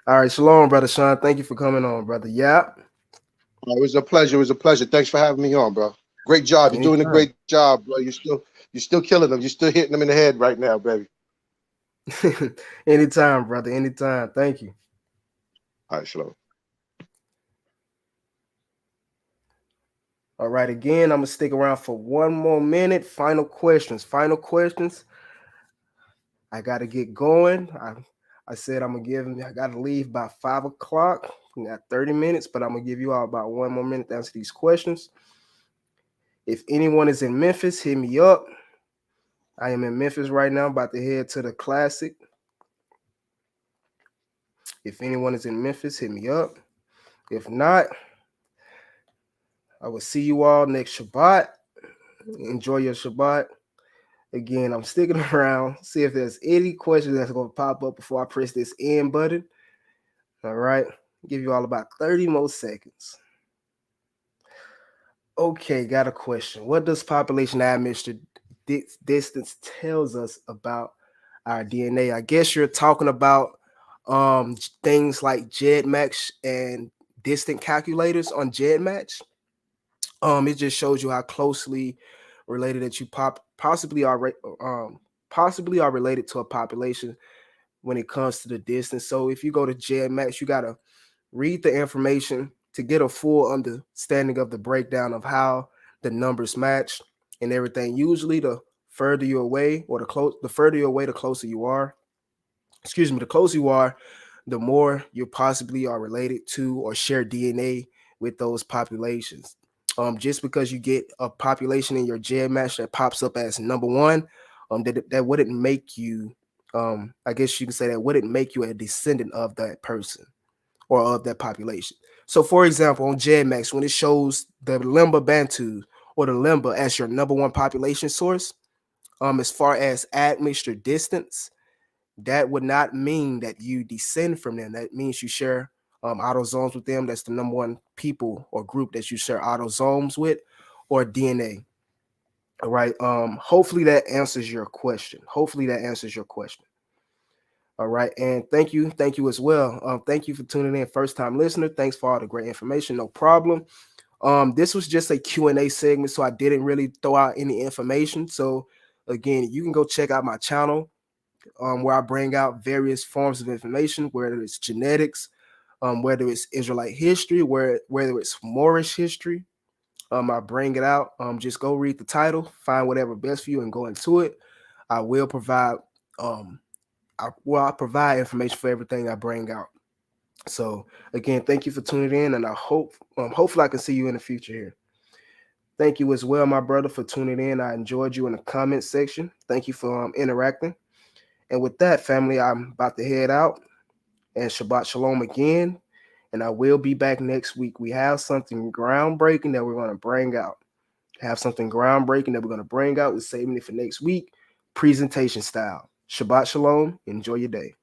All right, shalom, brother Sean. Thank you for coming on, brother. Yeah. It was a pleasure. It was a pleasure. Thanks for having me on, bro. Great job. You're doing a Anytime. great job, bro. You're still killing them. You're still hitting them in the head right now, baby. Anytime, brother. Anytime. Thank you. All right, shalom. All right, again, I'm gonna stick around for one more minute. Final questions. Final questions. I gotta get going. I said I'm gonna give. I gotta leave by 5 o'clock. We got 30 minutes, but I'm gonna give you all about one more minute to answer these questions. If anyone is in Memphis, hit me up. I am in Memphis right now, about to head to the Classic. If anyone is in Memphis, hit me up. If not, I will see you all next Shabbat. Enjoy your Shabbat. Again, I'm sticking around, see if there's any questions that's going to pop up before I press this end button. All right. Give you all about 30 more seconds. Okay, got a question. What does population admixture distance tells us about our DNA? I guess you're talking about things like GEDmatch and distant calculators on GEDmatch. It just shows you how closely related that you possibly are related to a population when it comes to the distance. So if you go to GEDmatch, you gotta read the information to get a full understanding of the breakdown of how the numbers match and everything. Usually, the further you're away, or the further you're away, the closer you are. Excuse me, the closer you are, the more you possibly are related to or share DNA with those populations. Just because you get a population in your GEDmatch that pops up as number one, that wouldn't make you, I guess you can say that wouldn't make you a descendant of that person or of that population. So, for example, on GEDmatch, when it shows the Limba Bantu or the Limba as your number one population source, as far as admixture distance, that would not mean that you descend from them. That means you share autosomes with them. That's the number one people or group that you share autosomes with, or DNA. All right. Hopefully that answers your question. Hopefully that answers your question. All right, and thank you as well. Thank you for tuning in, first time listener. Thanks for all the great information. No problem. This was just a Q&A segment, so I didn't really throw out any information. So again, you can go check out my channel, where I bring out various forms of information, whether it's genetics, whether it's Israelite history, whether it's Moorish history. I bring it out. Just go read the title, find whatever best for you, and go into it. I will provide I provide information for everything I bring out. So again, thank you for tuning in, and I hope hopefully I can see you in the future here. Thank you as well, my brother, for tuning in. I enjoyed you in the comment section. Thank you for interacting. And with that, family, I'm about to head out. And Shabbat Shalom again. And I will be back next week. We have something groundbreaking that we're going to bring out. We're saving it for next week, presentation style. Shabbat Shalom. Enjoy your day.